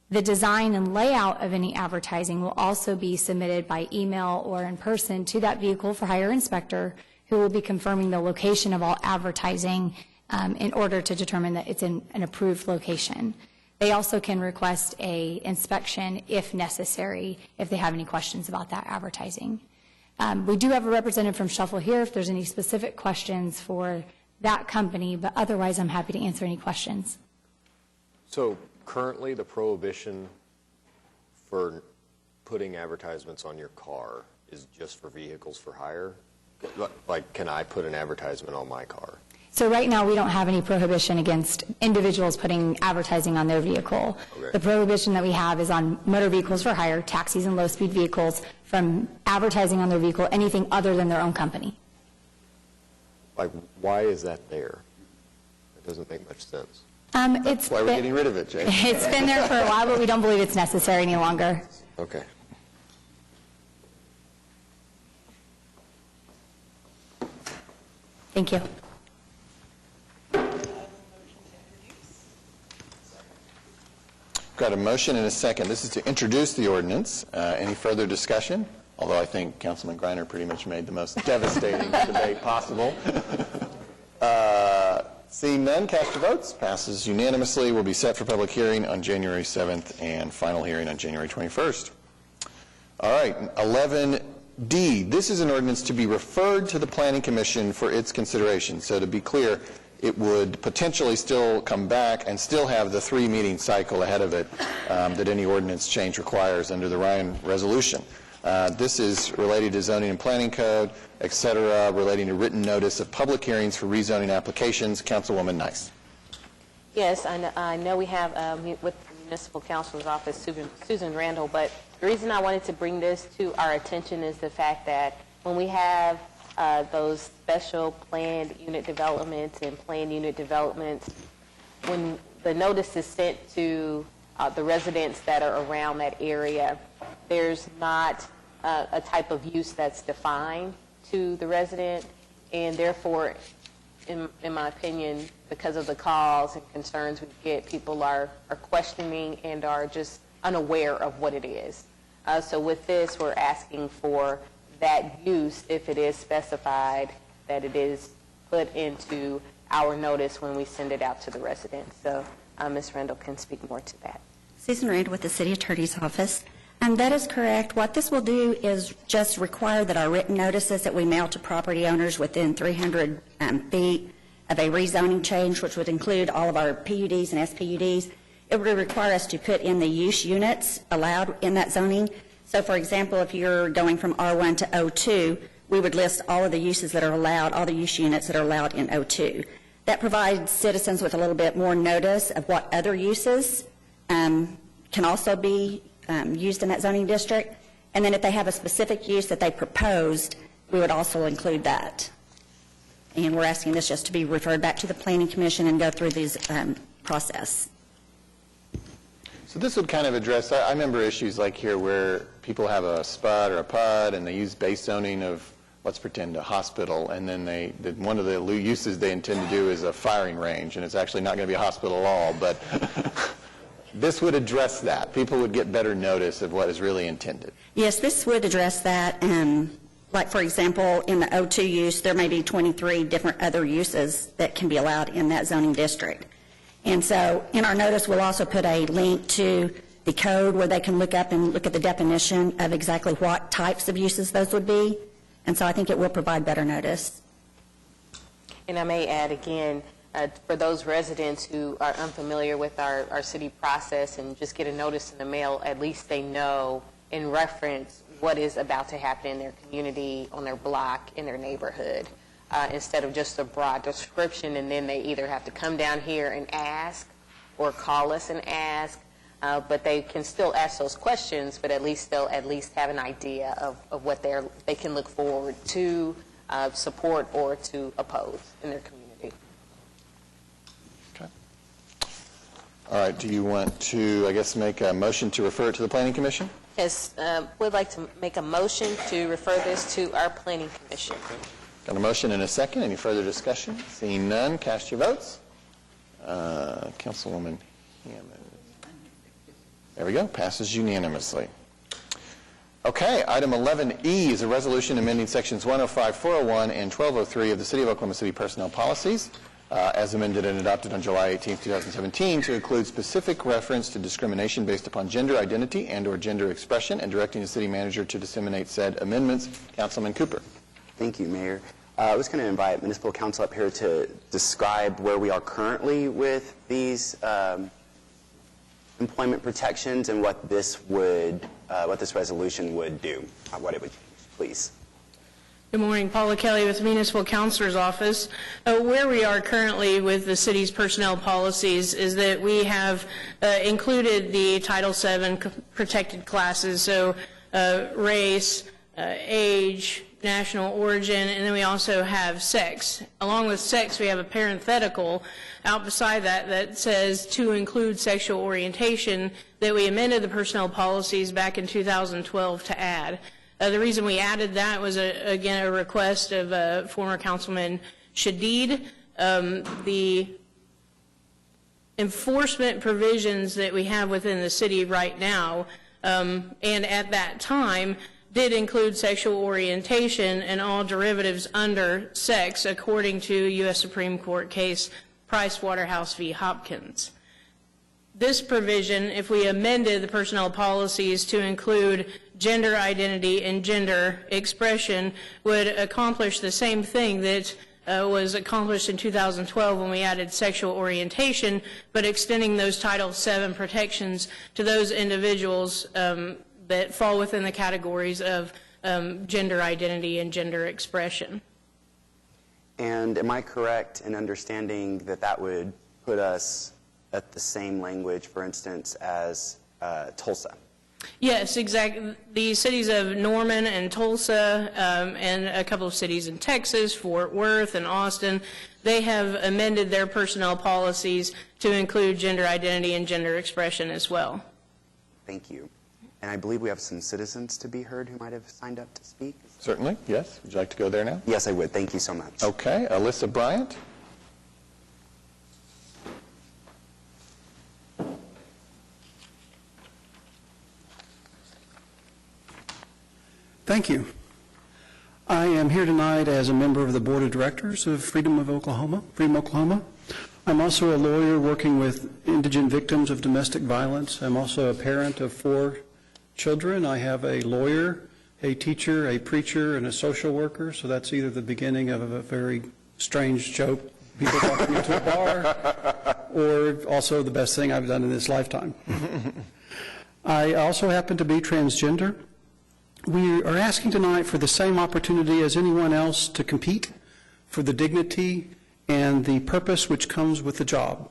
The design and layout of any advertising will also be submitted by email or in person to that vehicle for hire inspector, who will be confirming the location of all advertising in order to determine that it's in an approved location. They also can request a inspection if necessary, if they have any questions about that advertising. We do have a representative from Shuffle here if there's any specific questions for that company, but otherwise I'm happy to answer any questions. So currently, the prohibition for putting advertisements on your car is just for vehicles for hire? Like, can I put an advertisement on my car? So right now, we don't have any prohibition against individuals putting advertising on their vehicle. Okay. The prohibition that we have is on motor vehicles for hire, taxis and low-speed vehicles, from advertising on their vehicle anything other than their own company. Like, why is that there? It doesn't make much sense. That's why we're getting rid of it, Jay. It's been there for a while, but we don't believe it's necessary any longer. Okay. Thank you. Got a motion and a second. This is to introduce the ordinance. Any further discussion? Although I think Councilman Greiner pretty much made the most devastating debate possible. Seeing none, cast your votes. Passes unanimously. Will be set for public hearing on January 7th and final hearing on January 21st. All right, 11D. This is an ordinance to be referred to the Planning Commission for its consideration. So to be clear, it would potentially still come back and still have the 3-meeting cycle ahead of it that any ordinance change requires under the Ryan resolution. This is related to zoning and planning code, et cetera, relating to written notice of public hearings for rezoning applications. Councilwoman Nice. Yes, I know we have with the Municipal Counselor's Office, Susan Randall, but the reason I wanted to bring this to our attention is the fact that when we have those special planned unit developments and planned unit developments, when the notice is sent to the residents that are around that area, there's not a type of use that's defined to the resident, and therefore, in my opinion, because of the calls and concerns we get, people are questioning and are just unaware of what it is. So with this, we're asking for that use, if it is specified, that it is put into our notice when we send it out to the residents. So Ms. Randall can speak more to that. Susan Randall with the City Attorney's Office. That is correct. What this will do is just require that our written notices that we mail to property owners within 300 feet of a rezoning change, which would include all of our PUDs and SPUDs, it would require us to put in the use units allowed in that zoning. So, for example, if you're going from R1 to O2, we would list all of the uses that are allowed, all the use units that are allowed in O2. That provides citizens with a little bit more notice of what other uses can also be used in that zoning district. And then if they have a specific use that they proposed, we would also include that. And we're asking this just to be referred back to the Planning Commission and go through this process. So this would kind of address, I remember issues like here where people have a SPUD or a PUD and they use base zoning of, let's pretend, a hospital, and then one of the uses they intend to do is a firing range, and it's actually not going to be a hospital at all, but this would address that. People would get better notice of what is really intended. Yes, this would address that. Like, for example, in the O2 use, there may be 23 different other uses that can be allowed in that zoning district. And so in our notice, we'll also put a link to the code where they can look up and look at the definition of exactly what types of uses those would be. And so I think it will provide better notice. And I may add again, for those residents who are unfamiliar with our city process and just get a notice in the mail, at least they know in reference what is about to happen in their community, on their block, in their neighborhood, instead of just a broad description, and then they either have to come down here and ask or call us and ask, but they can still ask those questions, but at least they'll at least have an idea of what they can look forward to, support, or to oppose in their community. All right, do you want to, I guess, make a motion to refer it to the Planning Commission? Yes, would like to make a motion to refer this to our Planning Commission. Got a motion and a second. Any further discussion? Seeing none, cast your votes. Councilwoman Hammond. There we go. Passes unanimously. Okay, item 11E is a resolution amending sections 105, 401, and 1203 of the City of Oklahoma City Personnel Policies, as amended and adopted on July 18, 2017, to include specific reference to discrimination based upon gender identity and/or gender expression, and directing the city manager to disseminate said amendments. Councilman Cooper. Thank you, Mayor. I was going to invite Municipal Council up here to describe where we are currently with these employment protections and what this resolution would do, what it would change, please. Good morning. Paula Kelly with the Municipal Counselor's Office. Where we are currently with the city's personnel policies is that we have included the Title VII protected classes, so race, age, national origin, and then we also have sex. Along with sex, we have a parenthetical out beside that says to include sexual orientation that we amended the personnel policies back in 2012 to add. The reason we added that was, again, a request of former Councilman Shadid. The enforcement provisions that we have within the city right now, and at that time, did include sexual orientation and all derivatives under sex, according to U.S. Supreme Court case Price Waterhouse v. Hopkins. This provision, if we amended the personnel policies to include gender identity and gender expression, would accomplish the same thing that was accomplished in 2012 when we added sexual orientation, but extending those Title VII protections to those individuals that fall within the categories of gender identity and gender expression. And am I correct in understanding that that would put us at the same language, for instance, as Tulsa? Yes, exactly. The cities of Norman and Tulsa and a couple of cities in Texas, Fort Worth and Austin, they have amended their personnel policies to include gender identity and gender expression as well. Thank you. And I believe we have some citizens to be heard who might have signed up to speak. Certainly, yes. Would you like to go there now? Yes, I would. Thank you so much. Okay, Alyssa Bryant. Thank you. I am here tonight as a member of the Board of Directors of Freedom Oklahoma. I'm also a lawyer working with indigent victims of domestic violence. I'm also a parent of 4 children. I have a lawyer, a teacher, a preacher, and a social worker, so that's either the beginning of a very strange joke, people walking into a bar, or also the best thing I've done in this lifetime. I also happen to be transgender. We are asking tonight for the same opportunity as anyone else to compete for the dignity and the purpose which comes with the job.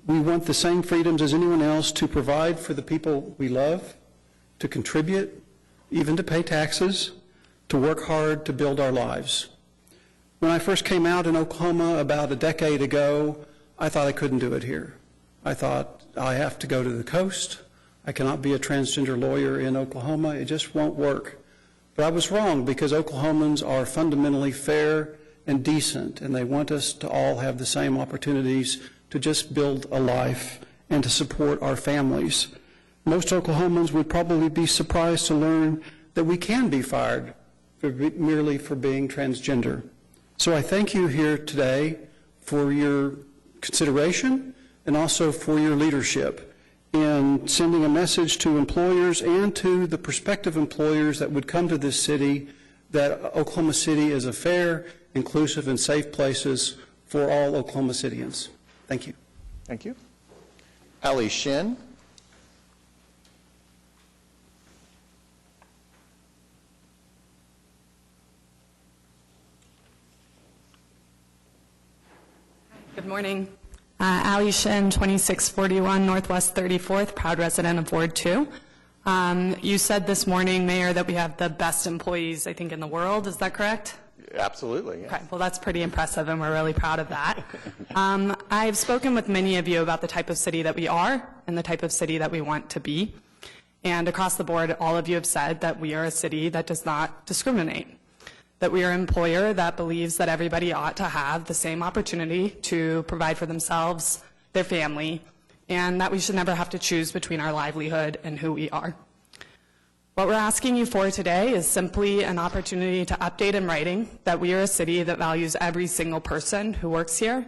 We want the same freedoms as anyone else to provide for the people we love, to contribute, even to pay taxes, to work hard to build our lives. When I first came out in Oklahoma about a decade ago, I thought I couldn't do it here. I thought, I have to go to the coast. I cannot be a transgender lawyer in Oklahoma. It just won't work. But I was wrong, because Oklahomans are fundamentally fair and decent, and they want us to all have the same opportunities to just build a life and to support our families. Most Oklahomans would probably be surprised to learn that we can be fired merely for being transgender. So I thank you here today for your consideration and also for your leadership in sending a message to employers and to the prospective employers that would come to this city that Oklahoma City is a fair, inclusive, and safe places for all Oklahoma Cityans. Thank you. Thank you. Ali Shin. Good morning. Ali Shin, 2641 Northwest 34th, proud resident of Ward 2. You said this morning, Mayor, that we have the best employees, I think, in the world. Is that correct? Absolutely, yes. Okay, well, that's pretty impressive, and we're really proud of that. I've spoken with many of you about the type of city that we are and the type of city that we want to be. And across the board, all of you have said that we are a city that does not discriminate, that we are an employer that believes that everybody ought to have the same opportunity to provide for themselves, their family, and that we should never have to choose between our livelihood and who we are. What we're asking you for today is simply an opportunity to update in writing that we are a city that values every single person who works here,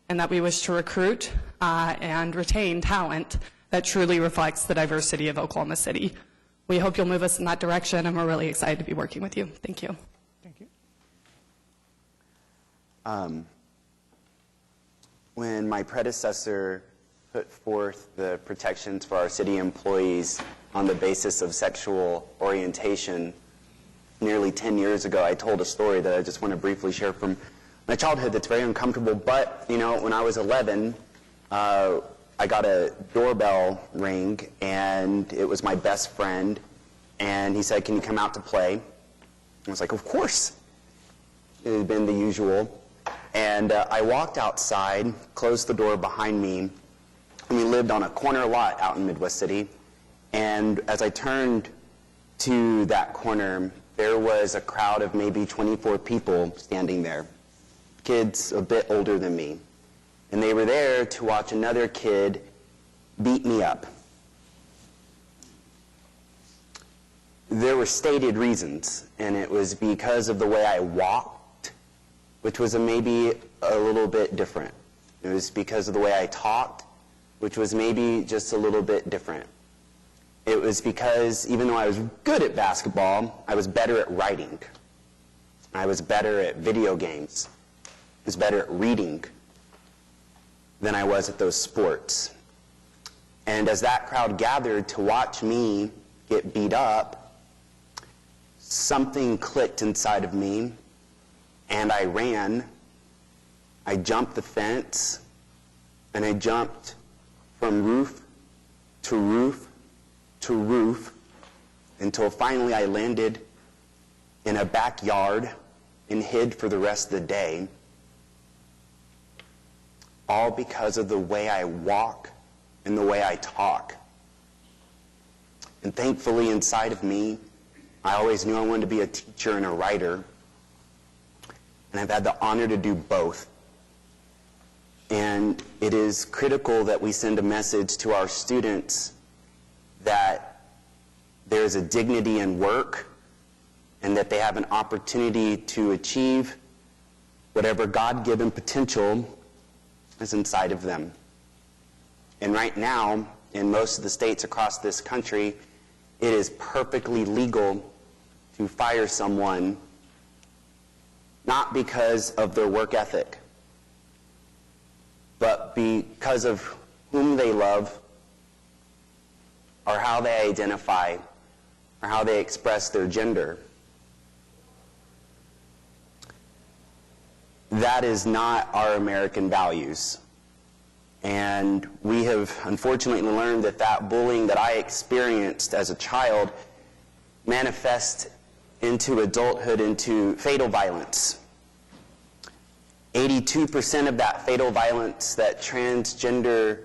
and that we wish to recruit and retain talent that truly reflects the diversity of Oklahoma City. We hope you'll move us in that direction, and we're really excited to be working with you. Thank you. Thank you. When my predecessor put forth the protections for our city employees on the basis of sexual orientation nearly 10 years ago, I told a story that I just want to briefly share from my childhood that's very uncomfortable. But, you know, when I was 11, I got a doorbell ring, and it was my best friend. And he said, "Can you come out to play?" I was like, "Of course." It had been the usual. And I walked outside, closed the door behind me, and we lived on a corner lot out in Midwest City. And as I turned to that corner, there was a crowd of maybe 24 people standing there, kids a bit older than me. And they were there to watch another kid beat me up. There were stated reasons, and it was because of the way I walked, which was maybe a little bit different. It was because of the way I talked, which was maybe just a little bit different. It was because even though I was good at basketball, I was better at writing. I was better at video games. I was better at reading than I was at those sports. And as that crowd gathered to watch me get beat up, something clicked inside of me, and I ran. I jumped the fence, and I jumped from roof to roof to roof until finally I landed in a backyard and hid for the rest of the day, all because of the way I walk and the way I talk. And thankfully, inside of me, I always knew I wanted to be a teacher and a writer, and I've had the honor to do both. And it is critical that we send a message to our students that there's a dignity in work and that they have an opportunity to achieve whatever God-given potential is inside of them. And right now, in most of the states across this country, it is perfectly legal to fire someone not because of their work ethic, but because of whom they love, or how they identify, or how they express their gender. That is not our American values. And we have unfortunately learned that that bullying that I experienced as a child manifests into adulthood, into fatal violence. 82% of that fatal violence that transgender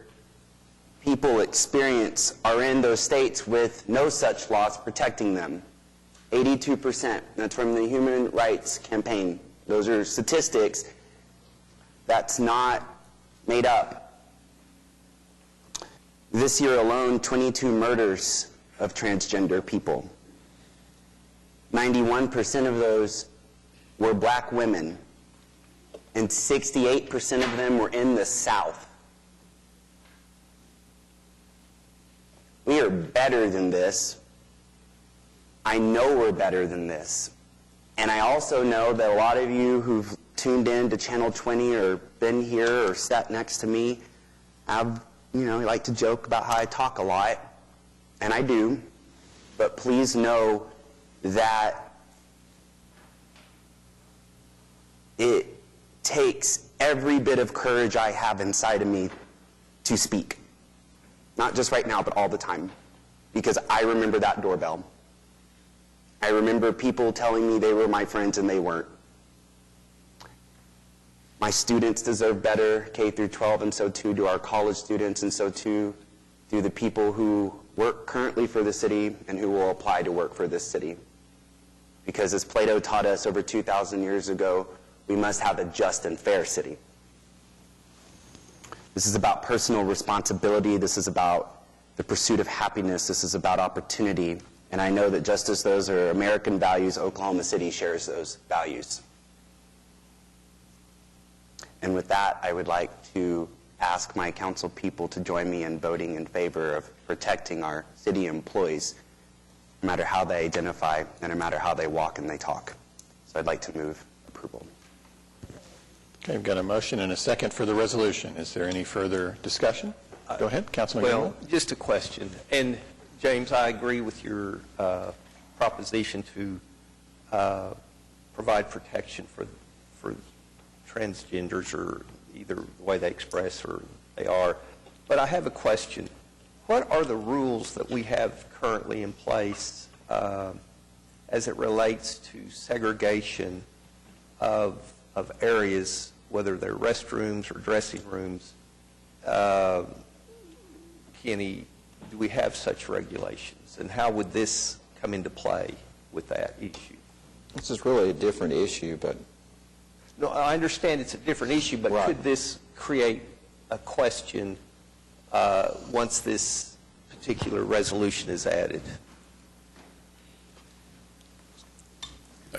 people experience are in those states with no such laws protecting them. 82%. That's from the Human Rights Campaign. Those are statistics. That's not made up. This year alone, 22 murders of transgender people. 91% of those were black women, and 68% of them were in the South. We are better than this. I know we're better than this. And I also know that a lot of you who've tuned in to Channel 20 or been here or sat next to me have, like to joke about how I talk a lot, and I do, but please know that it takes every bit of courage I have inside of me to speak. Not just right now, but all the time. Because I remember that doorbell. I remember people telling me they were my friends and they weren't. My students deserve better, K through 12, and so too do our college students, and so too do the people who work currently for the city and who will apply to work for this city. Because as Plato taught us over 2,000 years ago, we must have a just and fair city. This is about personal responsibility. This is about the pursuit of happiness. This is about opportunity. And I know that just as those are American values, Oklahoma City shares those values. And with that, I would like to ask my council people to join me in voting in favor of protecting our city employees, no matter how they identify and no matter how they walk and they talk. So I'd like to move approval. Okay, we've got a motion and a second for the resolution. Is there any further discussion? Go ahead, Councilman Well, Gilmore. just a question. And James, I agree with your proposition to provide protection for transgenders, or either the way they express or they are. But I have a question. What are the rules that we have currently in place as it relates to segregation of areas, whether they're restrooms or dressing rooms? Kenny, do we have such regulations? And how would this come into play with that issue? This is really a different issue, but... No, I understand it's a different issue, but could this create a question once this particular resolution is added?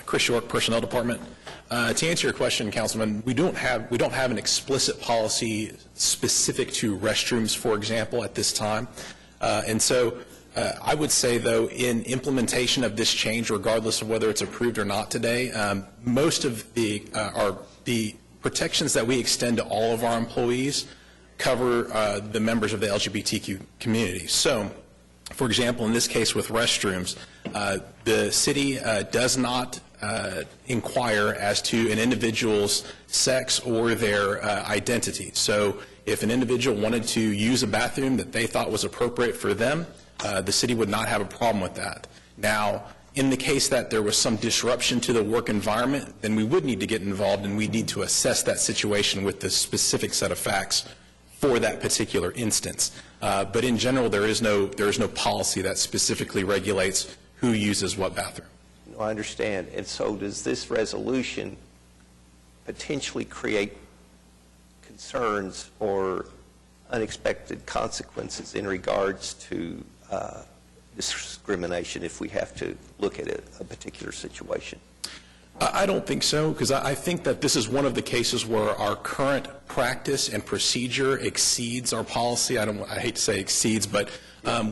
Chris York, Personnel Department. To answer your question, Councilman, we don't have an explicit policy specific to restrooms, for example, at this time. And so I would say, though, in implementation of this change, regardless of whether it's approved or not today, most of the protections that we extend to all of our employees cover the members of the LGBTQ community. So, for example, in this case with restrooms, the city does not inquire as to an individual's sex or their identity. So if an individual wanted to use a bathroom that they thought was appropriate for them, the city would not have a problem with that. Now, in the case that there was some disruption to the work environment, then we would need to get involved and we need to assess that situation with the specific set of facts for that particular instance. But in general, there is no policy that specifically regulates who uses what bathroom. No, I understand. And so does this resolution potentially create concerns or unexpected consequences in regards to discrimination if we have to look at a particular situation? I don't think so, because I think that this is one of the cases where our current practice and procedure exceeds our policy. I hate to say exceeds, but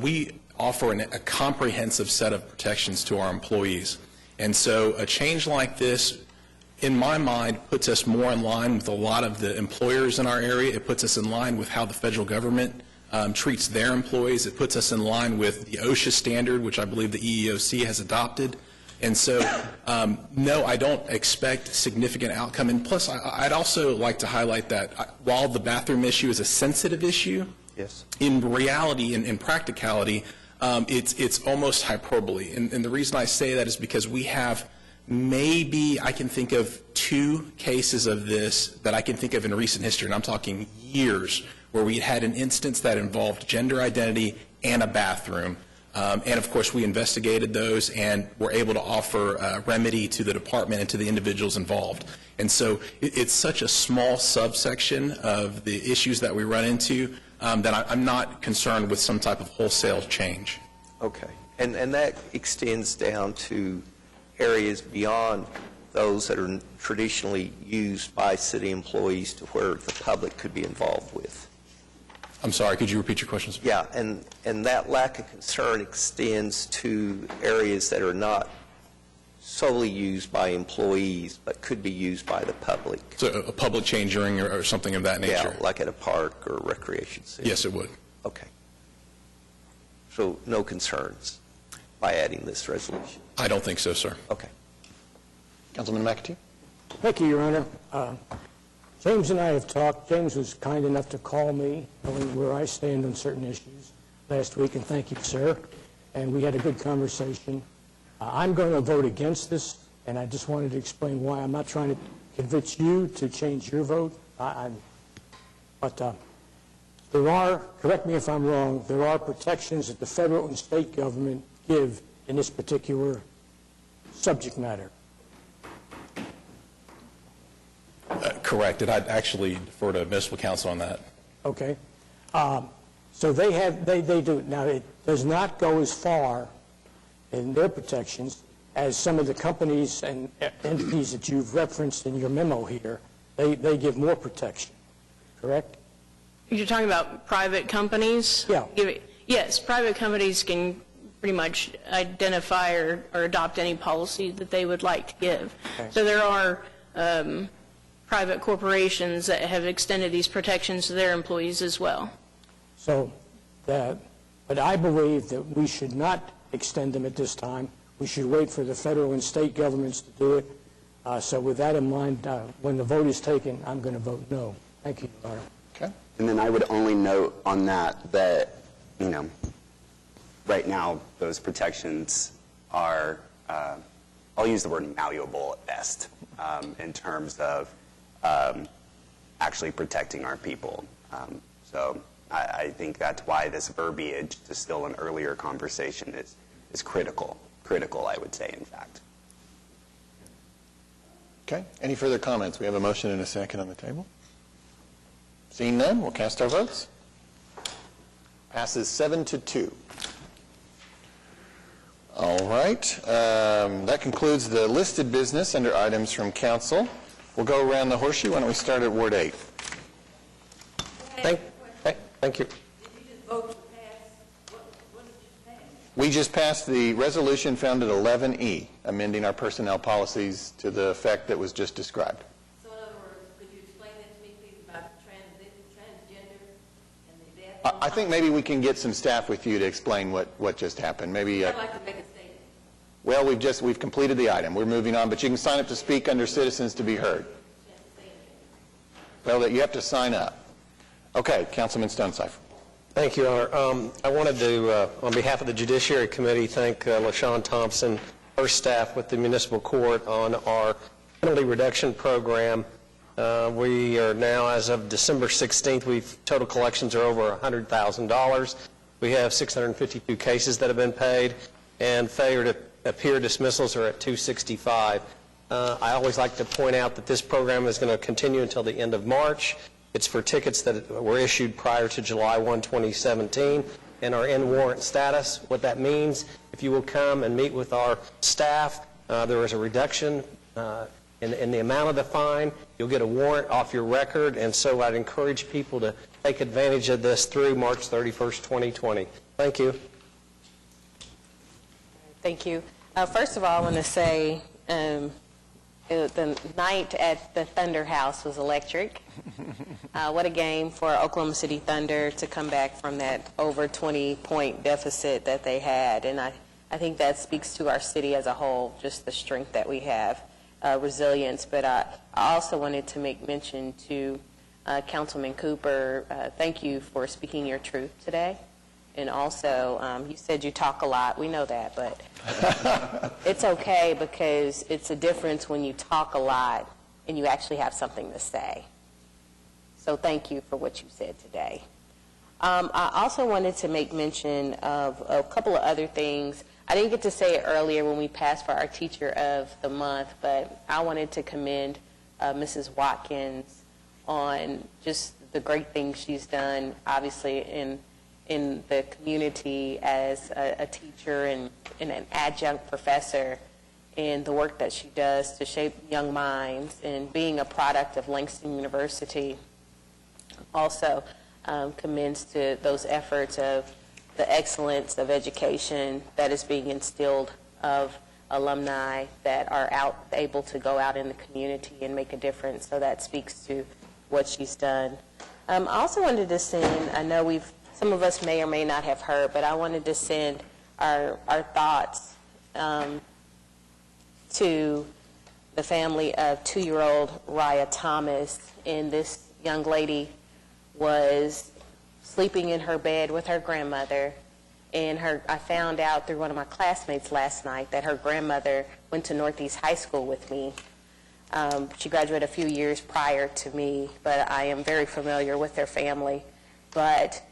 we offer a comprehensive set of protections to our employees. And so a change like this, in my mind, puts us more in line with a lot of the employers in our area. It puts us in line with how the federal government treats their employees. It puts us in line with the OSHA standard, which I believe the EEOC has adopted. And so, no, I don't expect significant outcome. And plus, I'd also like to highlight that while the bathroom issue is a sensitive issue, yes, in reality and in practicality, it's almost hyperbole. And the reason I say that is because we have maybe, I can think of 2 cases of this that I can think of in recent history, and I'm talking years, where we had an instance that involved gender identity and a bathroom. And of course, we investigated those and were able to offer remedy to the department and to the individuals involved. And so it's such a small subsection of the issues that we run into that I'm not concerned with some type of wholesale change. Okay. And that extends down to areas beyond those that are traditionally used by city employees to where the public could be involved with. I'm sorry, could you repeat your question? Yeah, and that lack of concern extends to areas that are not solely used by employees, but could be used by the public. So a public changing or something of that nature? Yeah, like at a park or a recreation center. Yes, it would. Okay. So no concerns by adding this resolution? I don't think so, sir. Okay. Councilman McAtee. Thank you, Your Honor. James and I have talked. James was kind enough to call me, knowing where I stand on certain issues last week, and thank you, sir. And we had a good conversation. I'm going to vote against this, and I just wanted to explain why. I'm not trying to convince you to change your vote. But there are, correct me if I'm wrong, there are protections that the federal and state government give in this particular subject matter. Correct, and I'd actually defer to municipal council on that. Okay. So they do. Now, it does not go as far in their protections as some of the companies and entities that you've referenced in your memo here. They give more protection, correct? You're talking about private companies? Yeah. Yes, private companies can pretty much identify or adopt any policy that they would like to give. Okay. So there are private corporations that have extended these protections to their employees as well. So, but I believe that we should not extend them at this time. We should wait for the federal and state governments to do it. So with that in mind, when the vote is taken, I'm going to vote no. Thank you, Your Honor. Okay. And then I would only note on that, you know, right now, those protections are, I'll use the word malleable at best, in terms of actually protecting our people. So I think that's why this verbiage, to still an earlier conversation, is critical. Critical, I would say, in fact. Okay. Any further comments? We have a motion and a second on the table. Seeing none, we'll cast our votes. Passes 7-2. All right. That concludes the listed business under items from council. We'll go around the horseshoe. Why don't we start at Ward 8? Thank you. We just passed the resolution found at 11E, amending our personnel policies to the effect that was just described. So in other words, could you explain that to me, please, about transgender and the death? I think maybe we can get some staff with you to explain what just happened. Maybe. I'd like to make a statement. Well, we've completed the item. We're moving on, but you can sign up to speak under citizens to be heard. Well, you have to sign up. Okay, Councilman Stonecipher. Thank you, Your Honor. I wanted to, on behalf of the Judiciary Committee, thank LaShawn Thompson, her staff with the Municipal Court on our penalty reduction program. We are now, as of December 16th, total collections are over $100,000. We have 652 cases that have been paid, and failure to appear dismissals are at 265. I always like to point out that this program is going to continue until the end of March. It's for tickets that were issued prior to July 1, 2017, and are in warrant status. What that means, if you will come and meet with our staff, there is a reduction in the amount of the fine. You'll get a warrant off your record, and so I'd encourage people to take advantage of this through March 31st, 2020. Thank you. Thank you. First of all, I want to say the night at the Thunder House was electric. What a game for Oklahoma City Thunder to come back from that over 20-point deficit that they had. And I think that speaks to our city as a whole, just the strength that we have, resilience. But I also wanted to make mention to Councilman Cooper, thank you for speaking your truth today. And also, you said you talk a lot. We know that, but it's okay because it's a difference when you talk a lot and you actually have something to say. So thank you for what you said today. I also wanted to make mention of a couple of other things. I didn't get to say it earlier when we passed for our Teacher of the Month, but I wanted to commend Mrs. Watkins on just the great things she's done, obviously, in the community as a teacher and an adjunct professor, and the work that she does to shape young minds and being a product of Langston University. Also commends to those efforts of the excellence of education that is being instilled of alumni that are able to go out in the community and make a difference. So that speaks to what she's done. I also wanted to send, I know some of us may or may not have heard, but I wanted to send our thoughts to the family of 2-year-old Raya Thomas. And this young lady was sleeping in her bed with her grandmother, and I found out through one of my classmates last night that her grandmother went to Northeast High School with me. She graduated a few years prior to me, but I am very familiar with their family. But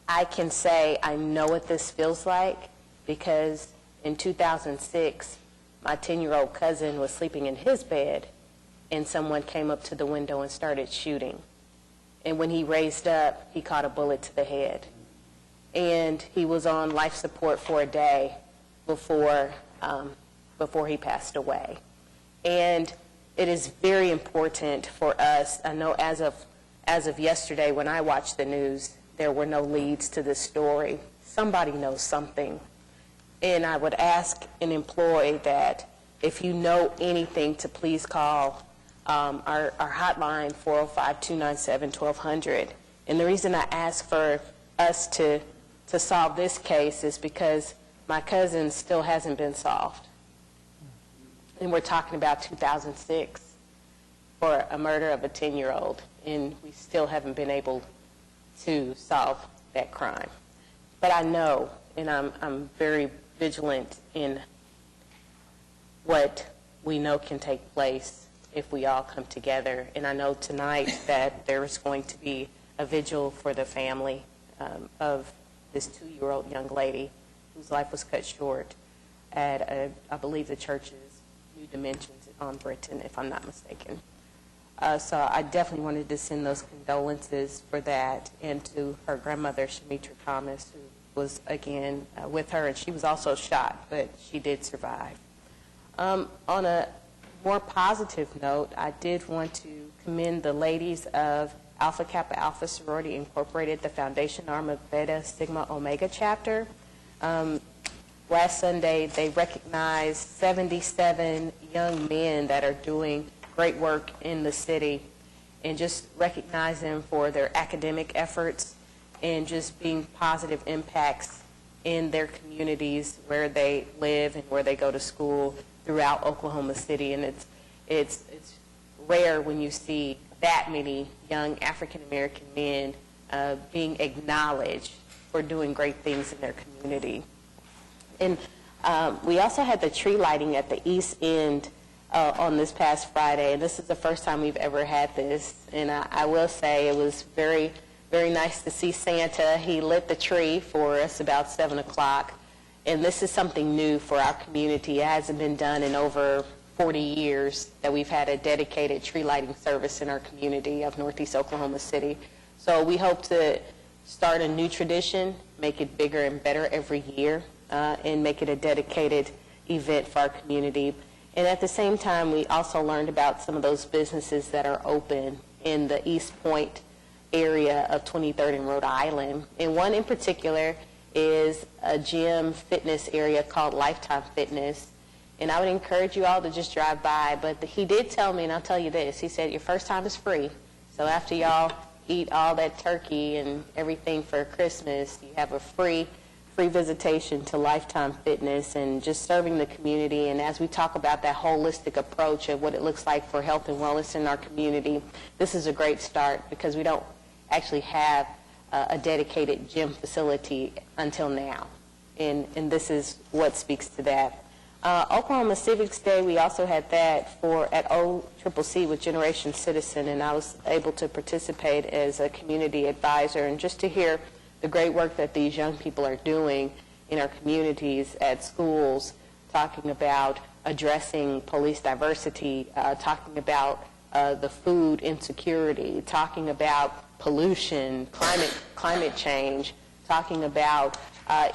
I can say I know what this feels like because in 2006, my 10-year-old cousin was sleeping in his bed, and someone came up to the window and started shooting. And when he raised up, he caught a bullet to the head. And he was on life support for a day before he passed away. And it is very important for us. I know as of yesterday when I watched the news, there were no leads to this story. Somebody knows something. And I would ask and employ that if you know anything to please call our hotline, 405-297-1200. And the reason I ask for us to solve this case is because my cousin still hasn't been solved. And we're talking about 2006 for a murder of a 10-year-old, and we still haven't been able to solve that crime. But I know, and I'm very vigilant in what we know can take place if we all come together. And I know tonight that there is going to be a vigil for the family of this 2-year-old young lady whose life was cut short at, I believe, the church's New Dimensions on Britain, if I'm not mistaken. So I definitely wanted to send those condolences for that, and to her grandmother, Shamitra Thomas, who was, again, with her, and she was also shot, but she did survive. On a more positive note, I did want to commend the ladies of Alpha Kappa Alpha Sorority Incorporated, the foundation arm of Beta Sigma Omega chapter. Last Sunday, they recognized 77 young men that are doing great work in the city, and just recognize them for their academic efforts and just being positive impacts in their communities where they live and where they go to school throughout Oklahoma City. And it's rare when you see that many young African American men being acknowledged for doing great things in their community. And we also had the tree lighting at the East End on this past Friday, and this is the first time we've ever had this. And I will say it was very, very nice to see Santa. He lit the tree for us about 7 o'clock, and this is something new for our community. It hasn't been done in over 40 years that we've had a dedicated tree lighting service in our community of Northeast Oklahoma City. So we hope to start a new tradition, make it bigger and better every year, and make it a dedicated event for our community. And at the same time, we also learned about some of those businesses that are open in the East Point area of 23rd and Rhode Island. And one in particular is a gym fitness area called Lifetime Fitness. And I would encourage you all to just drive by. But he did tell me, and I'll tell you this, he said your first time is free. So after y'all eat all that turkey and everything for Christmas, you have a free visitation to Lifetime Fitness and just serving the community. And as we talk about that holistic approach of what it looks like for health and wellness in our community, this is a great start because we don't actually have a dedicated gym facility until now. And this is what speaks to that. Oklahoma Civics Day, we also had that at OCCC with Generation Citizen, and I was able to participate as a community advisor, and just to hear the great work that these young people are doing in our communities, at schools, talking about addressing police diversity, talking about the food insecurity, talking about pollution, climate change, talking about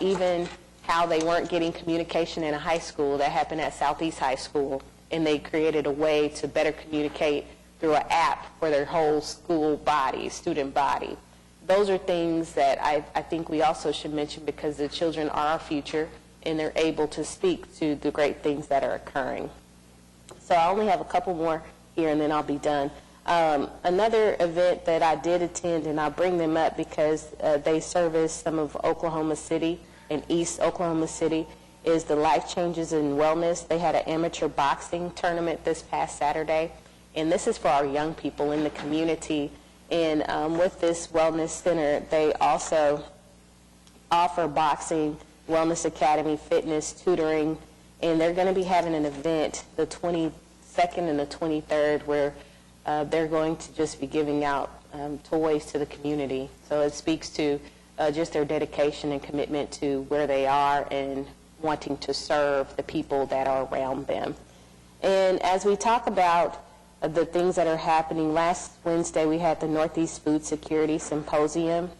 even how they weren't getting communication in a high school. That happened at Southeast High School, and they created a way to better communicate through an app for their whole school body, student body. Those are things that I think we also should mention because the children are our future, and they're able to speak to the great things that are occurring. So I only have a couple more here, and then I'll be done. Another event that I did attend, and I'll bring them up because they service some of Oklahoma City and East Oklahoma City, is the Life Changes in Wellness. They had an amateur boxing tournament this past Saturday, and this is for our young people in the community. And with this wellness center, they also offer boxing, wellness academy, fitness, tutoring, and they're going to be having an event the 26th 22nd and the 23rd, where they're going to just be giving out toys to the community. So it speaks to just their dedication and commitment to where they are and wanting to serve the people that are around them. And as we talk about the things that are happening, last Wednesday we had the Northeast Food Security Symposium.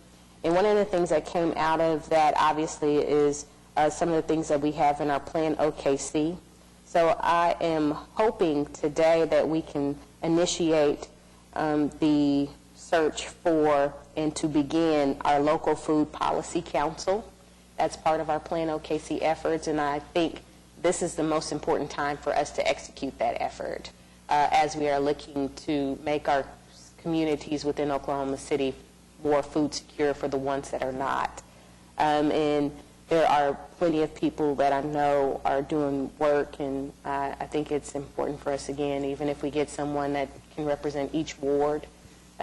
And one of the things that came out of that, obviously, is some of the things that we have in our Plan OKC. So I am hoping today that we can initiate the search for and to begin our local food policy council. That's part of our Plan OKC efforts, and I think this is the most important time for us to execute that effort as we are looking to make our communities within Oklahoma City more food secure for the ones that are not. And there are plenty of people that I know are doing work, and I think it's important for us, again, even if we get someone that can represent each ward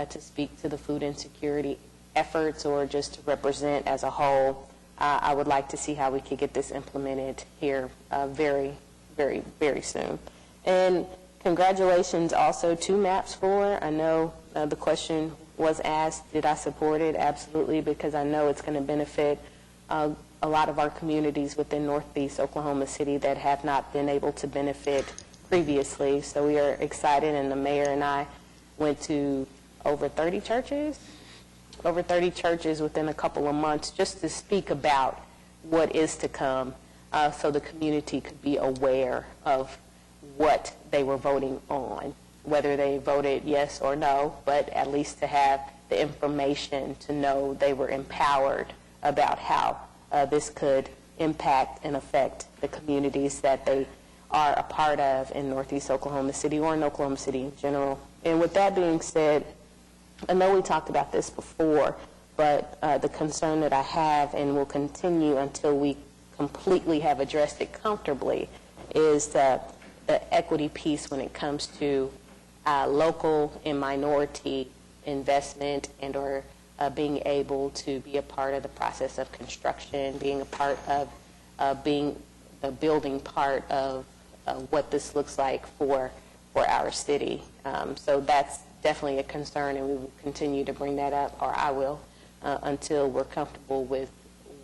to speak to the food insecurity efforts or just to represent as a whole, I would like to see how we could get this implemented here very, very, very soon. And congratulations also to MAPS 4. I know the question was asked, did I support it? Absolutely, because I know it's going to benefit a lot of our communities within Northeast Oklahoma City that have not been able to benefit previously. So we are excited, and the mayor and I went to over 30 churches within a couple of months just to speak about what is to come so the community could be aware of what they were voting on, whether they voted yes or no, but at least to have the information to know they were empowered about how this could impact and affect the communities that they are a part of in Northeast Oklahoma City or in Oklahoma City in general. And with that being said, I know we talked about this before, but the concern that I have and will continue until we completely have addressed it comfortably is the equity piece when it comes to local and minority investment and or being able to be a part of the process of construction, being a part of being the building part of what this looks like for our city. So that's definitely a concern, and we will continue to bring that up, or I will, until we're comfortable with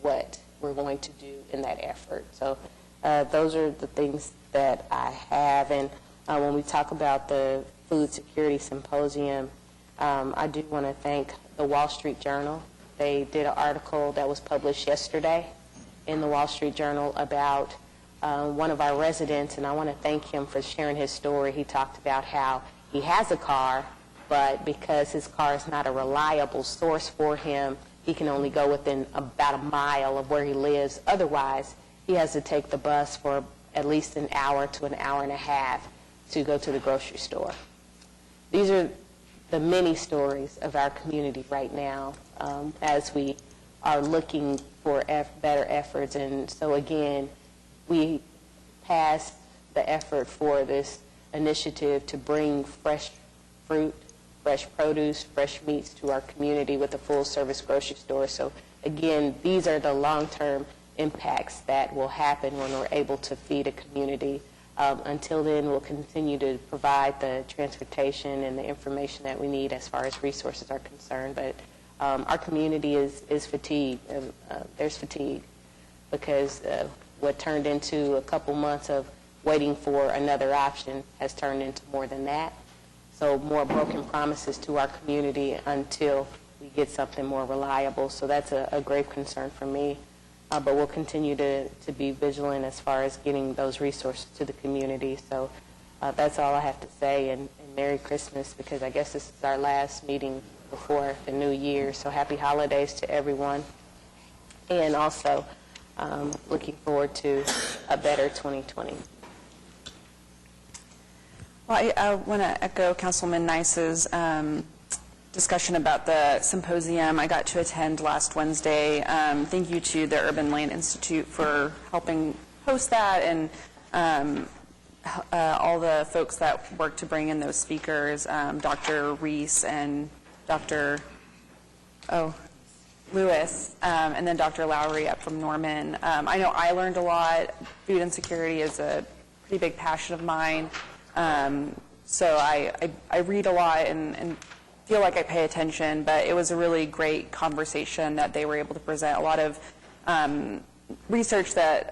what we're going to do in that effort. So those are the things that I have. And when we talk about the Food Security Symposium, I do want to thank the Wall Street Journal. They did an article that was published yesterday in the Wall Street Journal about one of our residents, and I want to thank him for sharing his story. He talked about how he has a car, but because his car is not a reliable source for him, he can only go within about a mile of where he lives. Otherwise, he has to take the bus for at least an hour to an hour and a half to go to the grocery store. These are the many stories of our community right now as we are looking for better efforts. And so again, we passed the effort for this initiative to bring fresh fruit, fresh produce, fresh meats to our community with a full-service grocery store. So again, these are the long-term impacts that will happen when we're able to feed a community. Until then, we'll continue to provide the transportation and the information that we need as far as resources are concerned. But our community is fatigued. There's fatigue because what turned into a couple months of waiting for another option has turned into more than that. So more broken promises to our community until we get something more reliable. So that's a grave concern for me. But we'll continue to be vigilant as far as getting those resources to the community. So that's all I have to say. And Merry Christmas, because I guess this is our last meeting before the new year. So happy holidays to everyone. And also looking forward to a better 2020. Well, I want to echo Councilman Nice's discussion about the symposium. I got to attend last Wednesday. Thank you to the Urban Land Institute for helping host that, and all the folks that worked to bring in those speakers, Dr. Reese and Dr. Lewis, and then Dr. Lowry up from Norman. I know I learned a lot. Food insecurity is a pretty big passion of mine. So I read a lot and feel like I pay attention, but it was a really great conversation that they were able to present. A lot of research that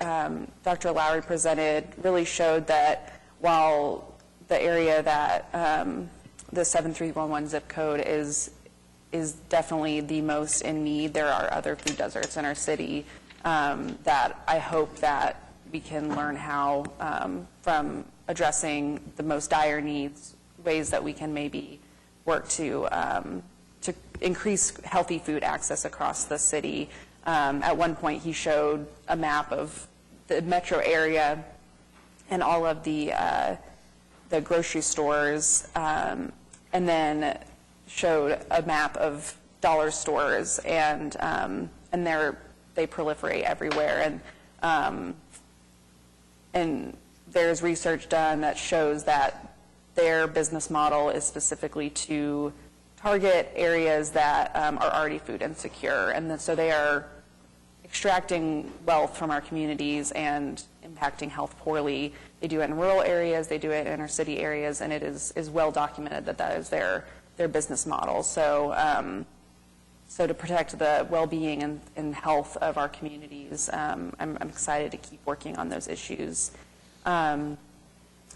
Dr. Lowry presented really showed that while the area that the 7311 zip code is definitely the most in need, there are other food deserts in our city that I hope that we can learn how from addressing the most dire needs, ways that we can maybe work to increase healthy food access across the city. At one point, he showed a map of the metro area and all of the grocery stores, and then showed a map of dollar stores, and they proliferate everywhere. And there's research done that shows that their business model is specifically to target areas that are already food insecure, and then, so they are extracting wealth from our communities and impacting health poorly. They do it in rural areas, they do it in inner city areas, and it is well documented that that is their business model. So, so to protect the well-being and health of our communities, I'm excited to keep working on those issues. And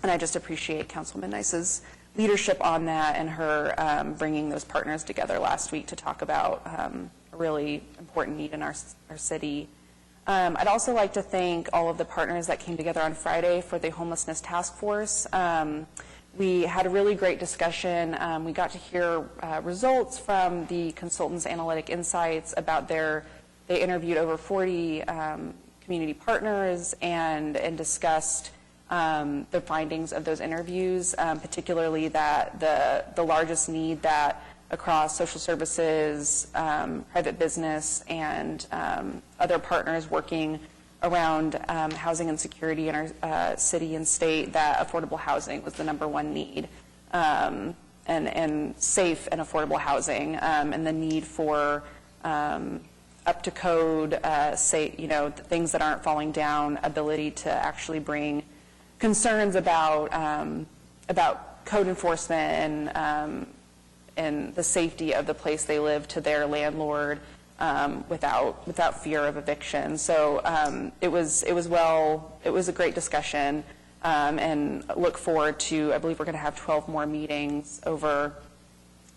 I just appreciate Councilwoman Nice's leadership on that and her bringing those partners together last week to talk about a really important need in our city. I'd also like to thank all of the partners that came together on Friday for the Homelessness Task Force. We had a really great discussion. We got to hear results from the consultants' analytic insights about they interviewed over 40 community partners and discussed the findings of those interviews, particularly that the largest need that across social services, private business, and other partners working around housing and security in our city and state, that affordable housing was the number1 need, and safe and affordable housing, and the need for up to code, things that aren't falling down, ability to actually bring concerns about code enforcement and the safety of the place they live to their landlord without fear of eviction. So it was a great discussion, and look forward to, I believe we're going to have 12 more meetings over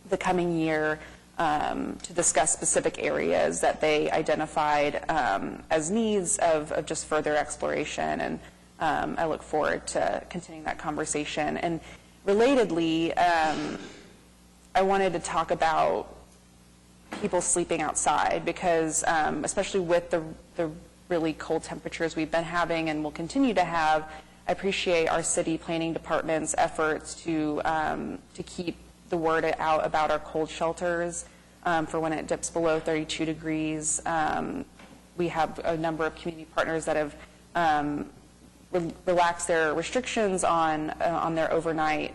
the coming year to discuss specific areas that they identified as needs of just further exploration. And I look forward to continuing that conversation. And relatedly, I wanted to talk about people sleeping outside because, especially with the really cold temperatures we've been having and will continue to have, I appreciate our city planning department's efforts to keep the word out about our cold shelters for when it dips below 32 degrees. We have a number of community partners that have relax their restrictions on their overnight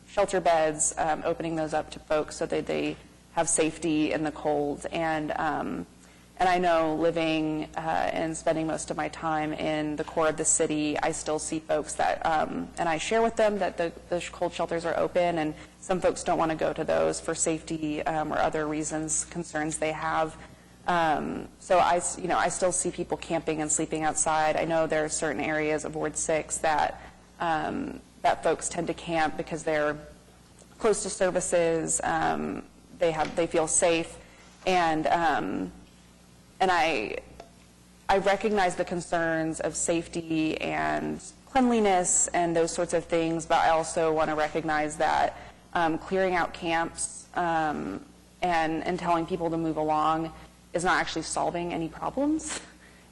shelter beds, opening those up to folks so that they have safety in the cold. And I know living and spending most of my time in the core of the city, I still see folks that, and I share with them that the cold shelters are open, and some folks don't want to go to those for safety or other reasons, concerns they have. So I still see people camping and sleeping outside. I know there are certain areas of Ward 6 that that folks tend to camp because they're close to services. They feel safe, and I recognize the concerns of safety and cleanliness and those sorts of things, but I also want to recognize that clearing out camps and telling people to move along is not actually solving any problems.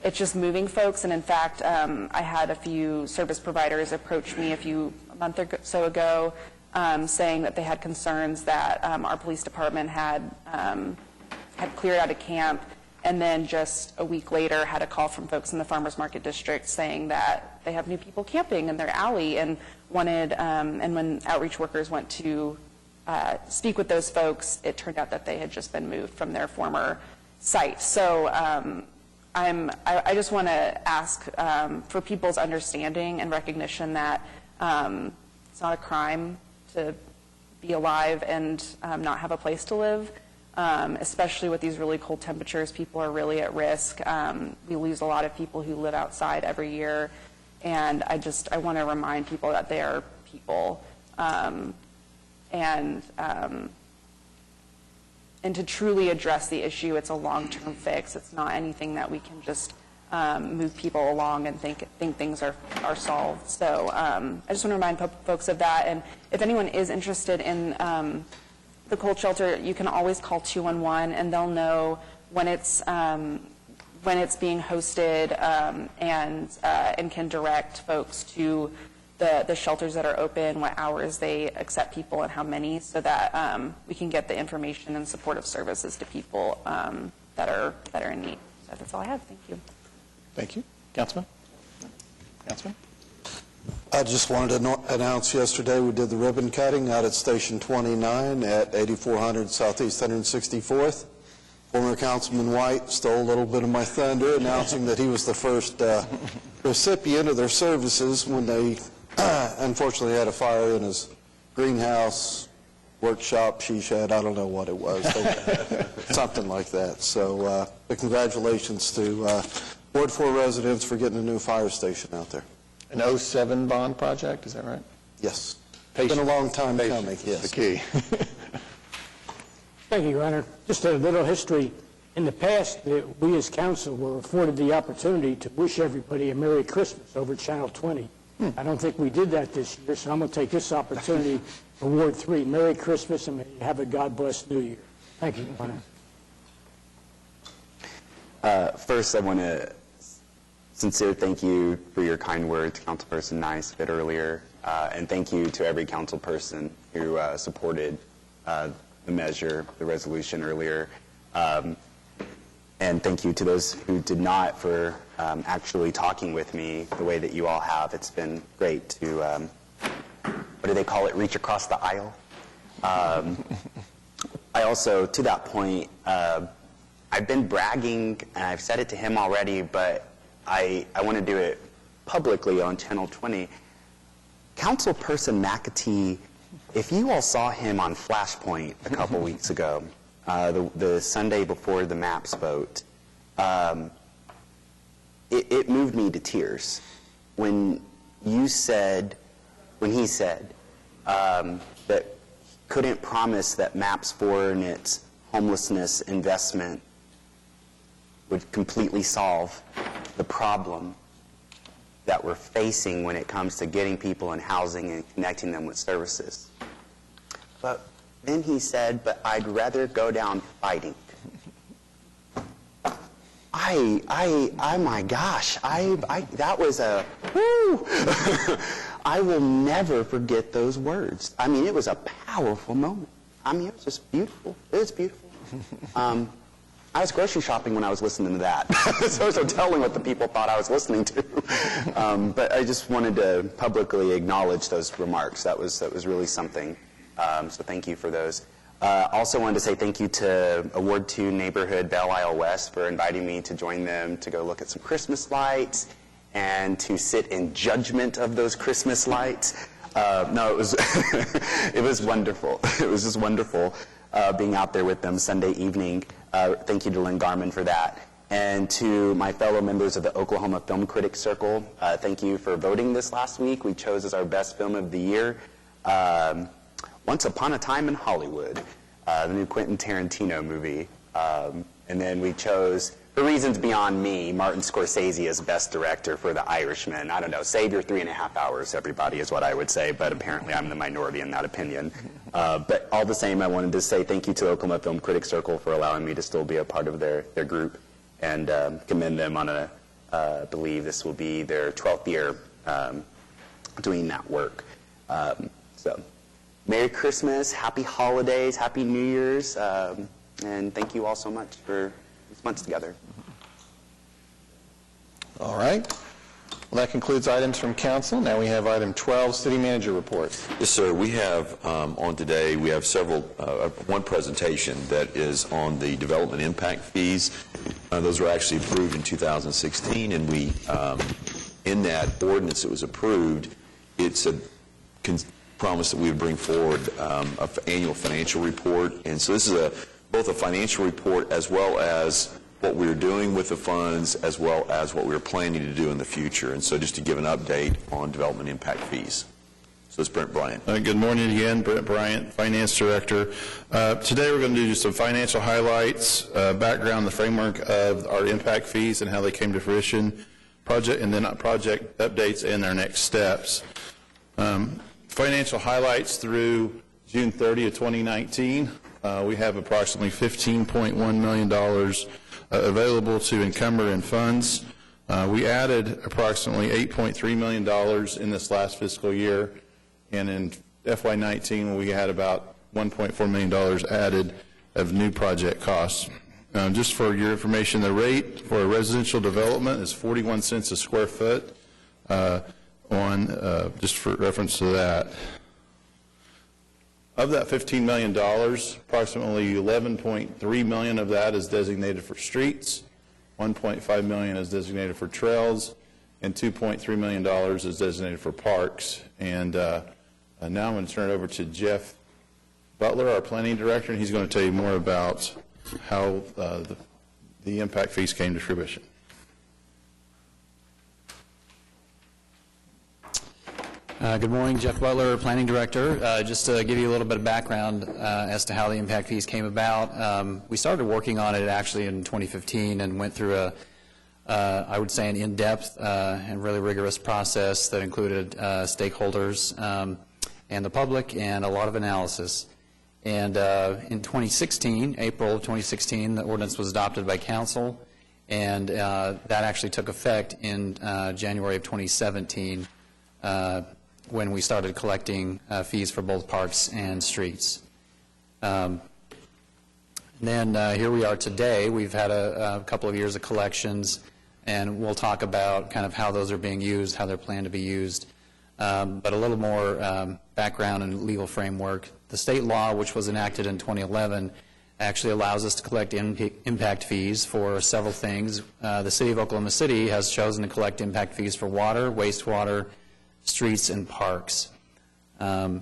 It's just moving folks. And in fact, I had a few service providers approach me a month or so ago saying that they had concerns that our police department had cleared out a camp, and then just a week later had a call from folks in the Farmers Market District saying that they have new people camping in their alley and wanted, and when outreach workers went to speak with those folks, it turned out that they had just been moved from their former site. So I just want to ask for people's understanding and recognition that It's not a crime to be alive and not have a place to live, especially with these really cold temperatures. People are really at risk. We lose a lot of people who live outside every year, and I want to remind people that they are people, and to truly address the issue, it's a long-term fix. It's not anything that we can just move people along and think things are solved. So I just want to remind folks of that. And if anyone is interested in the cold shelter, you can always call 211, and they'll know when it's being hosted, and can direct folks to the shelters that are open, what hours they accept people, and how many, so that we can get the information and supportive services to people that are in need. So that's all I have. Thank you. Thank you. Councilman? Councilman? I just wanted to announce yesterday we did the ribbon cutting out at Station 29 at 8400 Southeast 164th. Former Councilman White stole a little bit of my thunder, announcing that he was the first recipient of their services when they unfortunately had a fire in his greenhouse, workshop, she shed, I don't know what it was, something like that. So congratulations to Ward 4 residents for getting a new fire station out there. An 07 bond project, is that right? Yes. It's been a long time coming, yes. The key. Thank you, Your Honor. Just a little history. In the past, we as council were afforded the opportunity to wish everybody a Merry Christmas over Channel 20. I don't think we did that this year, so I'm going to take this opportunity for Ward 3. Merry Christmas, and may you have a God-blessed New Year. Thank you, Your Honor. First, I want to sincere thank you for your kind words, Councilperson Nice, a bit earlier, and thank you to every councilperson who supported the measure, the resolution earlier. And thank you to those who did not for actually talking with me the way that you all have. It's been great to, what do they call it, reach across the aisle. I also, to that point, I've been bragging, and I've said it to him already, but I want to do it publicly on Channel 20. Councilperson McAtee, if you all saw him on Flashpoint a couple weeks ago, the Sunday before the MAPS vote, it moved me to tears when he said that couldn't promise that MAPS 4 and its homelessness investment would completely solve the problem that we're facing when it comes to getting people in housing and connecting them with services. But then he said, but I'd rather go down fighting. My gosh, that was a, whoo! I will never forget those words. I mean, it was a powerful moment. I mean, it was just beautiful. It was beautiful. I was grocery shopping when I was listening to that. So there's no telling what the people thought I was listening to. But I just wanted to publicly acknowledge those remarks. That was really something. So thank you for those. Also wanted to say thank you to Ward 2 neighborhood Belle Isle West for inviting me to join them to go look at some Christmas lights and to sit in judgment of those Christmas lights. No, it was it was wonderful. It was just wonderful being out there with them Sunday evening. Thank you to Lynn Garman for that. And to my fellow members of the Oklahoma Film Critics Circle, thank you for voting this last week. We chose as our best film of the year Once Upon a Time in Hollywood, the new Quentin Tarantino movie. And then we chose, for reasons beyond me, Martin Scorsese as Best Director for The Irishman. I don't know, save your 3.5 hours, everybody, is what I would say, but apparently I'm the minority in that opinion. But all the same, I wanted to say thank you to Oklahoma Film Critics Circle for allowing me to still be a part of their group, and commend them on I believe this will be their 12th year doing that work. So, Merry Christmas, Happy Holidays, Happy New Year's, and thank you all so much for these months together. All right. Well, that concludes items from council. Now we have item 12, city manager report. Yes, sir. We have on today, we have several, one presentation that is on the development impact fees. Those were actually approved in 2016, and we, in that ordinance that was approved, it's promised that we would bring forward an annual financial report. And so this is both a financial report as well as what we're doing with the funds as well as what we're planning to do in the future. And so just to give an update on development impact fees. So it's Brent Bryant. Good morning again, Brent Bryant, Finance Director. Today we're going to do just some financial highlights, background, the framework of our impact fees and how they came to fruition, project updates and their next steps. Financial highlights through June 30 of 2019. We have approximately $15.1 million available to encumber in funds. We added approximately $8.3 million in this last fiscal year, and in FY19 we had about $1.4 million added of new project costs. Just for your information, the rate for a residential development is 41 cents a square foot, just for reference to that. Of that $15 million, approximately $11.3 million of that is designated for streets, $1.5 million is designated for trails, and $2.3 million is designated for parks. And now I'm going to turn it over to Jeff Butler, our planning director, and he's going to tell you more about how the impact fees came to fruition. Good morning, Jeff Butler, Planning Director. Just to give you a little bit of background as to how the impact fees came about. We started working on it actually in 2015 and went through I would say an in-depth and really rigorous process that included stakeholders and the public and a lot of analysis. And in 2016, April of 2016, the ordinance was adopted by Council, and that actually took effect in January of 2017. When we started collecting fees for both parks and streets. Then here we are today. We've had a couple of years of collections, and we'll talk about kind of how those are being used, how they're planned to be used. But a little more background and legal framework. The state law, which was enacted in 2011, actually allows us to collect impact fees for several things. The City of Oklahoma City has chosen to collect impact fees for water, wastewater, streets, and parks. And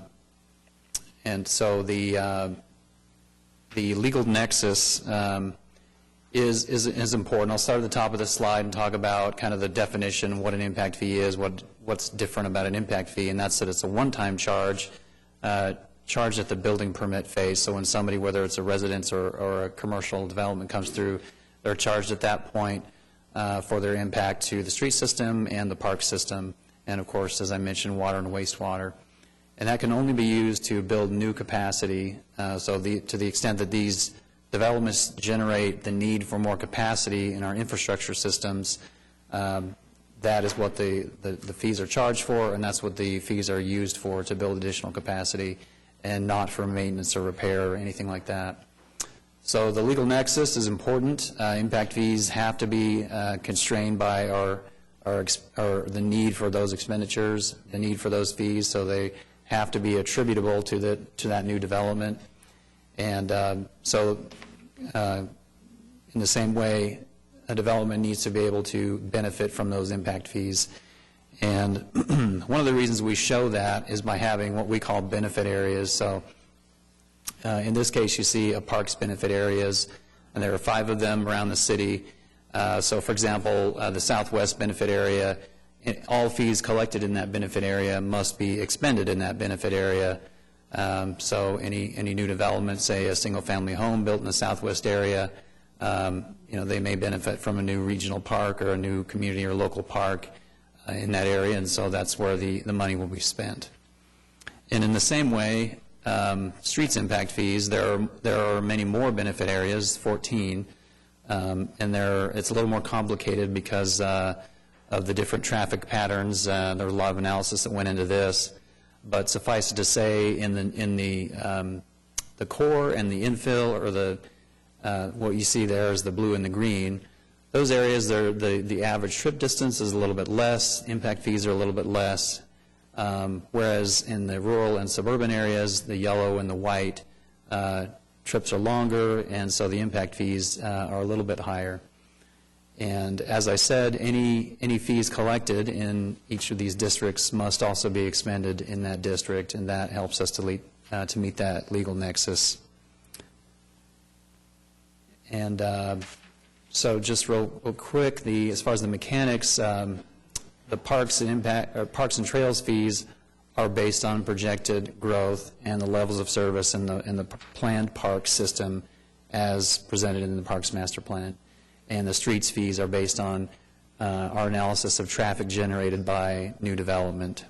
so the legal nexus is important. I'll start at the top of the slide and talk about kind of the definition, what an impact fee is, what's different about an impact fee, and that's that it's a one-time charge, charged at the building permit phase. So when somebody, whether it's a residence or a commercial development comes through, they're charged at that point for their impact to the street system and the park system. And of course, as I mentioned, water and wastewater. And that can only be used to build new capacity. To the extent that these developments generate the need for more capacity in our infrastructure systems, that is what the fees are charged for, and that's what the fees are used for, to build additional capacity, and not for maintenance or repair or anything like that. So the legal nexus is important. Impact fees have to be constrained by the need for those expenditures, the need for those fees, so they have to be attributable to that new development. And in the same way, a development needs to be able to benefit from those impact fees. And one of the reasons we show that is by having what we call benefit areas. So in this case, you see a parks benefit areas, and there are 5 of them around the city. So, for example, the Southwest benefit area, all fees collected in that benefit area must be expended in that benefit area. So any new development, say a single-family home built in the Southwest area, they may benefit from a new regional park or a new community or local park in that area, and so that's where the money will be spent. And in the same way, streets impact fees, there are many more benefit areas, 14. And it's a little more complicated because of the different traffic patterns. There was a lot of analysis that went into this, but suffice it to say, in the core and the infill, or what you see there is the blue and the green. Those areas, the average trip distance is a little bit less. Impact fees are a little bit less, whereas in the rural and suburban areas, the yellow and the white, trips are longer, and so the impact fees are a little bit higher. And as I said, any fees collected in each of these districts must also be expended in that district, and that helps us to meet that legal nexus. And so just real quick, as far as the mechanics, the Parks and Trails fees are based on projected growth and the levels of service in the planned park system as presented in the Parks Master Plan. And the streets fees are based on our analysis of traffic generated by new development.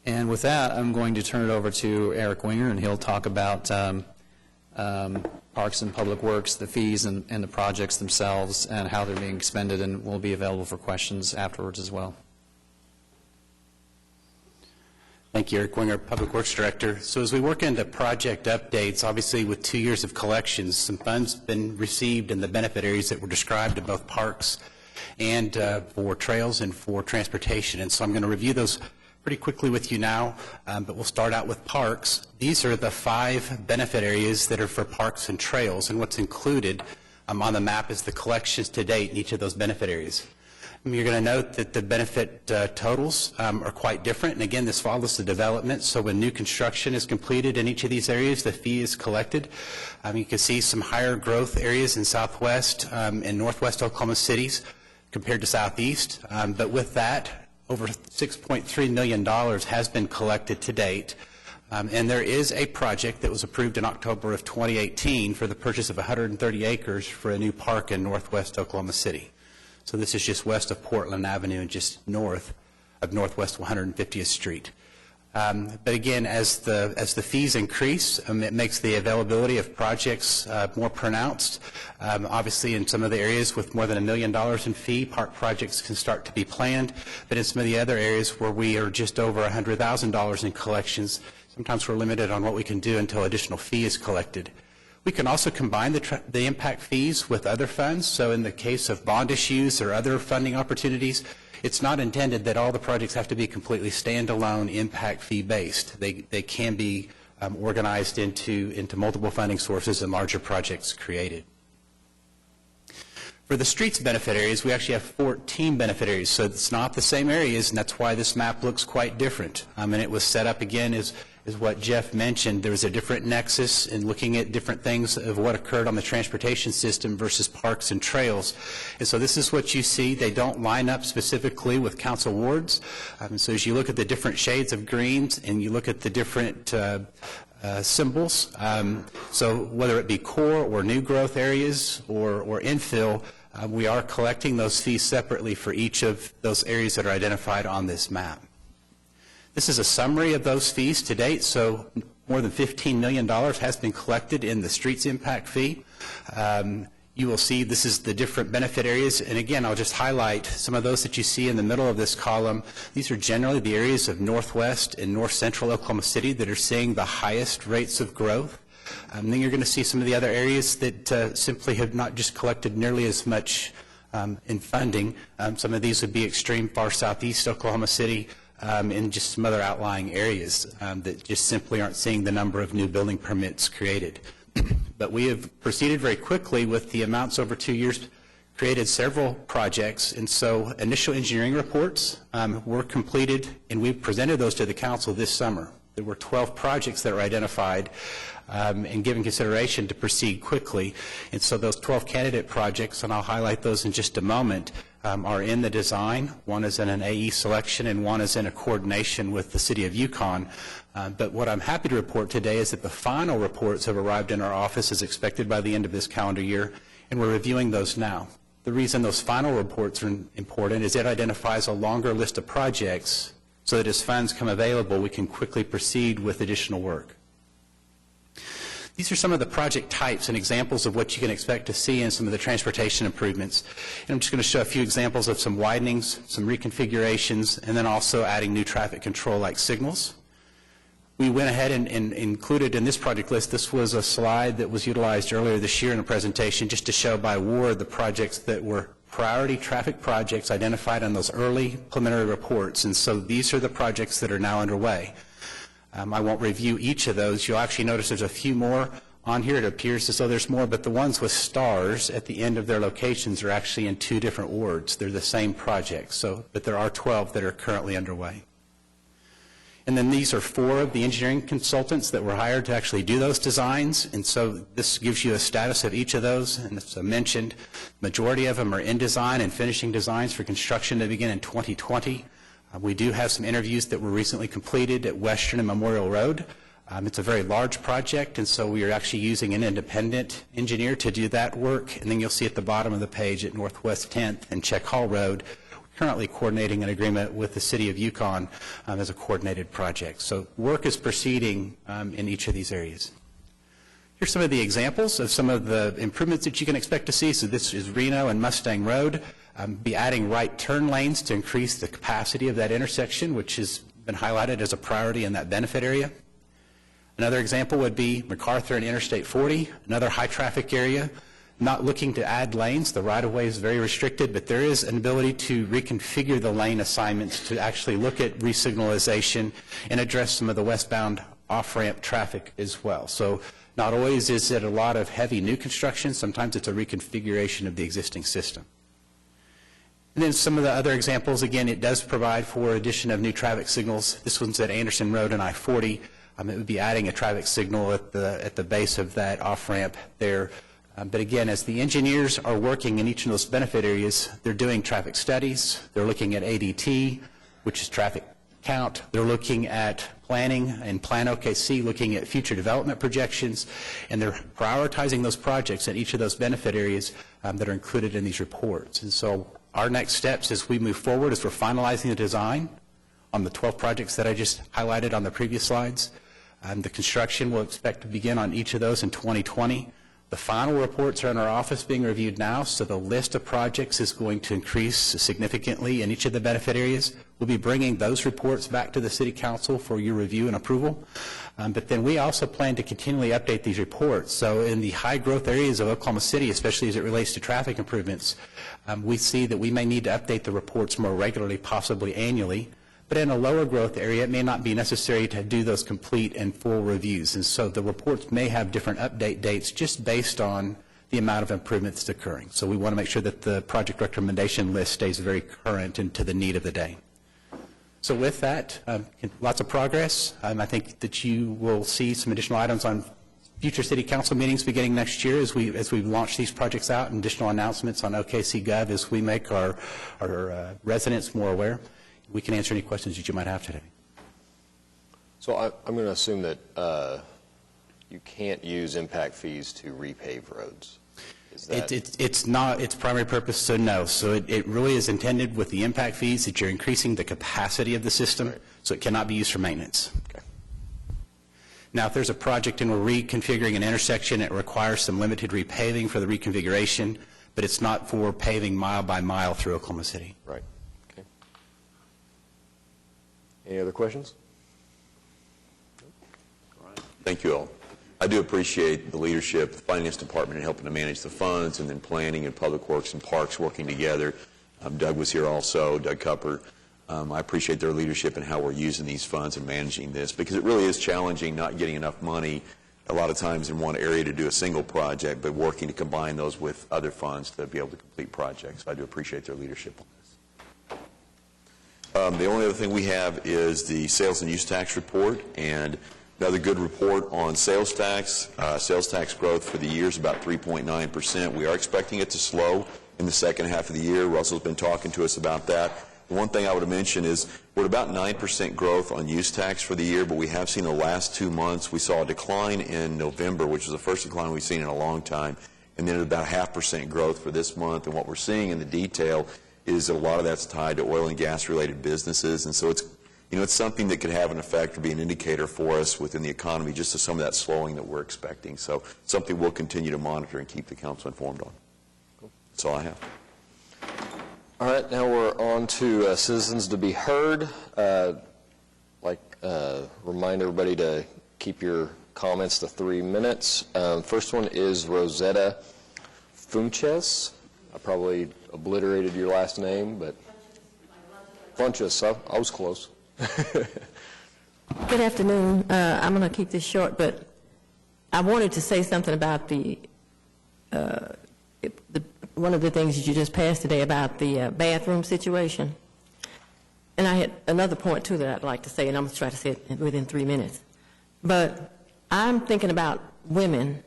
And with that, I'm going to turn it over to Eric Winger, and he'll talk about Parks and Public Works, the fees and the projects themselves, and how they're being expended, and will be available for questions afterwards as well. Thank you, Eric Winger, Public Works Director. So as we work into project updates, obviously with 2 years of collections, some funds have been received in the benefit areas that were described in both parks and for trails and for transportation. And so I'm going to review those pretty quickly with you now, but we'll start out with parks. These are the 5 benefit areas that are for parks and trails, and what's included on the map is the collections to date in each of those benefit areas. You're going to note that the benefit totals are quite different, and again, this follows the development. So when new construction is completed in each of these areas, the fee is collected. You can see some higher growth areas in southwest and northwest Oklahoma cities compared to southeast, but with that, over $6.3 million has been collected to date. And there is a project that was approved in October of 2018 for the purchase of 130 acres for a new park in northwest Oklahoma City. So this is just west of Portland Avenue and just north of Northwest 150th Street. But again, as the fees increase, it makes the availability of projects more pronounced. Obviously, in some of the areas with more than $1 million in fee, park projects can start to be planned. But in some of the other areas where we are just over $100,000 in collections, sometimes we're limited on what we can do until additional fee is collected. We can also combine the impact fees with other funds. So in the case of bond issues or other funding opportunities, it's not intended that all the projects have to be completely standalone impact fee based. They can be organized into multiple funding sources and larger projects created. For the streets benefit areas, we actually have 14 benefit areas, so it's not the same areas, and that's why this map looks quite different. And it was set up again as what Jeff mentioned. There was a different nexus in looking at different things of what occurred on the transportation system versus parks and trails. And so this is what you see. They don't line up specifically with council wards. So as you look at the different shades of greens and you look at the different symbols, so whether it be core or new growth areas or infill, we are collecting those fees separately for each of those areas that are identified on this map. This is a summary of those fees to date. So more than $15 million has been collected in the streets impact fee. You will see this is the different benefit areas. And again, I'll just highlight some of those that you see in the middle of this column. These are generally the areas of northwest and north central Oklahoma City that are seeing the highest rates of growth. Then you're going to see some of the other areas that simply have not just collected nearly as much in funding. Some of these would be extreme far southeast Oklahoma City, and just some other outlying areas that just simply aren't seeing the number of new building permits created. But we have proceeded very quickly with the amounts over 2 years, created several projects, and so initial engineering reports were completed, and we presented those to the council this summer. There were 12 projects that were identified and given consideration to proceed quickly. And so those 12 candidate projects, and I'll highlight those in just a moment, are in the design. One is in an AE selection and one is in a coordination with the City of Yukon. But what I'm happy to report today is that the final reports have arrived in our office as expected by the end of this calendar year, and we're reviewing those now. The reason those final reports are important is it identifies a longer list of projects so that as funds come available, we can quickly proceed with additional work. These are some of the project types and examples of what you can expect to see in some of the transportation improvements. And I'm just going to show a few examples of some widenings, some reconfigurations, and then also adding new traffic control like signals. We went ahead and included in this project list, this was a slide that was utilized earlier this year in a presentation just to show by ward the projects that were priority traffic projects identified on those early preliminary reports. And so these are the projects that are now underway. I won't review each of those. You'll actually notice there's a few more on here it appears as though there's more, but the ones with stars at the end of their locations are actually in 2 different wards. They're the same project, but there are 12 that are currently underway. And then these are 4 of the engineering consultants that were hired to actually do those designs, and so this gives you a status of each of those. And as I mentioned, the majority of them are in design and finishing designs for construction to begin in 2020. We do have some interviews that were recently completed at Western and Memorial Road. It's a very large project, and so we are actually using an independent engineer to do that work. And then you'll see at the bottom of the page at Northwest 10th and Check Hall Road, currently coordinating an agreement with the City of Yukon as a coordinated project. So work is proceeding in each of these areas. Here's some of the examples of some of the improvements that you can expect to see. So this is Reno and Mustang Road. Be adding right turn lanes to increase the capacity of that intersection, which has been highlighted as a priority in that benefit area. Another example would be MacArthur and Interstate 40, another high-traffic area. Not looking to add lanes. The right-of-way is very restricted, but there is an ability to reconfigure the lane assignments to actually look at resignalization and address some of the westbound off-ramp traffic as well. So not always is it a lot of heavy new construction. Sometimes it's a reconfiguration of the existing system. And then some of the other examples, again, it does provide for addition of new traffic signals. This one's at Anderson Road and I-40. It would be adding a traffic signal at the base of that off-ramp there. But again, as the engineers are working in each of those benefit areas, they're doing traffic studies, they're looking at ADT, which is traffic count, they're looking at planning and Plan OKC, looking at future development projections, and they're prioritizing those projects at each of those benefit areas that are included in these reports. And so our next steps as we move forward is we're finalizing the design on the 12 projects that I just highlighted on the previous slides. The construction will expect to begin on each of those in 2020. The final reports are in our office being reviewed now, so the list of projects is going to increase significantly in each of the benefit areas. We'll be bringing those reports back to the City Council for your review and approval. But then we also plan to continually update these reports. So in the high-growth areas of Oklahoma City, especially as it relates to traffic improvements, we see that we may need to update the reports more regularly, possibly annually. But in a lower growth area, it may not be necessary to do those complete and full reviews. And so the reports may have different update dates just based on the amount of improvements that's occurring. So we want to make sure that the project recommendation list stays very current and to the need of the day. So with that, lots of progress. I think that you will see some additional items on future City Council meetings beginning next year as we launch these projects out, and additional announcements on OKC Gov as we make our residents more aware. We can answer any questions that you might have today. So I'm going to assume that you can't use impact fees to repave roads. Is that... It's not its primary purpose, so no. So it really is intended with the impact fees that you're increasing the capacity of the system, right. So it cannot be used for maintenance. Okay. Now, if there's a project and we're reconfiguring an intersection, it requires some limited repaving for the reconfiguration, but it's not for paving mile by mile through Oklahoma City. Right. Any other questions? Thank you all. I do appreciate the leadership, the Finance Department in helping to manage the funds, and then planning and Public Works and Parks working together. Doug was here also, Doug Cupper. I appreciate their leadership in how we're using these funds and managing this, because it really is challenging not getting enough money a lot of times in one area to do a single project, but working to combine those with other funds to be able to complete projects. So I do appreciate their leadership on this. The only other thing we have is the sales and use tax report, and another good report on sales tax. Sales tax growth for the year is about 3.9%. We are expecting it to slow in the second half of the year. Russell's been talking to us about that. The one thing I would mention is we're at about 9% growth on use tax for the year, but we have seen the last 2 months, we saw a decline in November, which was the first decline we've seen in a long time, and then about 0.5% growth for this month. And what we're seeing in the detail is that a lot of that's tied to oil and gas related businesses, and so it's something that could have an effect or be an indicator for us within the economy, just to some of that slowing that we're expecting. So something we'll continue to monitor and keep the council informed on. That's all I have. All right, now we're on to citizens to be heard. Remind everybody to keep your comments to 3 minutes. First one is Rosetta Funches. I probably obliterated your last name, but Funches, I was close. Good afternoon. I'm going to keep this short, but I wanted to say something about one of the things that you just passed today about the bathroom situation. And I had another point, too, that I'd like to say, and I'm going to try to say it within 3 minutes. But I'm thinking about women.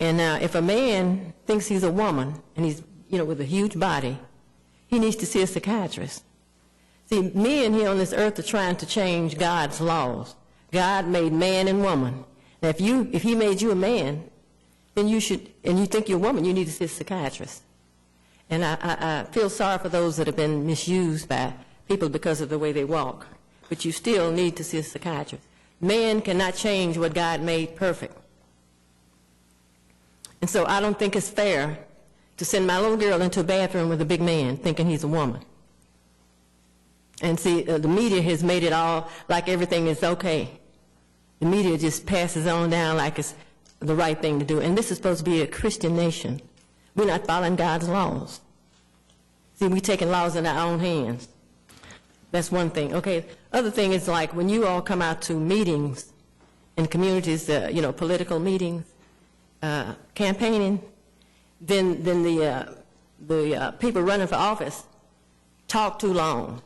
And now, if a man thinks he's a woman, and he's, with a huge body, he needs to see a psychiatrist. See, men here on this earth are trying to change God's laws. God made man and woman. Now, if he made you a man, then you should, and you think you're a woman, you need to see a psychiatrist. And I feel sorry for those that have been misused by people because of the way they walk. But you still need to see a psychiatrist. Man cannot change what God made perfect. And so I don't think it's fair to send my little girl into a bathroom with a big man thinking he's a woman. And see, the media has made it all like everything is okay. The media just passes on down like it's the right thing to do. And this is supposed to be a Christian nation. We're not following God's laws. See, we're taking laws in our own hands. That's one thing. Okay, other thing is like when you all come out to meetings in communities, political meetings, campaigning, then the people running for office talk too long.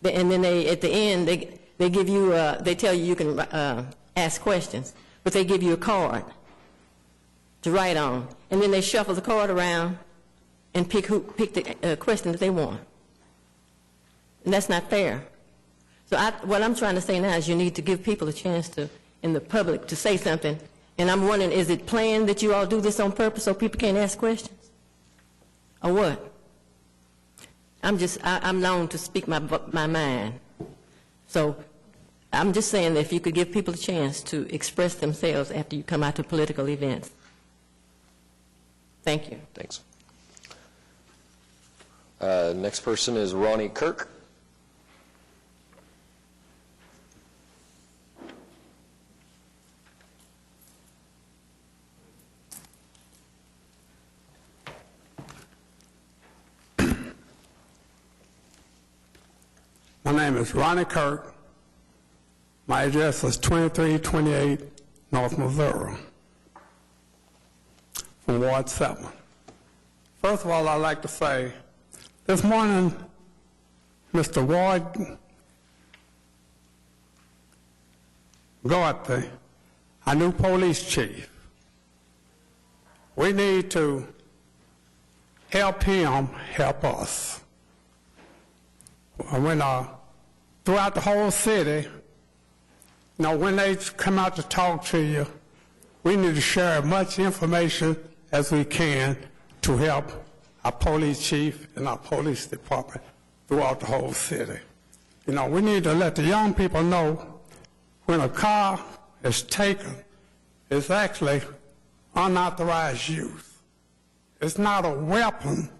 And then at the end, they give you, they tell you you can ask questions, but they give you a card to write on. And then they shuffle the card around and pick the question that they want. And that's not fair. So what I'm trying to say now is you need to give people a chance to, in the public, to say something. And I'm wondering, is it planned that you all do this on purpose so people can't ask questions? Or what? I'm known to speak my mind. So I'm just saying that if you could give people a chance to express themselves after you come out to political events. Thank you. Thanks. Next person is Ronnie Kirk. My name is Ronnie Kirk. My address is 2328 North Missouri, from Ward 7. First of all, I'd like to say, this morning, Mr. Ward Gorthy, our new police chief, we need to help him help us. When throughout the whole city, when they come out to talk to you, we need to share as much information as we can to help our police chief and our police department throughout the whole city. We need to let the young people know when a car is taken, it's actually unauthorized use. It's not a weapon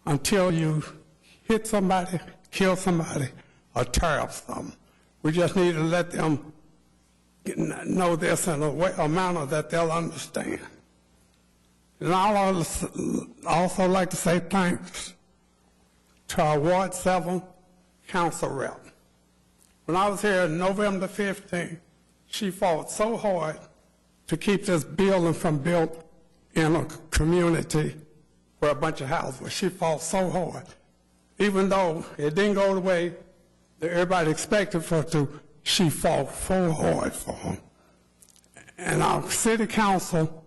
until you hit somebody, kill somebody, or tear up something. We just need to let them know this in a manner that they'll understand. And I'd also like to say thanks to our Ward 7 council rep. When I was here November 15th, she fought so hard to keep this building from built in a community where a bunch of houses were. She fought so hard. Even though it didn't go the way that everybody expected for it to, she fought so hard for them. And our city council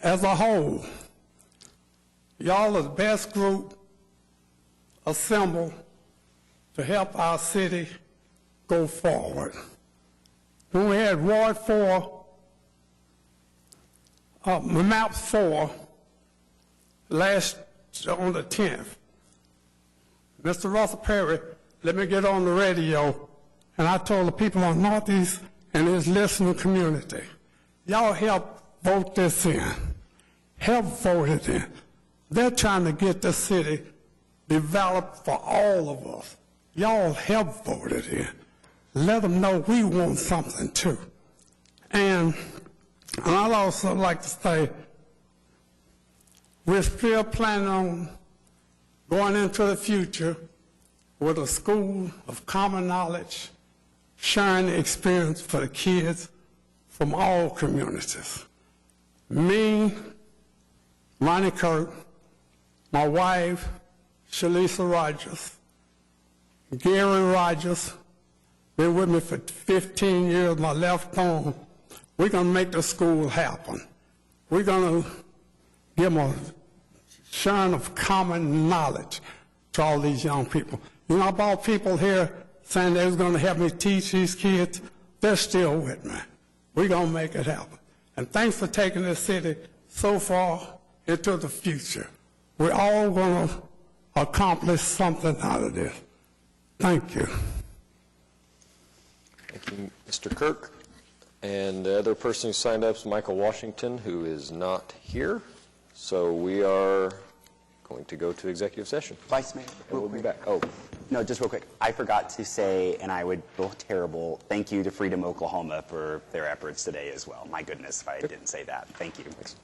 as a whole, y'all are the best group assembled to help our city go forward. When we had Ward 4, map 4, last on the 10th, Mr. Russell Perry let me get on the radio, and I told the people on Northeast and his listening community, y'all help vote this in. Help vote it in. They're trying to get the city developed for all of us. Y'all help vote it in. Let them know we want something too. And I'd also like to say, we're still planning on going into the future with a school of common knowledge, sharing the experience for the kids from all communities. Me, Ronnie Kirk, my wife, Shalisa Rogers, Gary Rogers, been with me for 15 years, my left arm. We're going to make the school happen. We're going to give them a sharing of common knowledge to all these young people. You know, I brought people here saying they was going to help me teach these kids. They're still with me. We're going to make it happen. And thanks for taking this city so far into the future. We're all going to accomplish something out of this. Thank you. Thank you, Mr. Kirk. And the other person who signed up is Michael Washington, who is not here. So we are going to go to executive session. Vice Mayor, and we'll be back. Oh, no, just real quick. I forgot to say, and I would feel terrible, thank you to Freedom Oklahoma for their efforts today as well. My goodness, if I didn't say that. Thank you. Thanks.